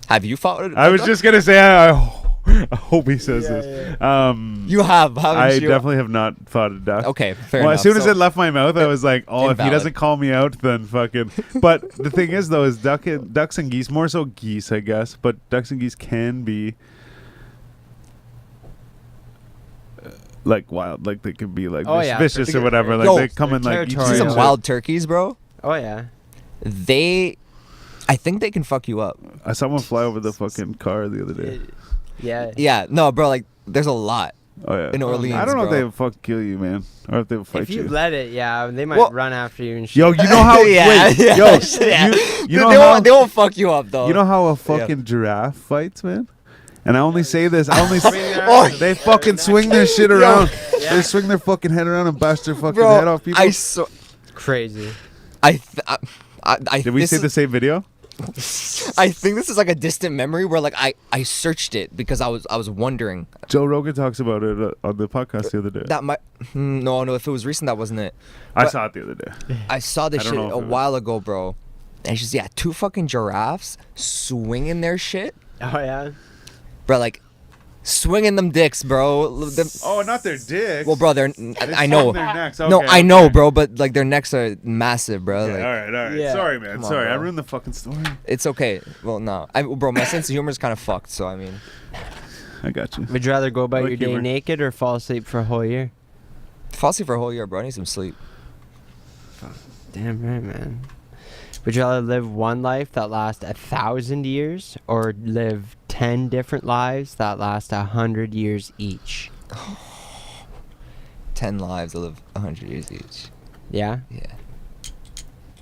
have you fought? I was just gonna say, I hope he says Yeah, this. You have, haven't I you? definitely have not fought a duck. Okay, fair Well, enough. as soon as So- it left my mouth, I was like, "Oh, if he Invalid. doesn't call me out, then fucking." But the thing is, though, is ducks and geese, more so geese, I guess. But ducks and geese can be like wild, like they could be like Oh, yeah, vicious for or whatever. sure. Like Yo, they come in they're like eat See you some and wild turkeys, bro. Oh yeah. I think they can fuck you up. shit. I saw one fly over the fucking car the other day. Yeah. Yeah, no, bro. Like, there's a lot Oh yeah. in Orleans. I don't know bro. if they would fuck kill you, man, or if they would fight If you you. let it, yeah, they might Well- run after you and shit. Yo, you know how? Yeah, wait, yeah, yo, yeah. you Dude, know they how? won't, they won't fuck you up though. You know how a fucking giraffe fights, man? And I only say this. I only Swing their Oh, arms. they fucking swing their shit Yo. around. Yeah. They swing their fucking head around and bash their fucking bro, head off people. Crazy. Did we see the same video? I think this is like a distant memory where like I searched it because I was wondering. Joe Rogan talks about it on the podcast the other day. That might no, if it was recent, that wasn't it. I but- saw it the other day. I saw this I don't shit know if a it was- while ago, bro. And it's just two fucking giraffes swinging their shit, Oh yeah. bro. Like swinging them dicks, bro. Oh, not their dicks. Well, bro, I know. Their necks. No, Okay, I know, okay. bro, but like their necks are massive, bro. Yeah, Like, all right. Yeah. Sorry, man. Come on, Sorry, I bro. ruined the fucking story. It's okay. Well, no, bro, my sense of humor is kind of fucked. So I mean, I got you. Would you rather go about Like your day humor. naked or fall asleep for a whole year? fall asleep for a whole year, bro. I need some sleep. Damn right, man. Would you rather live one life that lasts 1,000 years or live 10 different lives that last 100 years each? 10 lives that live 100 years each. Yeah. Yeah.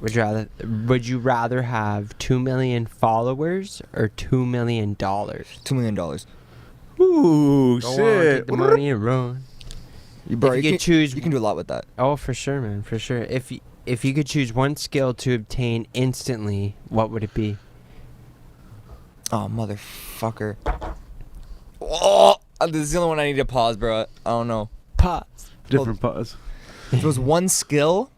Would you rather have 2 million followers or $2 million? $2 million. Ooh, Go on, shit. take the money and run. Bro, If you could choose, you can do a lot with that. oh, for sure, man, for sure. If you could choose one skill to obtain instantly, what would it be? Oh, motherfucker. Oh, this is the only one I need to pause, bro. I don't know. Pause. Different pause. If it was one skill,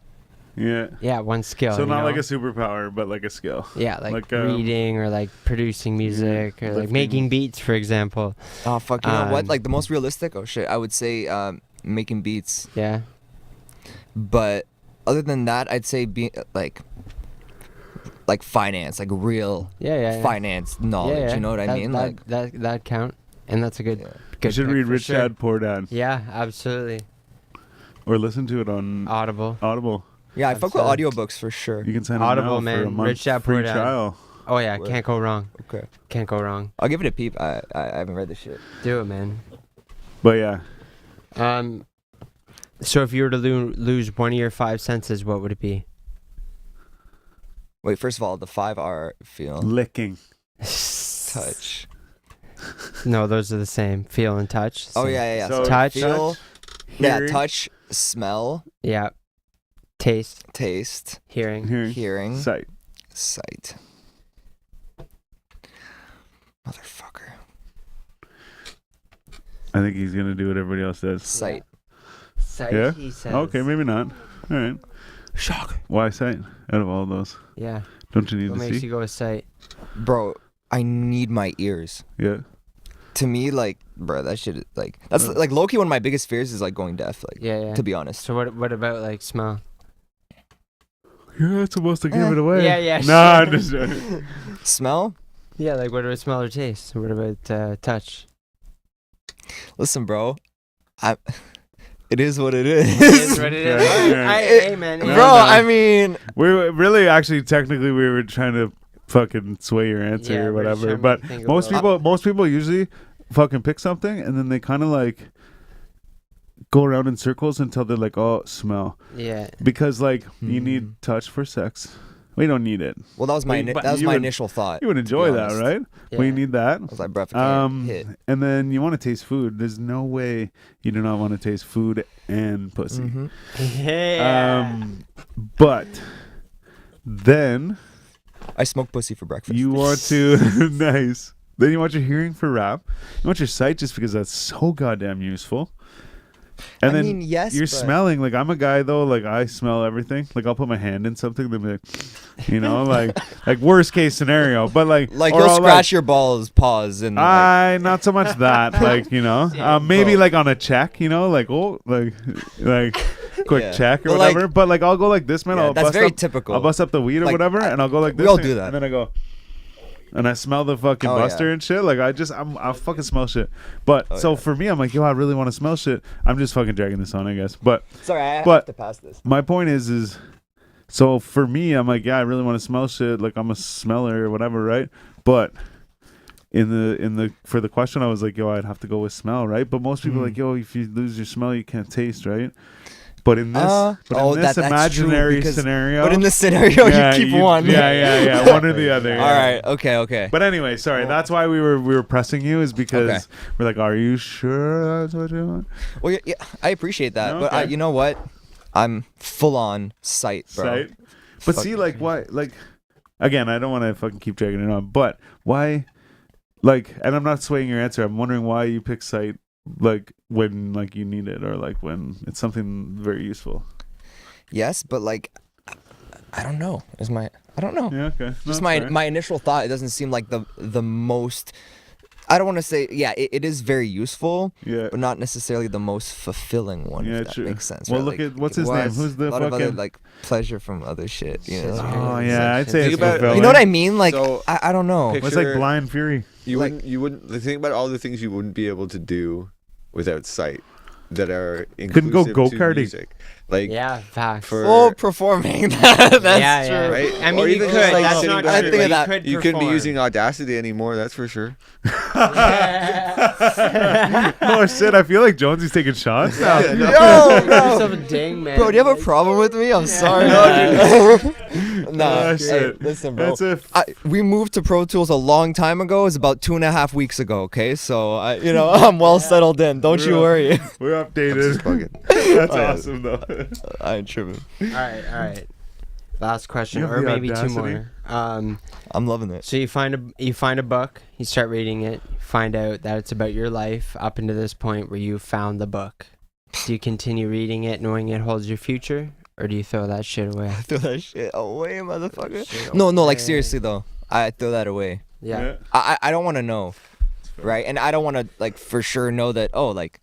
Yeah. Yeah, one skill. So you not know? like a superpower, but like a skill. Yeah, like, like, reading or like producing music or like lifting. making beats, for example. oh fuck, you know what? Um, Like the most realistic. Oh shit, I would say making beats. Yeah. But other than that, I'd say be like finance, like real Yeah. finance knowledge. You know what I mean? Like that count, and that's a good. Yeah. good You should pick read for Rich sure. Dad Poor Dad Yeah, absolutely. or listen to it on Audible. Audible. yeah, I fuck with Absolutely. audiobooks for sure. You can sign Audible, up now for man. a month Rich Dad, free Poor Dad. trial. Oh yeah, Word. can't go wrong. Okay, Can't go wrong. I'll give it a peep. I haven't read this shit. Do it, man. But yeah, So if you were to lose one of your 5 senses, what would it be? Wait, first of all, the 5 are feel, licking. touch. No, those are the same. Feel and touch. Oh same. yeah. So Touch. Feel, yeah, hearing, touch, smell, Yeah. Taste, taste, hearing. hearing, sight. sight. Motherfucker. I think he's gonna do what everybody else does. Sight. Sight. Yeah? He says. Okay, maybe not. All right. Shock. Why sight? Out of all those, Yeah. don't you need What to makes see? you go with sight? Bro, I need my ears. Yeah. To me, like, bro, that shit, like, that's like low-key one of my biggest fears is like going deaf, like, Yeah. to be honest. So what about like smell? You're not supposed to give it away. Yeah, No, sure. I'm just joking. Smell? Yeah, like what about smell or taste? What about touch? Listen, bro, it is what it is. It is what it is. Yeah, yeah. Hey, man. Bro, No, hey, no. I mean, We were really, actually, technically, we were trying to fucking sway your answer Yeah, or we're just whatever. trying But to think most about- most people usually fucking pick something and then they kind of like go around in circles until they're like, oh, smell, Yeah. because like you Hmm. need touch for sex. We don't need it. well, that was my But that was you my would- initial thought. You would enjoy that, honest. right? Yeah. We need that. I was like, bro, if I can't hit. And then you want to taste food. There's no way you do not want to taste food and pussy. Mhm. Yeah. But then I smoke pussy for breakfast. you want to nice. Then you want your hearing for rap. You want your sight just because that's so goddamn useful. And I then mean, yes, you're but- smelling. Like I'm a guy though. Like I smell everything. Like I'll put my hand in something. Then be like, you know, like worst case scenario. But like Like or you'll I'll, scratch your balls, pause, and like, not so much that, like, you know, maybe like on a check, you know, like, oh, like quick Yeah. check or But, like- whatever. But like, I'll go like this, man. yeah, I'll that's bust very up, typical. I'll bust up the weed or Like, whatever, and I'll go like this. we all and, do that. And then I go, and I smell the fucking Oh, buster yeah. and shit. Like I fucking smell shit. But Oh, so yeah. for me, I'm like, yo, I really want to smell shit. I'm just fucking dragging this on, I guess. But Sorry, I But- have to pass this. my point is so for me, I'm like, yeah, I really want to smell shit. Like I'm a smeller or whatever, right? But in the for the question, I was like, yo, I'd have to go with smell, right? But most people are like, yo, if you lose your smell, you can't taste, right? But in this, that's true, imaginary because- scenario, But in this scenario, yeah, you keep one. yeah, one or the other. Yeah. All right. Okay. But anyway, sorry. That's why we were pressing you, is because Okay. we're like, are you sure that's what you want? Well, yeah, I appreciate that, but Okay. you know what? I'm full on sight, bro. Sight. But see, like, why? Like, again, I don't want to fucking keep dragging it on, but why? Like, and I'm not swaying your answer. I'm wondering why you pick sight, like when like you need it, or like when it's something very useful. Yes, but like, I don't know. I don't know. Yeah. Okay. No, Just that's my fair. my initial thought. It doesn't seem like the most. I don't want to say. Yeah, it is very useful, Yeah. but not necessarily the most fulfilling one. Yeah, if that true. makes sense. Well, right? look Like, at what's his name? was Who's the a lot of other fucking? like pleasure from other shit. You know. Oh yeah, I'd say Think it's about- fulfilling. You know what I mean? Like So, I don't know. pic- It's like Picture- blind fury. You Like- wouldn't think about all the things you wouldn't be able to do without sight that are Couldn't go inclusive to go-karting. music. Like Yeah, facts. for Oh, performing. That's Yeah, true. yeah. right? I mean, Or you even could. just, like, That's sitting not behind true. it, think of You that. could you couldn't be perform. using Audacity anymore, that's for sure. Oh shit! I feel like Jonesy's taking shots now. Yeah, no. Yo, Give bro. yourself a ding, man. Bro, do you have a problem with me? I'm sorry. Nah, Oh, hey, shit. listen, bro. That's We moved to Pro Tools a long time ago. It was about 2.5 weeks ago. Okay, so I'm well settled in. Don't you worry. We're Just updated. bugging. That's Oh, yeah. awesome though. I ain't tripping. All right. Last question, You have or the maybe two audacity? more. I'm loving it. So you find a book, you start reading it, find out that it's about your life up into this point where you found the book. Do you continue reading it knowing it holds your future, or do you throw that shit away? Throw that shit away, motherfucker. Shit No, like away. seriously though, I throw that away. Yeah. I don't want to know, right? And I don't want to like for sure know that. Oh, like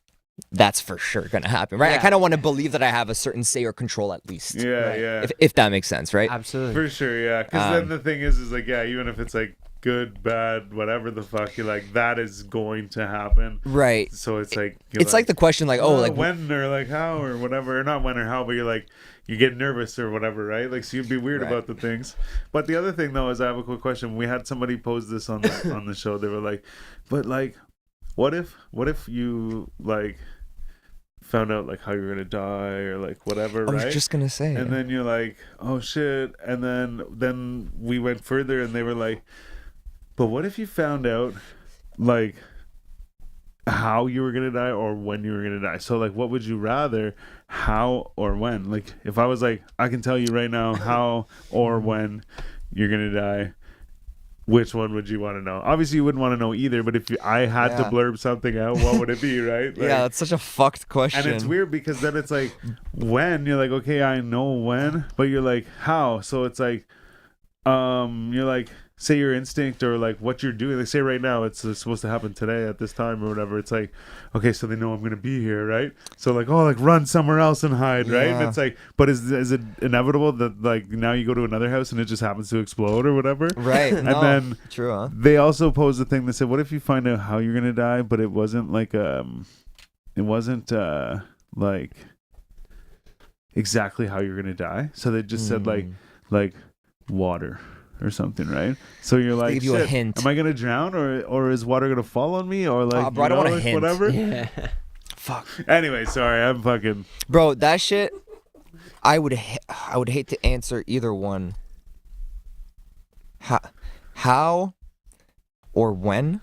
that's for sure gonna happen, right? I Yeah. kind of want to believe that I have a certain say or control at least. Yeah, Right. yeah. If that makes sense, right? Absolutely. For sure, yeah. Because then Um, the thing is like, yeah, even if it's like good, bad, whatever the fuck, you're like, that is going to happen. Right. So it's like, you're It's like the question, like, oh, like when or like how or whatever, or not when or how, but you're like, you get nervous or whatever, right? Like, so you'd be weird Right. about the things. But the other thing though is, I have a quick question. We had somebody pose this on the show. They were like, but like, what if you like found out like how you're gonna die or like whatever, I was right? just gonna say. And then you're like, oh shit. And then we went further and they were like, but what if you found out like how you were gonna die or when you were gonna die? So like, what would you rather, how or when? Like, if I was like, I can tell you right now how or when you're gonna die, which one would you want to know? Obviously you wouldn't want to know either, but if I had to Yeah. blurb something out, what would it be, right? Like, yeah, that's such a fucked question. and it's weird because then it's like, when you're like, okay, I know when, but you're like, how? So it's like, you're like, say your instinct or like what you're doing. Like, say right now it's supposed to happen today at this time or whatever. It's like, okay, so they know I'm gonna be here, right? So like, oh, like run somewhere else and hide, right? And Yeah. it's like, but is it inevitable that like now you go to another house and it just happens to explode or whatever? Right. And No. then True, huh? they also posed the thing that said, what if you find out how you're gonna die, but it wasn't like like exactly how you're gonna die. So they just said like water or something, right? So you're like, give you a shit, hint. am I gonna drown or is water gonna fall on me or like, bro, I don't want a like, hint. whatever? Yeah. Fuck. Anyway, sorry, I'm fucking. Bro, that shit, I would hate to answer either one. How or when?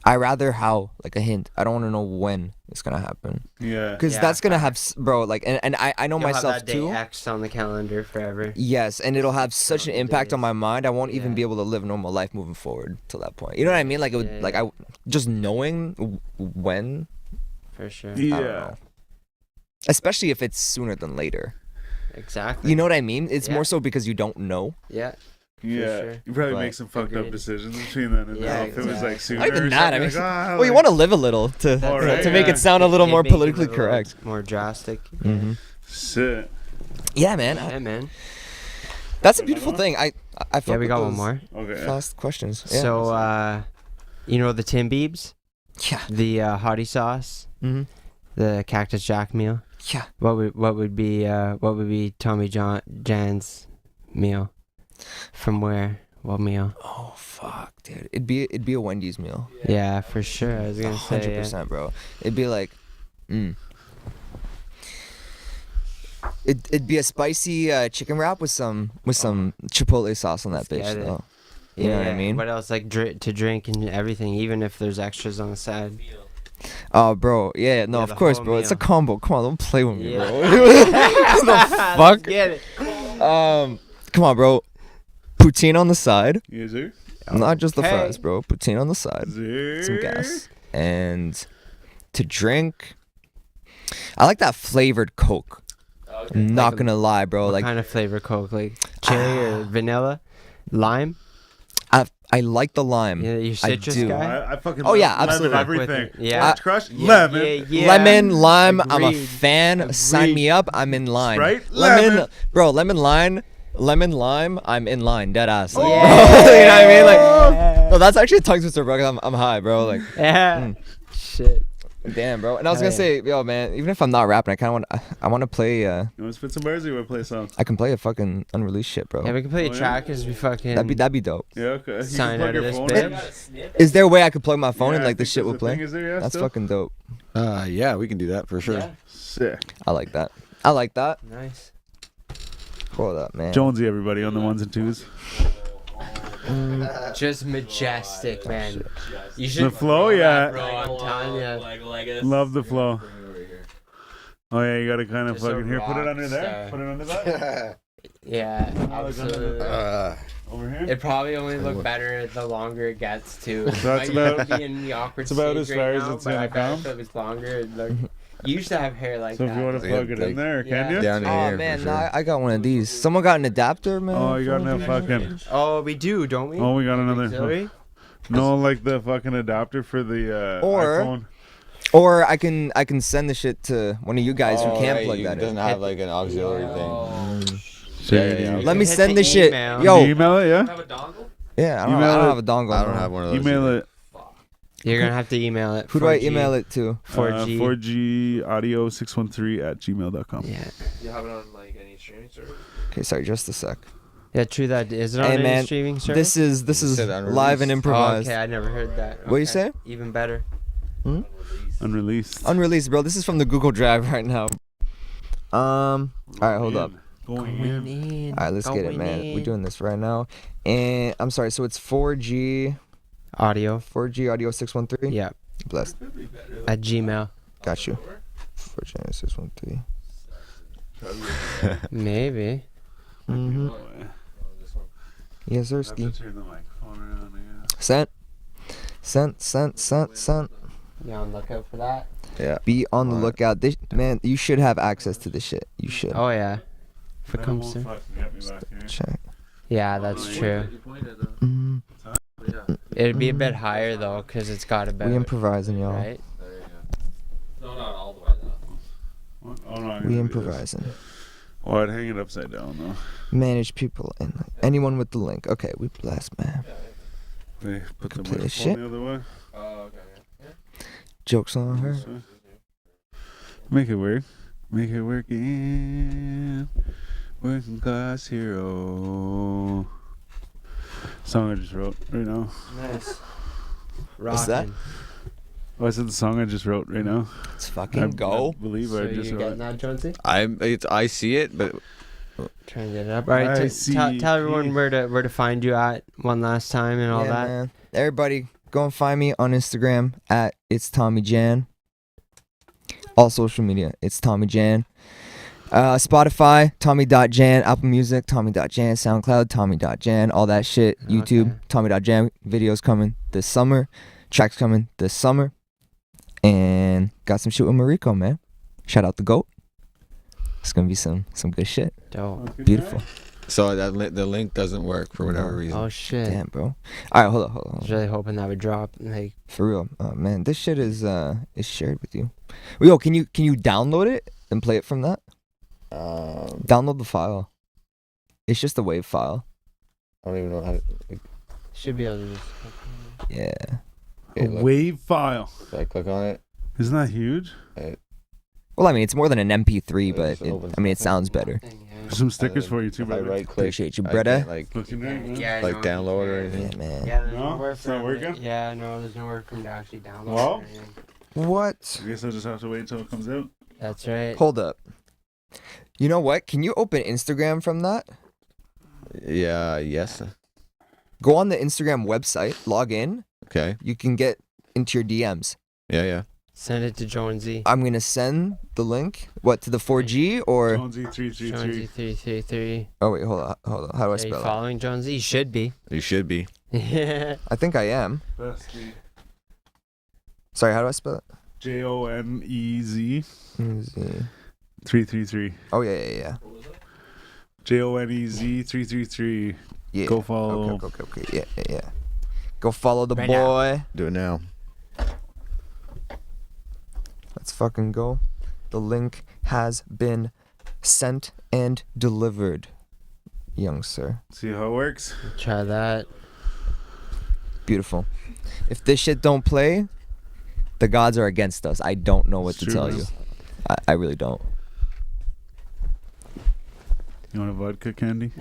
I rather how, like a hint. I don't want to know when it's gonna happen, Yeah. because Yeah, that's gonna have, bro. Like, and I know You'll have myself that day too. X'd on the calendar forever. Yes, and it'll have such an the impact on days. my mind. I won't even Yeah. be able to live a normal life moving forward till that point. You know what I mean? Like it would, Yeah, like yeah. just knowing when, For sure. I don't Yeah. know. Especially if it's sooner than later. Exactly. You know what I mean? It's Yeah. more so because you don't know. Yeah. Yeah, sure. you probably But- make some fucked up Agreed. decisions between then and Yeah, now. If it was like sooner, Not even or that. I something, mean, like, well, you want to live a little to That's right, to make yeah. it sound a little more Make it a politically little correct. More drastic. Mm-hmm. shit. Yeah, man. Yeah, man. That's a beautiful thing. I fuck we with got one those more. Okay. Fast questions. Yeah. So, you know the Tim Biebs, yeah. the hottie sauce, Mm-hmm. the Cactus Jack meal. Yeah. What would be Tommy.Jan's meal? From where? What meal? Oh fuck, dude. It'd be a Wendy's meal. Yeah, for sure. I was gonna say 100%, bro. It'd be like, It'd be a spicy chicken wrap with some chipotle sauce on that bitch. get it. Though. You know what I mean? What else like to drink and everything, even if there's extras on the side. Oh, bro. Yeah, no, Yeah, of the course, whole bro. It's a meal. combo. Come on, don't play with me, Yeah. bro. the fuck? Let's get it. Come on, bro. Poutine on the side. Yes, sir. Not just the Okay. fries, bro. Poutine on the side. Some gas. And to drink, I like that flavored Coke. I'm not Like, gonna lie, bro. What Like kind of flavor Coke? Like cherry or vanilla, lime? I like the lime. Yeah, you citrus do. guy. I fucking Oh, love yeah, lemon absolutely. everything. With it, yeah. Orange crush, Yeah, lemon. yeah. Lemon, lime. I'm a Agreed. fan. Sign me up. I'm in line. Sprite, Lemon, lemon. bro. Lemon, lime. I'm in line. Dead ass. Like, Yeah. bro, you know what I mean? Like, no, that's actually a tongue twister, bro. 'Cause I'm high, bro. Like, Yeah. Shit. damn, bro. And I was Hell gonna say, yo, man. Even if I'm not rapping, I kind of want to play. You want to spit some bars or you want to play a song? I can play a fucking unreleased shit, bro. Yeah, we can play a Oh, yeah? track as we fucking. That'd be dope. Yeah, okay. You Sign can out plug of your this phone bitch. in. Is there a way I could plug my phone Yeah, and I like the think shit will there's a thing, play? is there? Yeah, That's still? fucking dope. Yeah, we can do that for sure. Yeah. Sick. I like that. I like that. Nice. Hold up, man. Jonesy, everybody, on the ones and twos. Just majestic, man. You The should flow, feel yeah. that, bro. I'm telling you. Love the flow. Oh, yeah, you got to kind of Just a fucking... Here, put it rock under there. star. Put it under that. Yeah, absolutely. Over here. It probably only look better the longer it gets too. So that's Like, you might about- be in the awkward it's about stage as right far as now, it's but gonna I bet come. if it was longer, it'd look. You used to have hair like So that. if you want to Yeah, plug it in like- there, can Yeah. you? Down in Oh here. man, for no, sure. I got one of these. Someone got an adapter, man. Oh, you got no fucking... Oh, we do, don't we? Oh, we got another... Auxiliary? No, like the fucking adapter for the Or- iPhone. Or I can send the shit to one of you guys who can't plug that It doesn't in. have like an auxiliary thing. Oh, Shady. yeah. Let me Hit send the this shit. email. Can Yo, you email it, yeah? Have a dongle? yeah, I Email don't it. have a dongle. I don't no. have one of those. Email either. it. You're gonna have to email it. Who do I 4G. email it to? 4G. 4G audio 613@gmail.com. Yeah. You have it on like any streaming service? Okay, sorry, just a sec. Yeah, true that. Is it on Hey, any man, streaming service? This is said unreleased. live and Oh, improvised. okay, I never heard that. What you Okay, say? Even better. Unreleased. Unreleased, bro. This is from the Google Drive right now. All right, hold up. Going in. All right, let's get it, man. We're doing this right now. And I'm sorry, so it's 4G Audio. audio 613. Yeah. Blessed. At Gmail. Got you. 4G audio 613. Maybe. Mhm. Yes, Have to sirski. turn the microphone around, yeah. Sent. Yeah, on lookout for that. Yeah. Be on the Alright. lookout. This man, you should have access to this shit. You should. Oh yeah. If it That comes won't to. fucking get me back here. Check. Yeah, that's true. You pointed though. Mm, Yeah. It'd be a bit higher though, cause it's got about. we improvising, y'all. Right. There you go. No, not all the way though. What? Oh, no, I gotta We do improvising. this. Oh, I'd hang it upside down, though. Manage people and anyone with the link. Okay, we blessed, man. Hey, put the play this microphone shit. the other way. Oh, okay. Yeah. Jokes on her. This way. Make it work. Make it work again. Working class hero. Song I just wrote right now. Nice. What's that? Rockin'. Oh, I said the song I just wrote right now. Let's I fucking go. believe So I you just getting wrote. that, Jonesy? I see it, but Trying to get it up. All right. I Tell everyone see. where to find you at one last time and all Yeah, that. man. Everybody, go and find me on Instagram at it's Tommy.Jan. All social media, it's Tommy.Jan. Spotify, Tommy.Jan. Apple Music, Tommy.Jan. SoundCloud, Tommy.Jan. All that shit. YouTube, Okay. Tommy.Jan. Videos coming this summer. Tracks coming this summer. And got some shit with Mariko, man. Shout out the GOAT. It's gonna be some good shit. Dope. Okay. Beautiful. so the link doesn't work for whatever reason. Oh shit. Damn, bro. All right, hold I was on. really hoping that would drop. Like, For real, man, this shit is shared with you. Yo, can you download it and play it from that? Download the file. It's just a WAV file. I don't even know how to. Should be able to just. Yeah. Okay, A look. wave file. So I click on it. Isn't that huge? Well, I mean, it's more than an MP3, Yeah, but just opens I mean, it up. sounds better. There's some stickers for you too, If I brother. right click, Appreciate you, I brother. can't, like Looking at it, man. Yeah, like download or anything. Yeah, man. Yeah, there's No? nowhere It's for not him working? to, yeah, no, there's nowhere for him to actually download Well? or anything. What? I guess I'll just have to wait until it comes out. That's right. Hold up. You know what? Can you open Instagram from that? Yeah. Yes. Go on the Instagram website, log in. Okay. You can get into your DMs. Yeah. Send it to Jonesy. I'm gonna send the link. What, to the 4G or? Jonesy 333. Jonesy 333. Oh wait, hold on. How do I Are you spell it? following Jonesy? You should be. You should be. Yeah. I think I am. Bestie. Sorry, how do I spell it? JONEZ Let's see. 333. Oh yeah. JONEZ 333. Yeah. Go follow. Okay. Yeah. Go follow the Right boy. Do it now. Let's fucking go. The link has been sent and delivered, young sir. See how it works? Try that. Beautiful. If this shit don't play, the gods are against us. I don't know what It's to true, tell man. you. I really don't. You want a vodka candy?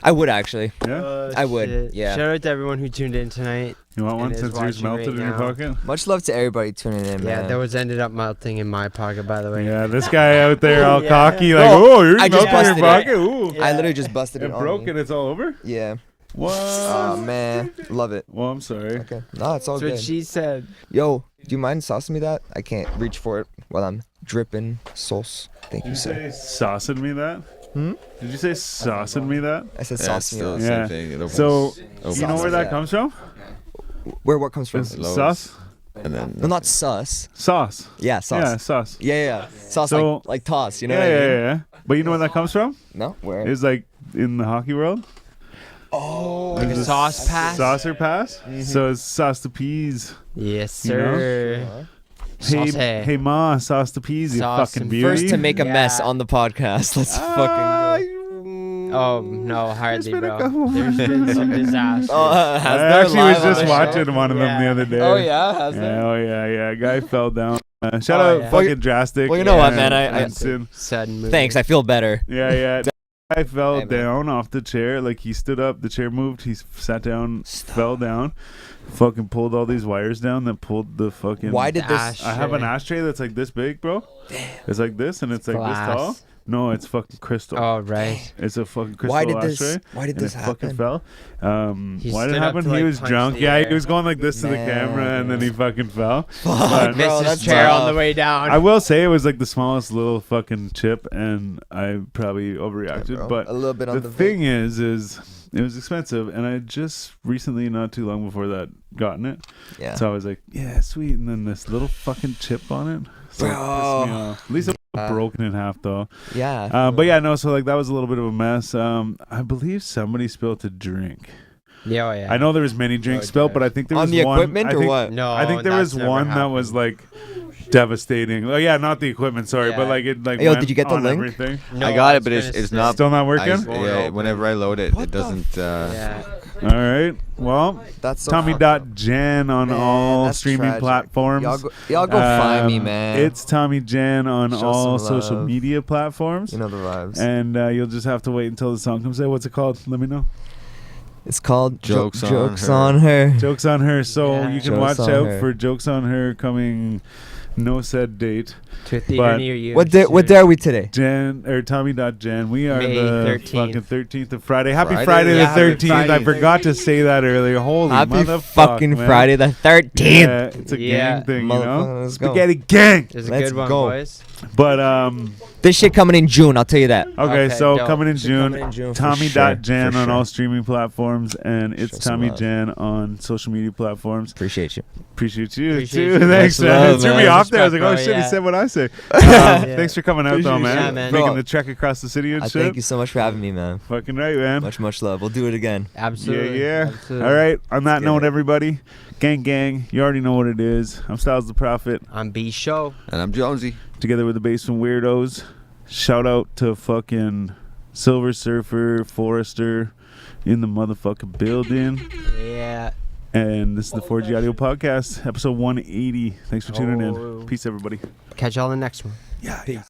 I would actually. Yeah? Oh, I would, shit. yeah. Shout out to everyone who tuned in tonight. You want one And is since yours watching melted right in your now. pocket? Much love to everybody tuning in, Yeah, man. those ended up melting in my pocket, by the way. Yeah, this guy out there all Yeah. cocky, like, No, oh, yours I just melted in your busted pocket? Ooh. I literally just busted It it on broke me. and it's all over? Yeah. What? Oh man, love it. Well, I'm sorry. Okay. No, it's all That's what good. she said. Yo, do you mind saucing me that? I can't reach for it while I'm dripping sauce. Thank Did you, you sir. say saucing me that? Hmm? Did you say saucing me that? I said Yeah, sauce it's me still up. the Yeah. same thing. It opens, So, opens you know where Sauce, that yeah. comes from? Where what comes from? It's Lowe's. sauce? and then No, not sus. Sauce. Yeah, sauce. Yeah, sauce. Yeah. Sauce So- like toss, you know yeah, what I mean? yeah. But you know where that comes from? No? Where? It's like in the hockey world. Oh. Like a There's sauce pass? Saucer pass. Mm-hmm. So it's sauce to peas. Yes, You know? sir. Hey, Sauce. hey, ma, sauce to peas, you Sauce fucking and- beauty. First to make a mess Yeah. on the podcast. Let's Ah, fucking go. Oh, no, hardly, been a bro. couple- There's been some disasters. Oh, has I there actually live was on just the watching show? one of them the Yeah. other day. Oh yeah, has Yeah, there? oh yeah. Guy fell down. Shout Oh, out yeah. fucking drastic. Well, you know what, Yeah. man? I Ensign. Sudden movement. thanks. I feel better. Yeah. I fell Hey, man. down off the chair. Like he stood up, the chair moved. He sat down, fell down. Fucking pulled all these wires down. That pulled the fucking. Why did this? Ash. I have an ashtray that's like this big, bro. It's like this, and it's like this tall. Glass. No, it's fucking crystal. Oh, right. It's a fucking crystal Why did ashtray. this? Why did And this it fucking happen? fell. He Why did stood it up happen? to, He like, was punch drunk. the Yeah, air. he was going like this to the Man. camera, and then he fucking fell. Fuck, Missed bro, his that's chair on tough. the way down. I will say it was like the smallest little fucking chip, and I probably overreacted. Bro, but a little bit on the the thing is it was expensive, and I just recently, not too long before that, gotten it. Yeah. So I was like, yeah, sweet. And then this little fucking chip on it. So it pissed me Bro. off. At least it was broken in half, though. Yeah. But yeah, no. So like that was a little bit of a mess. I believe somebody spilled a drink. Yeah, oh, yeah. I know there was many drinks spilled, but I think there On was the one. equipment I or think, what? No, I think there that's was never one that was happened. like devastating. Oh yeah, not the equipment. Sorry, Yeah. but like it like. Yo, went did you get the on link? Everything. No, I got I it, but was it's gonna it's say- not. Still not working. Yeah, whenever I load it, What it the doesn't. Yeah. All right. Well, That's so Tommy.Jan on Man, all that's streaming tragic. platforms. Y'all go find me, Um, man. It's Tommy.Jan on Show all some social love. media platforms. You know the vibes. And you'll just have to wait until the song comes out. What's it called? Let me know. It's called Jokes on Jokes Her. on Her. Jokes on Her. So Yeah. you can Jokes watch on out Her. for Jokes on Her coming no said date. To a theater But- near you. What day are we today? Jan or Tommy.Jan. We are May the 13th. fucking 13th of Friday. Happy Friday? Friday, Yeah, the happy 13th. I Friday. forgot to say that earlier. Holy Happy motherfuck, fucking man. Friday the 13th. Yeah, it's a Yeah. gang thing, you know. Motherfucker, let's go. Spaghetti gang. There's a Let's good one, go. boys. But This shit coming in June, I'll tell you that. okay, Okay, so dope. coming in Should June, come in June for Tommy.Jan sure, for on sure. all streaming platforms, and it's Show some love. Tommy.Jan on social media platforms. Appreciate you. Appreciate you Appreciate too. you. Thanks, Much man. love, It threw me man. off there. I was like, oh Respect, shit, bro, he said what I say. Yeah. Thanks for coming out, though, Appreciate man. you, man. Making Bro. the trek across the city and I shit. thank you so much for having me, man. Fucking right, man. Much love. We'll do it again. Absolutely. Yeah. Absolutely. All right. On that get note, it. everybody, gang, you already know what it is. I'm Styles the Prophet, I'm B Show. And I'm Jonesy. Oh, together with the Basement Weirdos. Shout out to fucking Silver Surfer, Forester in the motherfucking building. Yeah. And this is the 4G Audio Podcast, episode 180. Thanks for tuning Oh. in. Peace, everybody. Catch y'all in the next one. Yeah.